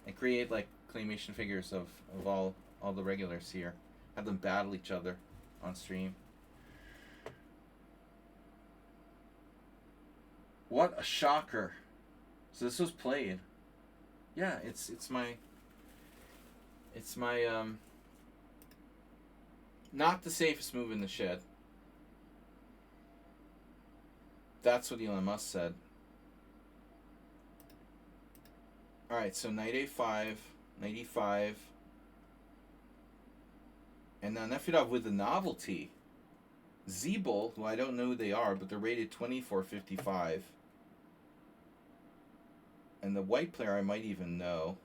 and create like claymation figures of all the regulars here. Have them battle each other on stream. What a shocker! So this was played. Yeah, it's my not the safest move in the shed. That's what Elon Musk said. Alright, so knight a5, knight e5. And now Nefedov with the novelty. Zeeble, who I don't know who they are, but they're rated 2455. And the white player I might even know.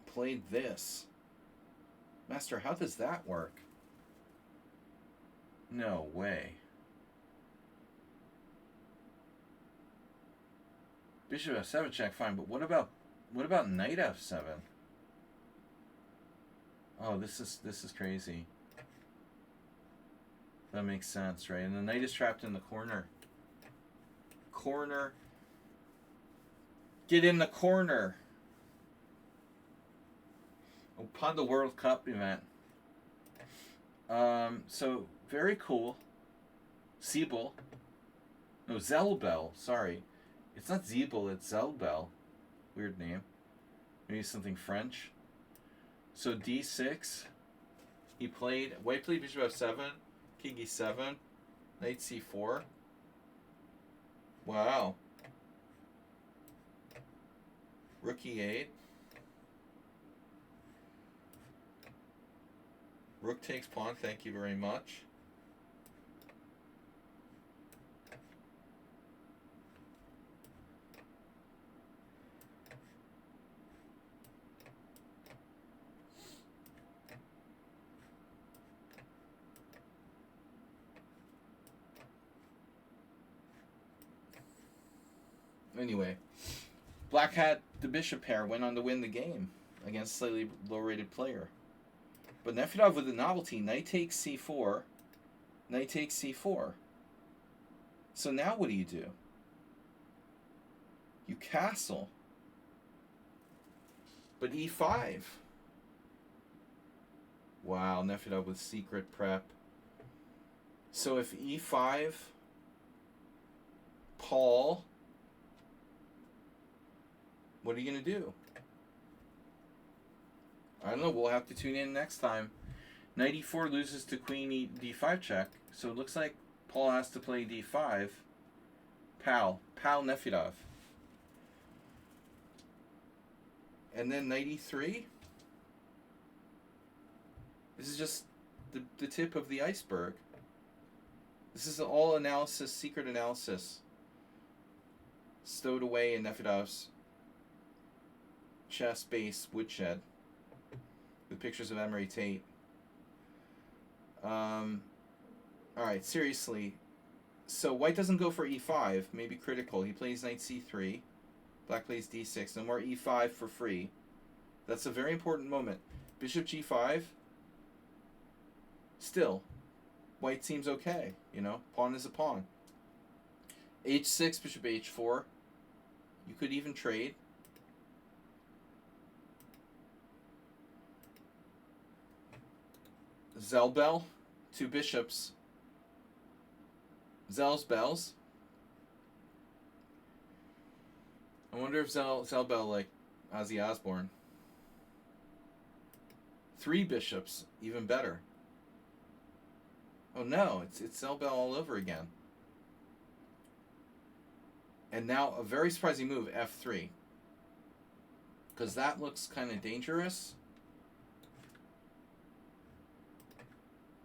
Played this. Master, how does that work? No way. Bishop f7 check, fine, but what about knight f7? Oh, this is crazy. That makes sense, right? And the knight is trapped in the corner. Corner. Get in the corner. Upon the World Cup event. So very cool. Siebel. No, Zelbel. Sorry. It's not Zeeble, it's Zelbel. Weird name. Maybe something French. So d6. He played. White played bishop f7. King e7. Knight c4. Wow. Rook e8. Rook takes pawn, thank you very much. Anyway, Black had the bishop pair, went on to win the game against a slightly low-rated player. But Nefedov with the novelty, knight takes c4, knight takes c4. So now what do? You castle. But e5. Wow, Nefedov with secret prep. So if e5, Paul, what are you going to do? I don't know. We'll have to tune in next time. Knight e4 loses to queen d5 check. So it looks like Paul has to play d5. Pal Nefedov. And then knight e3. This is just the tip of the iceberg. This is all analysis, secret analysis, stowed away in Nefedov's chess base woodshed with pictures of Emery Tate. Alright, seriously. So white doesn't go for e5, maybe critical. He plays knight c3. Black plays d6. No more e5 for free. That's a very important moment. Bishop g5. Still, white seems okay. You know, pawn is a pawn. h6, bishop h4. You could even trade. Zelbel, two bishops. Zell's bells. I wonder if Zelbel like Ozzy Osbourne. Three bishops, even better. Oh no, it's Zelbel all over again. And now a very surprising move, f3. Because that looks kind of dangerous.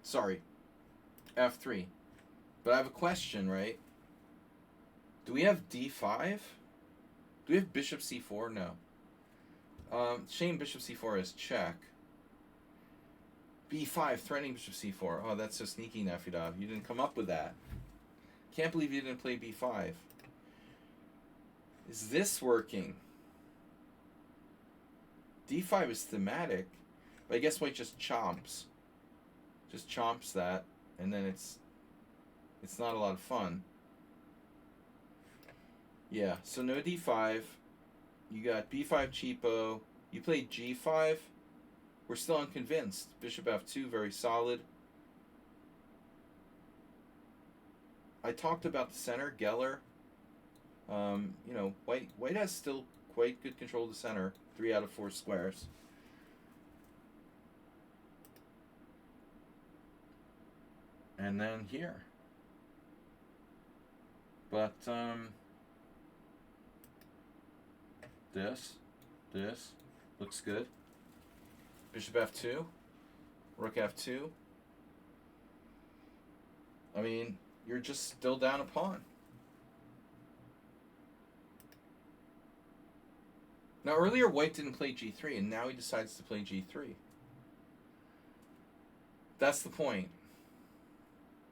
Sorry, f3. But I have a question, right? Do we have d5? Do we have bishop c4? No. Shame bishop c4 is check. b5, threatening bishop c4. Oh, that's so sneaky, Nefedov. You didn't come up with that. Can't believe you didn't play b5. Is this working? d5 is thematic, but I guess white just chomps. Just chomps that, and then it's not a lot of fun. Yeah, so no d5. You got b5 cheapo. You played g5. We're still unconvinced. Bishop f2, very solid. I talked about the center, Geller. You know, white has still quite good control of the center. 3 out of 4 squares. And then here. But, this looks good. Bishop f2, rook f2. I mean, you're just still down a pawn. Now, earlier white didn't play g3, and now he decides to play g3. That's the point.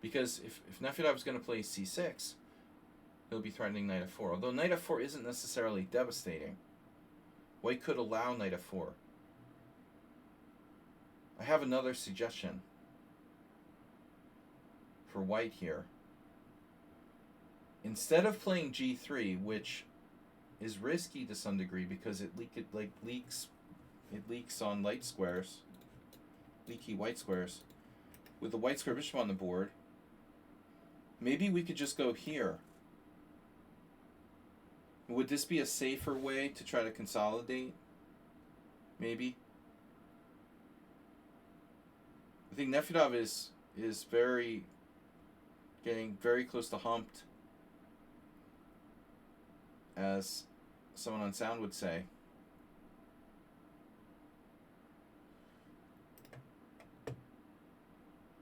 Because if Nefedov is going to play c6, he'll be threatening knight f4. Although knight f4 isn't necessarily devastating. White could allow knight f4. I have another suggestion for white here. Instead of playing g3, which is risky to some degree because it leaks on light squares, leaky white squares. With the white square bishop on the board, maybe we could just go here. Would this be a safer way to try to consolidate? Maybe. I think Nefedov is getting very close to humped, as someone on sound would say.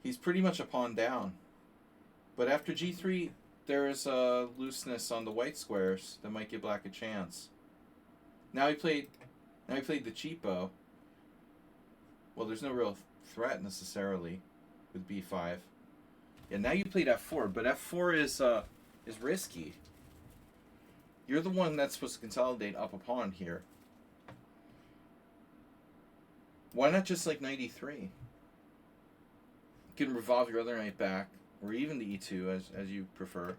He's pretty much a pawn down. But after g3, there is a looseness on the white squares that might give black a chance. Now he played the cheapo. Well, there's no real threat necessarily with b5. Yeah, now you played f4, but f4 is risky. You're the one that's supposed to consolidate up a pawn here. Why not just like knight e3? You can revolve your other knight back, or even the e2 as you prefer.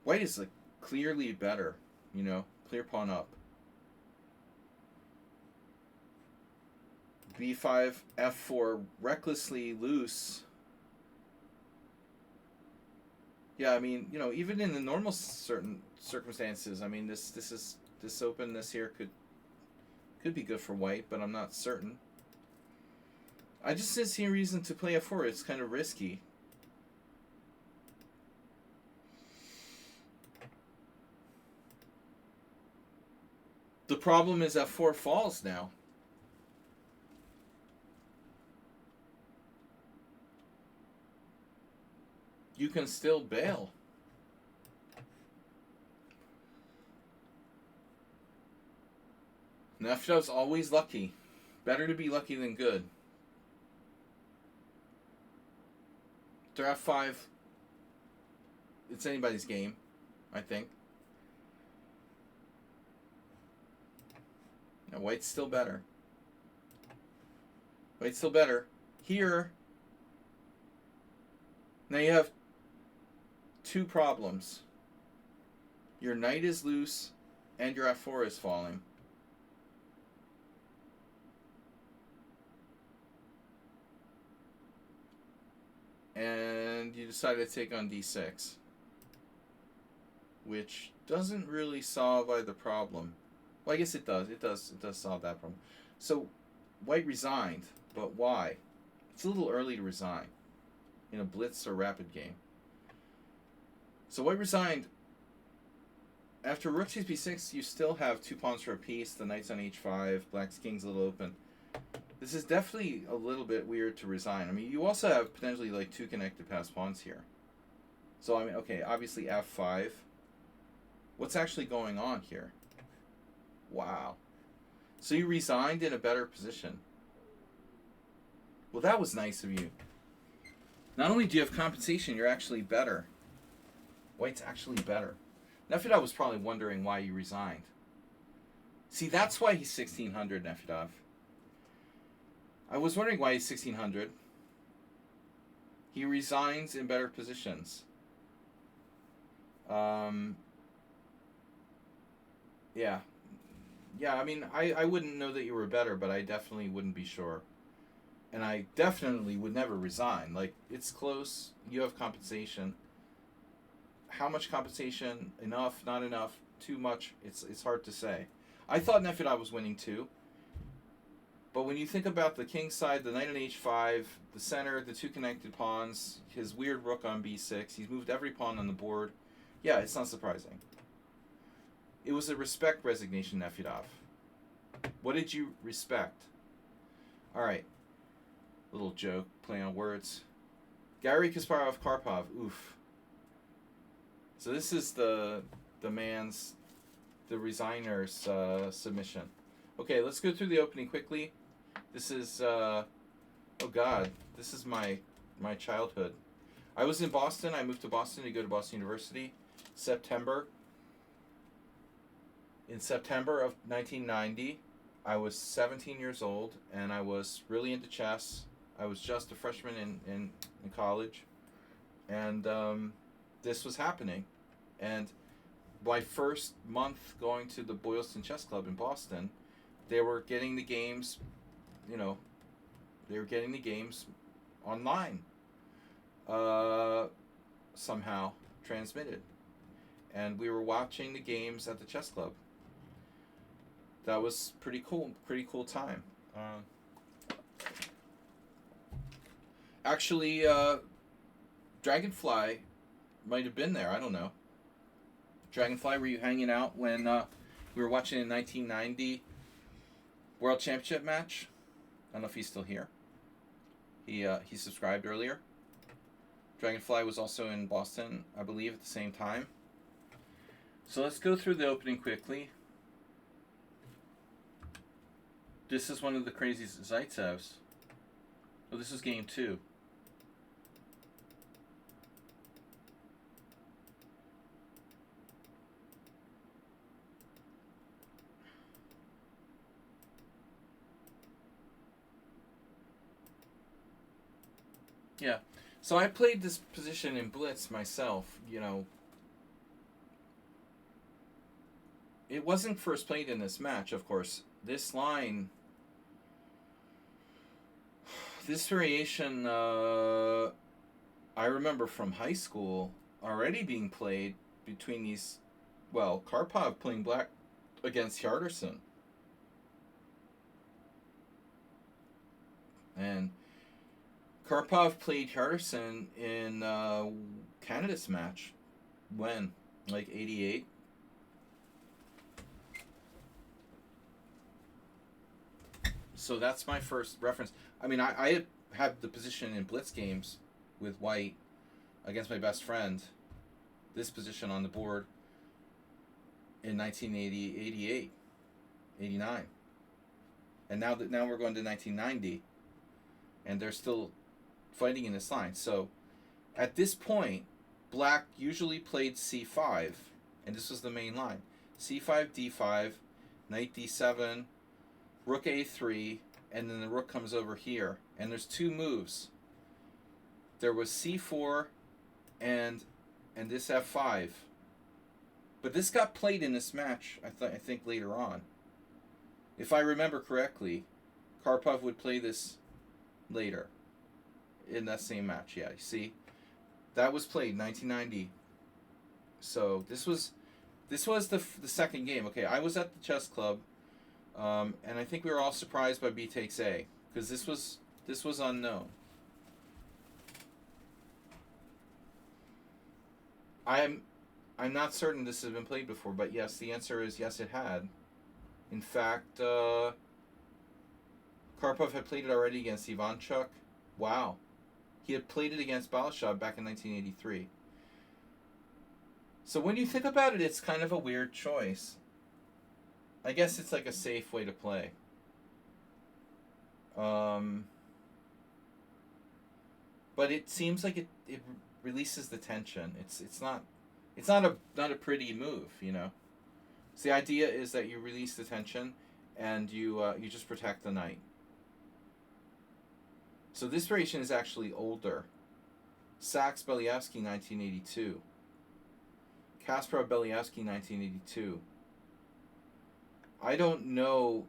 White is like clearly better, you know, clear pawn up. b5, f4, recklessly loose. Yeah, I mean, you know, even in the normal certain circumstances, I mean, this openness here could be good for white, but I'm not certain. I just didn't see a reason to play f4. It's kind of risky. The problem is f4 falls now. You can still bail. Nefedov's always lucky. Better to be lucky than good. After f5, it's anybody's game, I think. Now white's still better. White's still better. Here, now you have two problems. Your knight is loose and your f4 is falling. And you decided to take on d6, which doesn't really solve either problem. Well, I guess it does. It does solve that problem. So white resigned, but why? It's a little early to resign in a blitz or rapid game. So white resigned. After rook takes b6, you still have 2 pawns for a piece. The knight's on h5. Black's king's a little open. This is definitely a little bit weird to resign. I mean, you also have potentially like two connected pass pawns here. So, I mean, okay, obviously f5. What's actually going on here? Wow. So you resigned in a better position. Well, that was nice of you. Not only do you have compensation, you're actually better. White's actually better. Nefedov was probably wondering why you resigned. See, that's why he's 1600, Nefedov. I was wondering why he's 1600. He resigns in better positions. Yeah. Yeah, I mean, I wouldn't know that you were better, but I definitely wouldn't be sure. And I definitely would never resign. Like, it's close. You have compensation. How much compensation? Enough? Not enough? Too much? It's hard to say. I thought Nefedov was winning too. But when you think about the king side, the knight on h5, the center, the two connected pawns, his weird rook on b6, he's moved every pawn on the board. Yeah, it's not surprising. It was a respect resignation, Nefedov. What did you respect? All right. Little joke, play on words. Garry Kasparov Karpov. Oof. So this is the resigner's submission. Okay, let's go through the opening quickly. This is oh God, this is my childhood. I was in Boston. I moved to Boston to go to Boston University. In September of 1990, I was 17 years old, and I was really into chess. I was just a freshman in college, and this was happening. And my first month going to the Boylston Chess Club in Boston, they were getting the games, online, somehow transmitted. And we were watching the games at the chess club. That was pretty cool time. Actually, Dragonfly might have been there. I don't know. Dragonfly, were you hanging out when we were watching the 1990 World Championship match? I don't know if he's still here. He subscribed earlier. Dragonfly was also in Boston, I believe, at the same time. So let's go through the opening quickly. This is one of the crazy Zaitsevs. Oh, this is game 2. Yeah. So I played this position in Blitz myself, It wasn't first played in this match, of course. This line, this variation, I remember from high school already being played between these, Karpov playing black against Hjartarson. And Karpov played Hjartarson in Canada's match. When? Like 88? So that's my first reference. I mean, I had the position in Blitz games with White against my best friend. This position on the board in 1980, 88, 89. And now we're going to 1990. And they're still fighting in this line. So at this point, Black usually played c5, and this was the main line. c5, d5, knight d7, rook a3, and then the rook comes over here. And there's two moves. There was c4 and this f5. But this got played in this match, I think later on. If I remember correctly, Karpov would play this later in that same match. Yeah, you see? That was played 1990. So this was the second game. Okay, I was at the chess club, and I think we were all surprised by B takes A, because this was unknown. I'm not certain this has been played before, but yes, the answer is yes, it had. In fact, Karpov had played it already against Ivanchuk. Wow. He had played it against Balashov back in 1983. So when you think about it, it's kind of a weird choice. I guess it's like a safe way to play. But it seems like it releases the tension. It's not a pretty move, you know. So the idea is that you release the tension, and you just protect the knight. So this variation is actually older. Sachs Beliavsky 1982. Kasparov Beliavsky 1982. I don't know.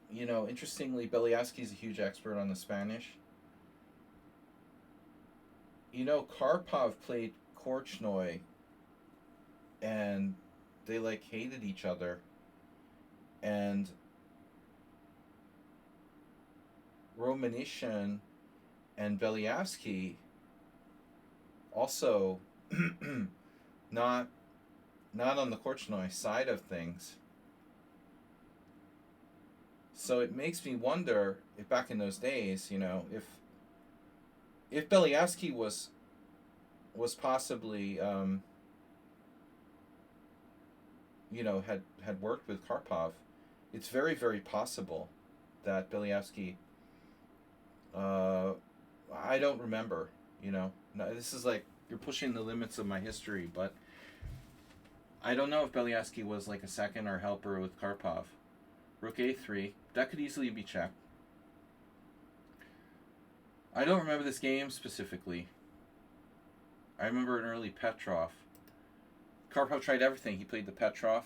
You know, interestingly, Beliavsky is a huge expert on the Spanish. You know, Karpov played Korchnoi, and they like hated each other. And Romanishin and Beliavsky also not on the Korchnoi side of things. So it makes me wonder if back in those days, you know, if Beliavsky was possibly you know, had worked with Karpov, it's very, very possible that Beliavsky I don't remember, you know. No, this is like you're pushing the limits of my history, but I don't know if Beliavsky was like a second or helper with Karpov. Rook a3. That could easily be checked. I don't remember this game specifically. I remember an early Petrov. Karpov tried everything. He played the Petrov.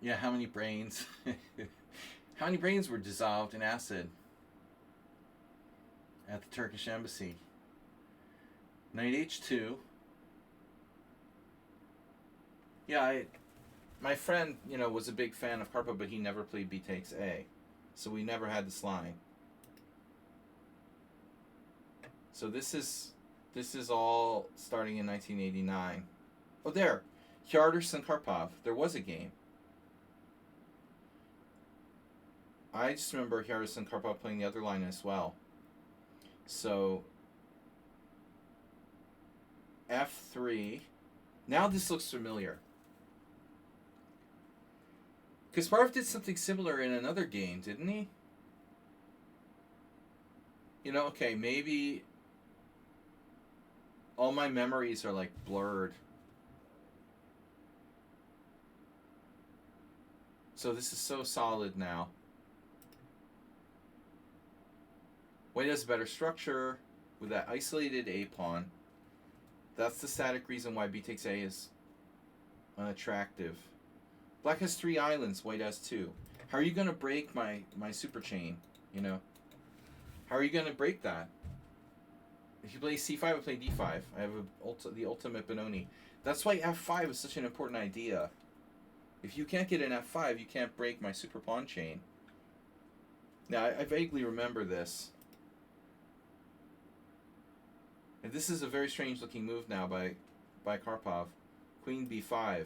Yeah, how many brains? How many brains were dissolved in acid at the Turkish embassy? Knight h2. Yeah, my friend, you know, was a big fan of Karpov, but he never played b takes a. So we never had this line. So this is all starting in 1989. Oh, there. Hjartarson Karpov. There was a game. I just remember Hjartarson Karpov playing the other line as well. So f3. Now this looks familiar. Kasparov did something similar in another game, didn't he? You know, okay, maybe all my memories are like blurred. So this is so solid now. White has a better structure with that isolated A pawn. That's the static reason why b takes a is unattractive. Black has 3 islands, white has 2. How are you going to break my super chain, you know? How are you going to break that? If you play c5, I play d5. I have the ultimate Benoni. That's why f5 is such an important idea. If you can't get an f5, you can't break my super pawn chain. Now, I vaguely remember this. And this is a very strange looking move now by Karpov. Queen b5.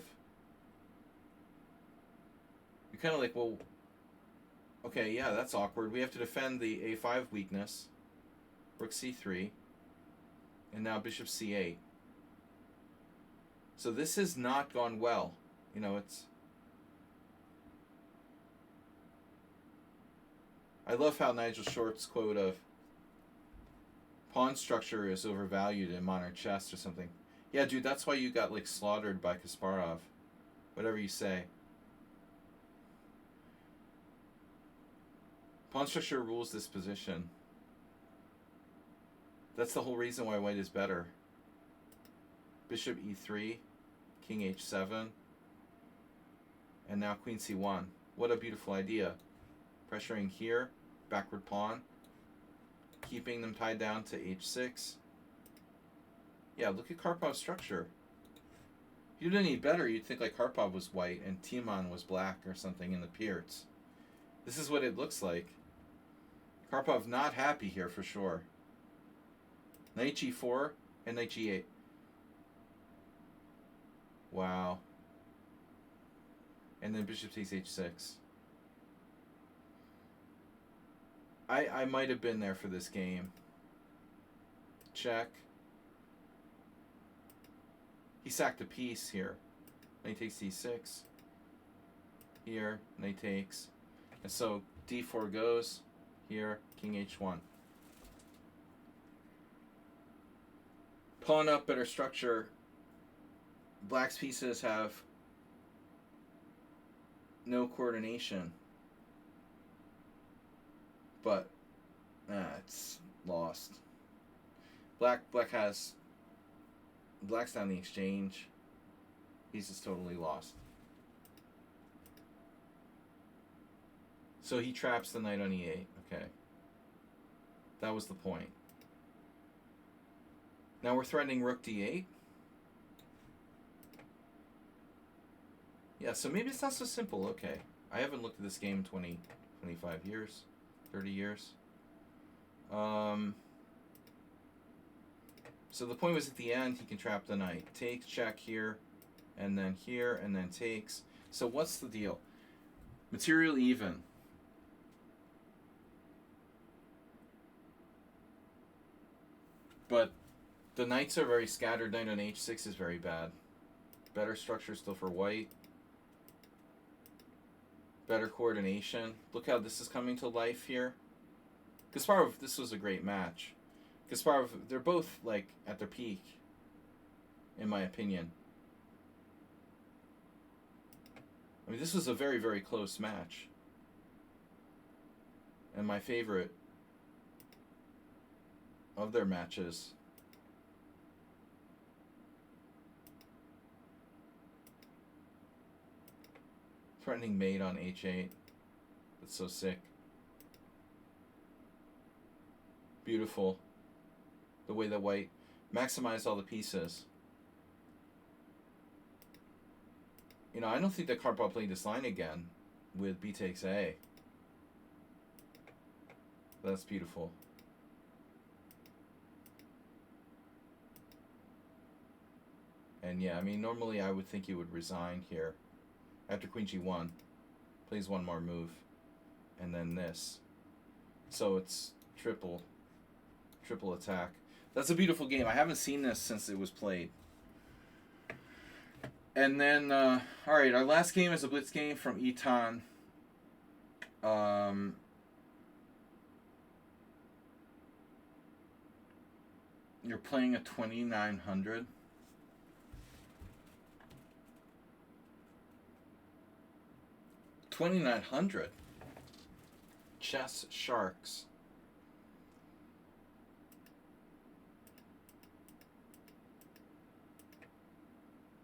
You're kind of like, well, okay, yeah, that's awkward. We have to defend the a5 weakness. Rook c3. And now bishop c8. So this has not gone well. You know, it's... I love how Nigel Short's quote of pawn structure is overvalued in modern chess or something. Yeah, dude, that's why you got, like, slaughtered by Kasparov. Whatever you say. Pawn structure rules this position. That's the whole reason why white is better. Bishop e3, king h7, and now queen c1. What a beautiful idea. Pressuring here, backward pawn, keeping them tied down to h6. Yeah, look at Karpov's structure. If you did any better, you'd think like Karpov was white and Timon was black or something in the Pirts. This is what it looks like. Karpov not happy here for sure. Knight g4 and knight g8. Wow. And then bishop takes h6. I might have been there for this game. Check. He sacked a piece here. Knight takes d6. Here, knight takes. And so d4 goes. Here, king h1. Pawn up, better structure. Black's pieces have no coordination. But, it's lost. Black's down the exchange. He's just totally lost. So he traps the knight on e8. Okay. That was the point. Now we're threatening rook d8. Yeah, so maybe it's not so simple. Okay. I haven't looked at this game in 20, 25 years. 30 years. So the point was at the end, he can trap the knight. Takes, check here, and then takes. So what's the deal? Material even. But the knights are very scattered. Knight on h6 is very bad. Better structure still for white. Better coordination. Look how this is coming to life here. Kasparov, this was a great match. Kasparov, they're both like at their peak, in my opinion. I mean, this was a very, very close match. And my favorite of their matches. Threatening mate on h8. That's so sick. Beautiful. The way that white maximized all the pieces. You know, I don't think that Karpov played this line again with b takes a. That's beautiful. And yeah, I mean, normally I would think he would resign here. After queen g1, plays one more move. And then this. So it's triple attack. That's a beautiful game. I haven't seen this since it was played. And then, alright, our last game is a blitz game from Eton. You're playing a 2900. $2,900. Chess Sharks.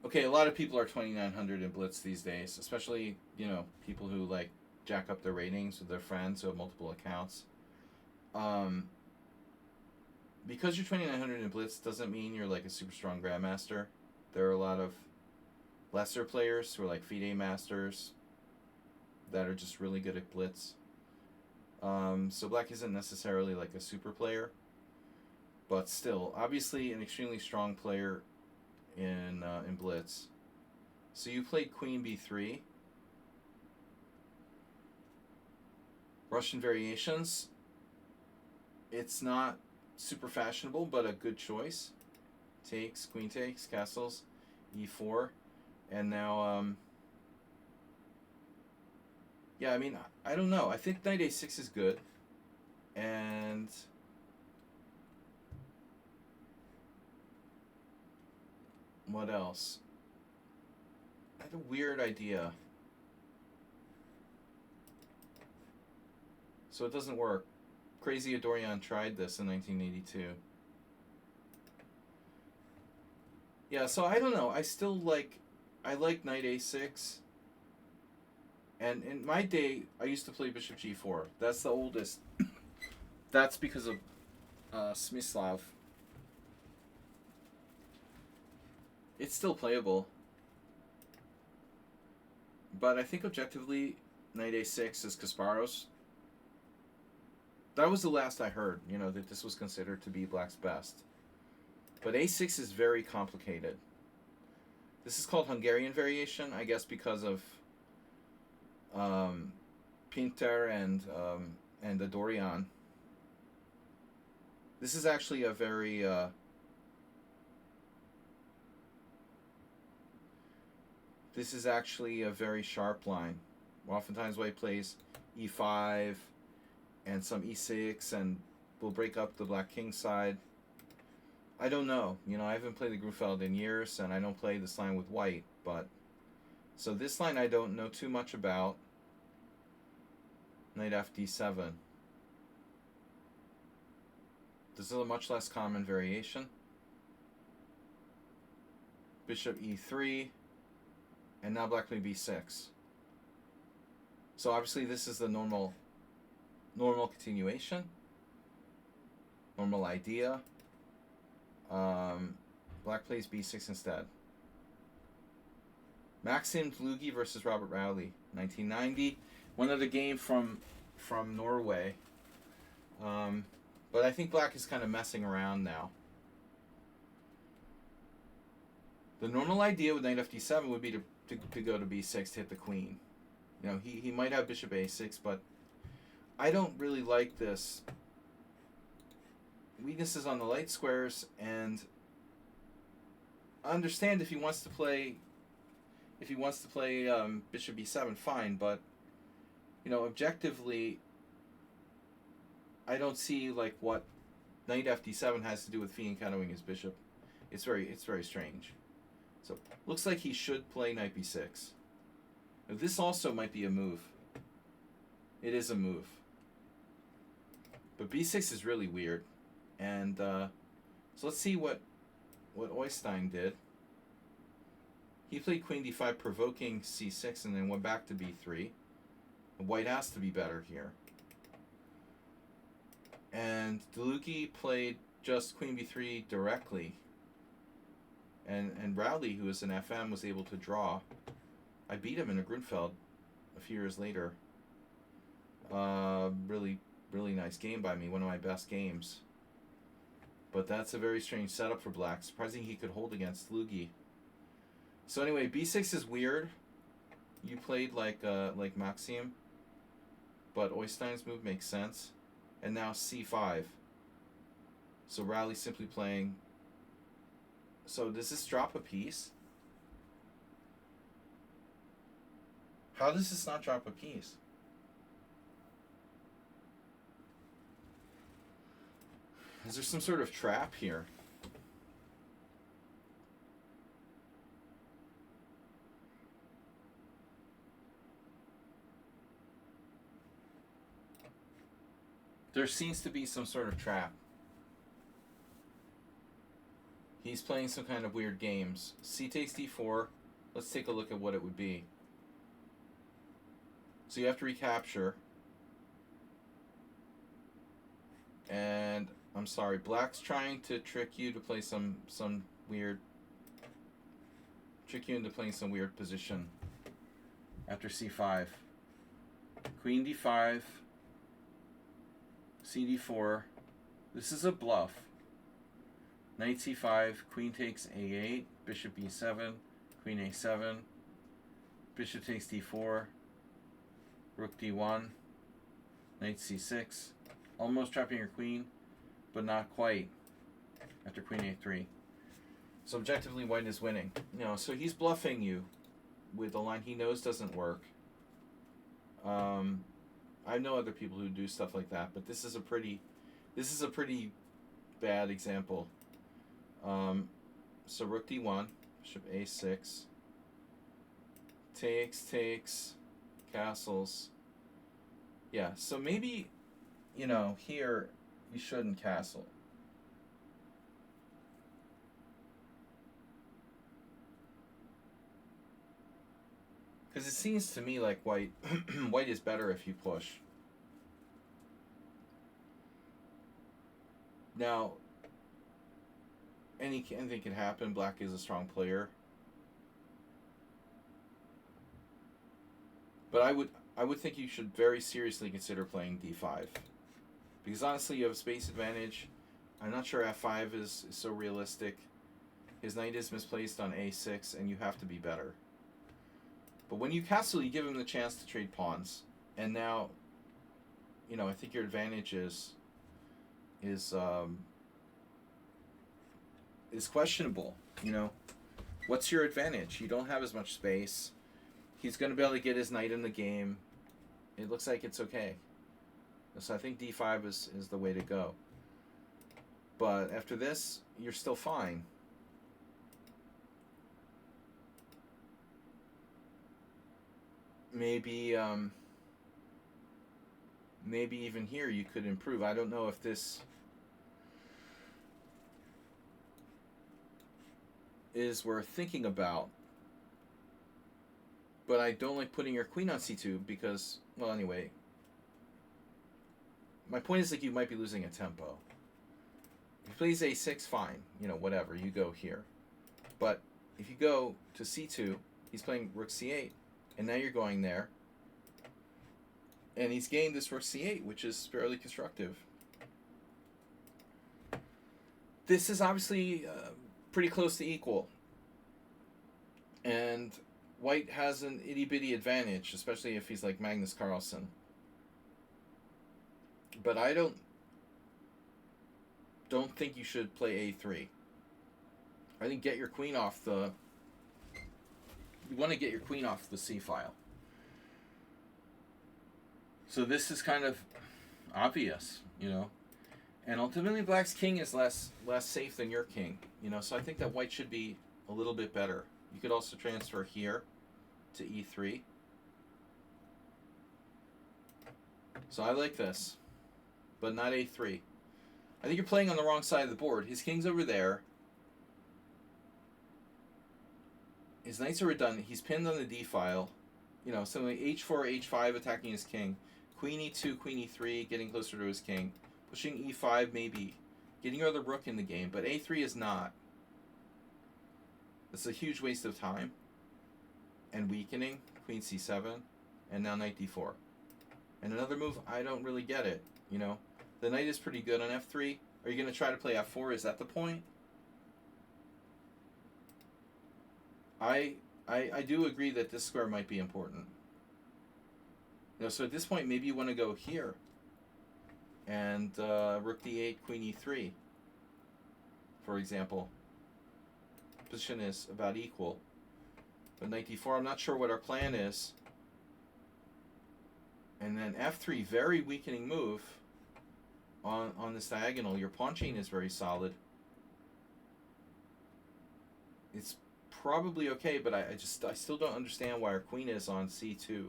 Okay, a lot of people are 2,900 in Blitz these days, especially, you know, people who like jack up their ratings with their friends who have multiple accounts. Because you're 2,900 in Blitz doesn't mean you're like a super strong grandmaster. There are a lot of lesser players who are like FIDE masters that are just really good at Blitz. So Black isn't necessarily like a super player, but still, obviously an extremely strong player in Blitz. So you played Queen B3. Russian variations. It's not super fashionable, but a good choice. Takes, queen takes, castles, E4, and now yeah, I mean, I don't know. I think knight A6 is good, and what else? I had a weird idea. So it doesn't work. Crazy Adorian tried this in 1982. Yeah, so I don't know. I still like, I like knight A6. And in my day, I used to play bishop G4. That's the oldest. That's because of Smyslav. It's still playable. But I think objectively, knight A6 is Kasparov's That was the last I heard, that this was considered to be black's best. But a6 is very complicated. This is called Hungarian variation, I guess, because of Pinter and the Dorian. This is actually a very sharp line. Oftentimes, white plays e5 and some e6, and will break up the black king side. I don't know. I haven't played the Grunfeld in years, and I don't play this line with white. But so this line I don't know too much about. Knight fd7. This is a much less common variation. Bishop e3, and now black played b6. So obviously this is the normal continuation, normal idea. Black plays b6 instead. Maxim Dlugi versus Robert Rowley, 1990. One other game from Norway. But I think black is kind of messing around now. The normal idea with knight fd7 would be to go to b6 to hit the queen. He might have bishop a6, but I don't really like this. Weaknesses on the light squares, and I understand if he wants to play bishop b7, fine, but objectively, I don't see what knight fd7 has to do with fianchettoing his bishop. It's very strange. So looks like he should play knight b6. Now, this also might be a move. It is a move. But b6 is really weird. And so let's see what Oystein did. He played queen d5, provoking c6, and then went back to b3. And white has to be better here. And Dlugi played just queen b3 directly. And Rowley, who is an FM, was able to draw. I beat him in a Grunfeld a few years later. Really, really nice game by me. One of my best games. But that's a very strange setup for black. Surprising he could hold against Dlugi. So anyway, b6 is weird. You played like Maxim. But Oystein's move makes sense. And now c5. So Rowley's simply playing. So does this drop a piece? How does this not drop a piece? Is there some sort of trap here? There seems to be some sort of trap. He's playing some kind of weird games. C takes d4. Let's take a look at what it would be. So you have to recapture. And I'm sorry, black's trying to trick you to play some weird, trick you into playing some weird position after c5. Queen d5, cd4. This is a bluff. Knight c5, queen takes a8, bishop e7, queen a7, bishop takes d4, rook d1, knight c6, almost trapping your queen, but not quite, after queen a3. So objectively, white is winning. So he's bluffing you with a line he knows doesn't work. I know other people who do stuff like that, but this is a pretty bad example. So rook d1, bishop a6, takes, castles. Yeah, so maybe, here you shouldn't castle. Because it seems to me like white white is better if you push. Now, anything can happen. Black is a strong player. But I would think you should very seriously consider playing d5. Because honestly, you have a space advantage. I'm not sure f5 is so realistic. His knight is misplaced on a6, and you have to be better. But when you castle, you give him the chance to trade pawns. And now, I think your advantage is questionable. What's your advantage? You don't have as much space. He's going to be able to get his knight in the game. It looks like it's okay. So I think d5 is the way to go. But after this, you're still fine. Maybe even here you could improve. I don't know if this is worth thinking about. But I don't like putting your queen on c2 because, well, anyway. My point is, like, you might be losing a tempo. If he plays a6, fine. Whatever. You go here. But if you go to c2, he's playing rook c8. And now you're going there. And he's gained this rook c8, which is fairly constructive. This is obviously pretty close to equal. And white has an itty-bitty advantage, especially if he's like Magnus Carlsen. But I don't think you should play a3. I think get your queen off the... You want to get your queen off the c file. So this is kind of obvious, And ultimately, black's king is less safe than your king, So I think that white should be a little bit better. You could also transfer here to e3. So I like this, but not a3. I think you're playing on the wrong side of the board. His king's over there. His knights are redundant. He's pinned on the d file. Something like h4, h5 attacking his king. Queen e2, queen e3, getting closer to his king. Pushing e5 maybe. Getting your other rook in the game, but a3 is not. It's a huge waste of time. And weakening. Queen c7. And now knight d4. And another move, I don't really get it. The knight is pretty good on f3. Are you going to try to play f4? Is that the point? I do agree that this square might be important. So at this point, maybe you want to go here. And rook d8, queen e3. For example. Position is about equal. But knight d4, I'm not sure what our plan is. And then f3, very weakening move on this diagonal. Your pawn chain is very solid. It's probably okay, but I still don't understand why our queen is on c2.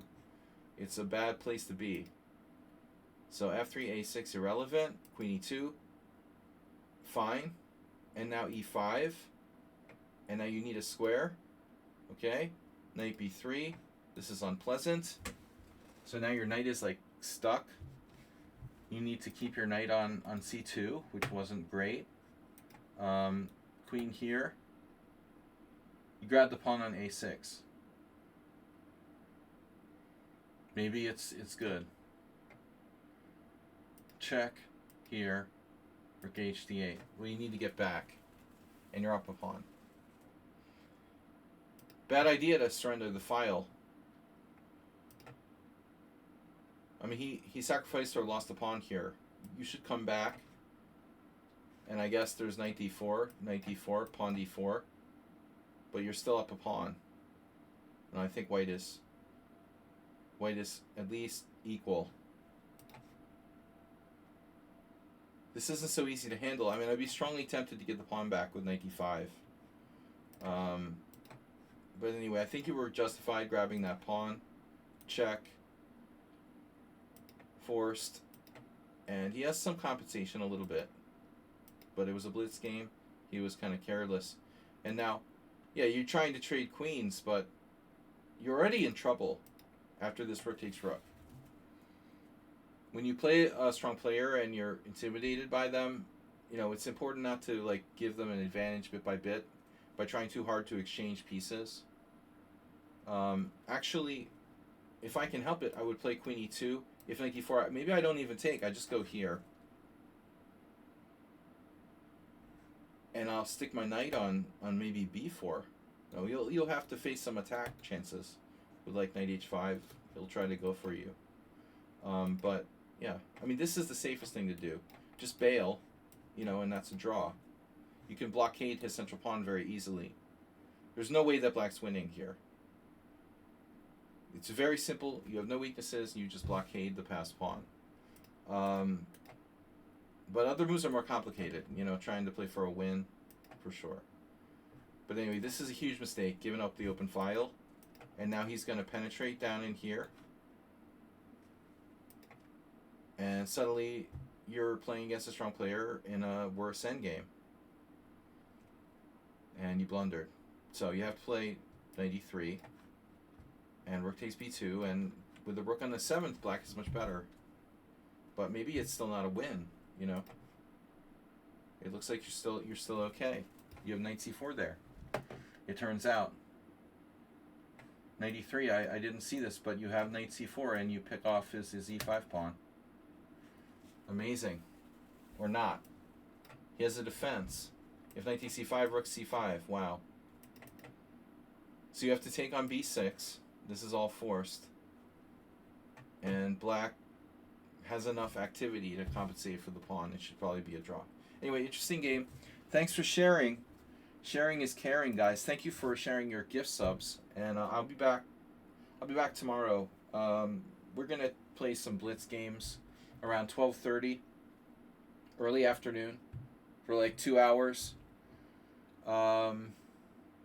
It's a bad place to be. So f3, a6, irrelevant. Queen e2, fine. And now e5. And now you need a square. Okay. Knight b3. This is unpleasant. So now your knight is like stuck. You need to keep your knight on c2, which wasn't great. Queen here. You grab the pawn on a6. Maybe it's good. Check here. Rook h8. Well, you need to get back. And you're up a pawn. Bad idea to surrender the file. I mean, he sacrificed or lost a pawn here. You should come back. And I guess there's knight d4, pawn d4. But you're still up a pawn. And I think white is at least equal. This isn't so easy to handle. I mean, I'd be strongly tempted to get the pawn back with knight d5. But anyway, I think you were justified grabbing that pawn. Check. Forced. And he has some compensation a little bit. But it was a blitz game. He was kind of careless. And now, yeah, you're trying to trade queens, but you're already in trouble after this rook takes rook. When you play a strong player and you're intimidated by them, it's important not to like give them an advantage bit by bit by trying too hard to exchange pieces. Actually, if I can help it, I would play queen e2. If knight d4, maybe I don't even take. I just go here. and I'll stick my knight on maybe b4. No, you'll have to face some attack chances with like knight h5. He'll try to go for you. But yeah, I mean this is the safest thing to do. Just bail, and that's a draw. You can blockade his central pawn very easily. There's no way that black's winning here. It's very simple. You have no weaknesses. You just blockade the passed pawn. But other moves are more complicated. Trying to play for a win, for sure. But anyway, this is a huge mistake, giving up the open file. And now he's going to penetrate down in here. And suddenly, you're playing against a strong player in a worse endgame. And you blundered. So you have to play knight e3. And rook takes b2. And with the rook on the 7th, black is much better. But maybe it's still not a win, It looks like you're still okay. You have knight c4 there. It turns out. Knight e3, I didn't see this, but you have knight c4 and you pick off his e5 pawn. Amazing. Or not. He has a defense. If knight c5, rook c5. Wow. So you have to take on b6. This is all forced. And black has enough activity to compensate for the pawn. It should probably be a draw. Anyway, interesting game. Thanks for sharing. Sharing is caring, guys. Thank you for sharing your gift subs. And I'll be back. I'll be back tomorrow. We're gonna play some blitz games around 12:30, early afternoon, for like 2 hours.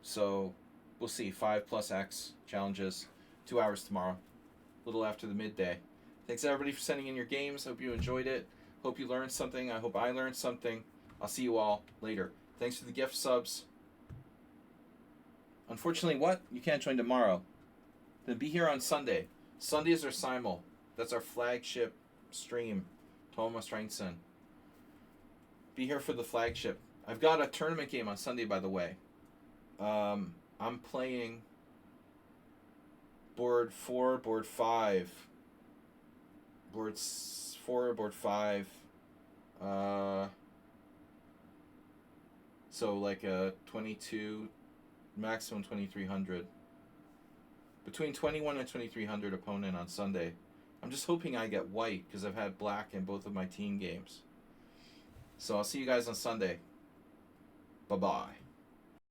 So we'll see. 5+X challenges, 2 hours tomorrow, a little after the midday. Thanks everybody for sending in your games. Hope you enjoyed it. Hope you learned something. I hope I learned something. I'll see you all later. Thanks for the gift subs. Unfortunately, what? You can't join tomorrow. Then be here on Sunday. Sundays are simul. That's our flagship stream. Thomas Reinson. Be here for the flagship. I've got a tournament game on Sunday, by the way. I'm playing board 4, board 5. Board 4, board 5. So like a 22, maximum 2300. Between 21 and 2300 opponent on Sunday. I'm just hoping I get white because I've had black in both of my team games. So I'll see you guys on Sunday. Bye-bye.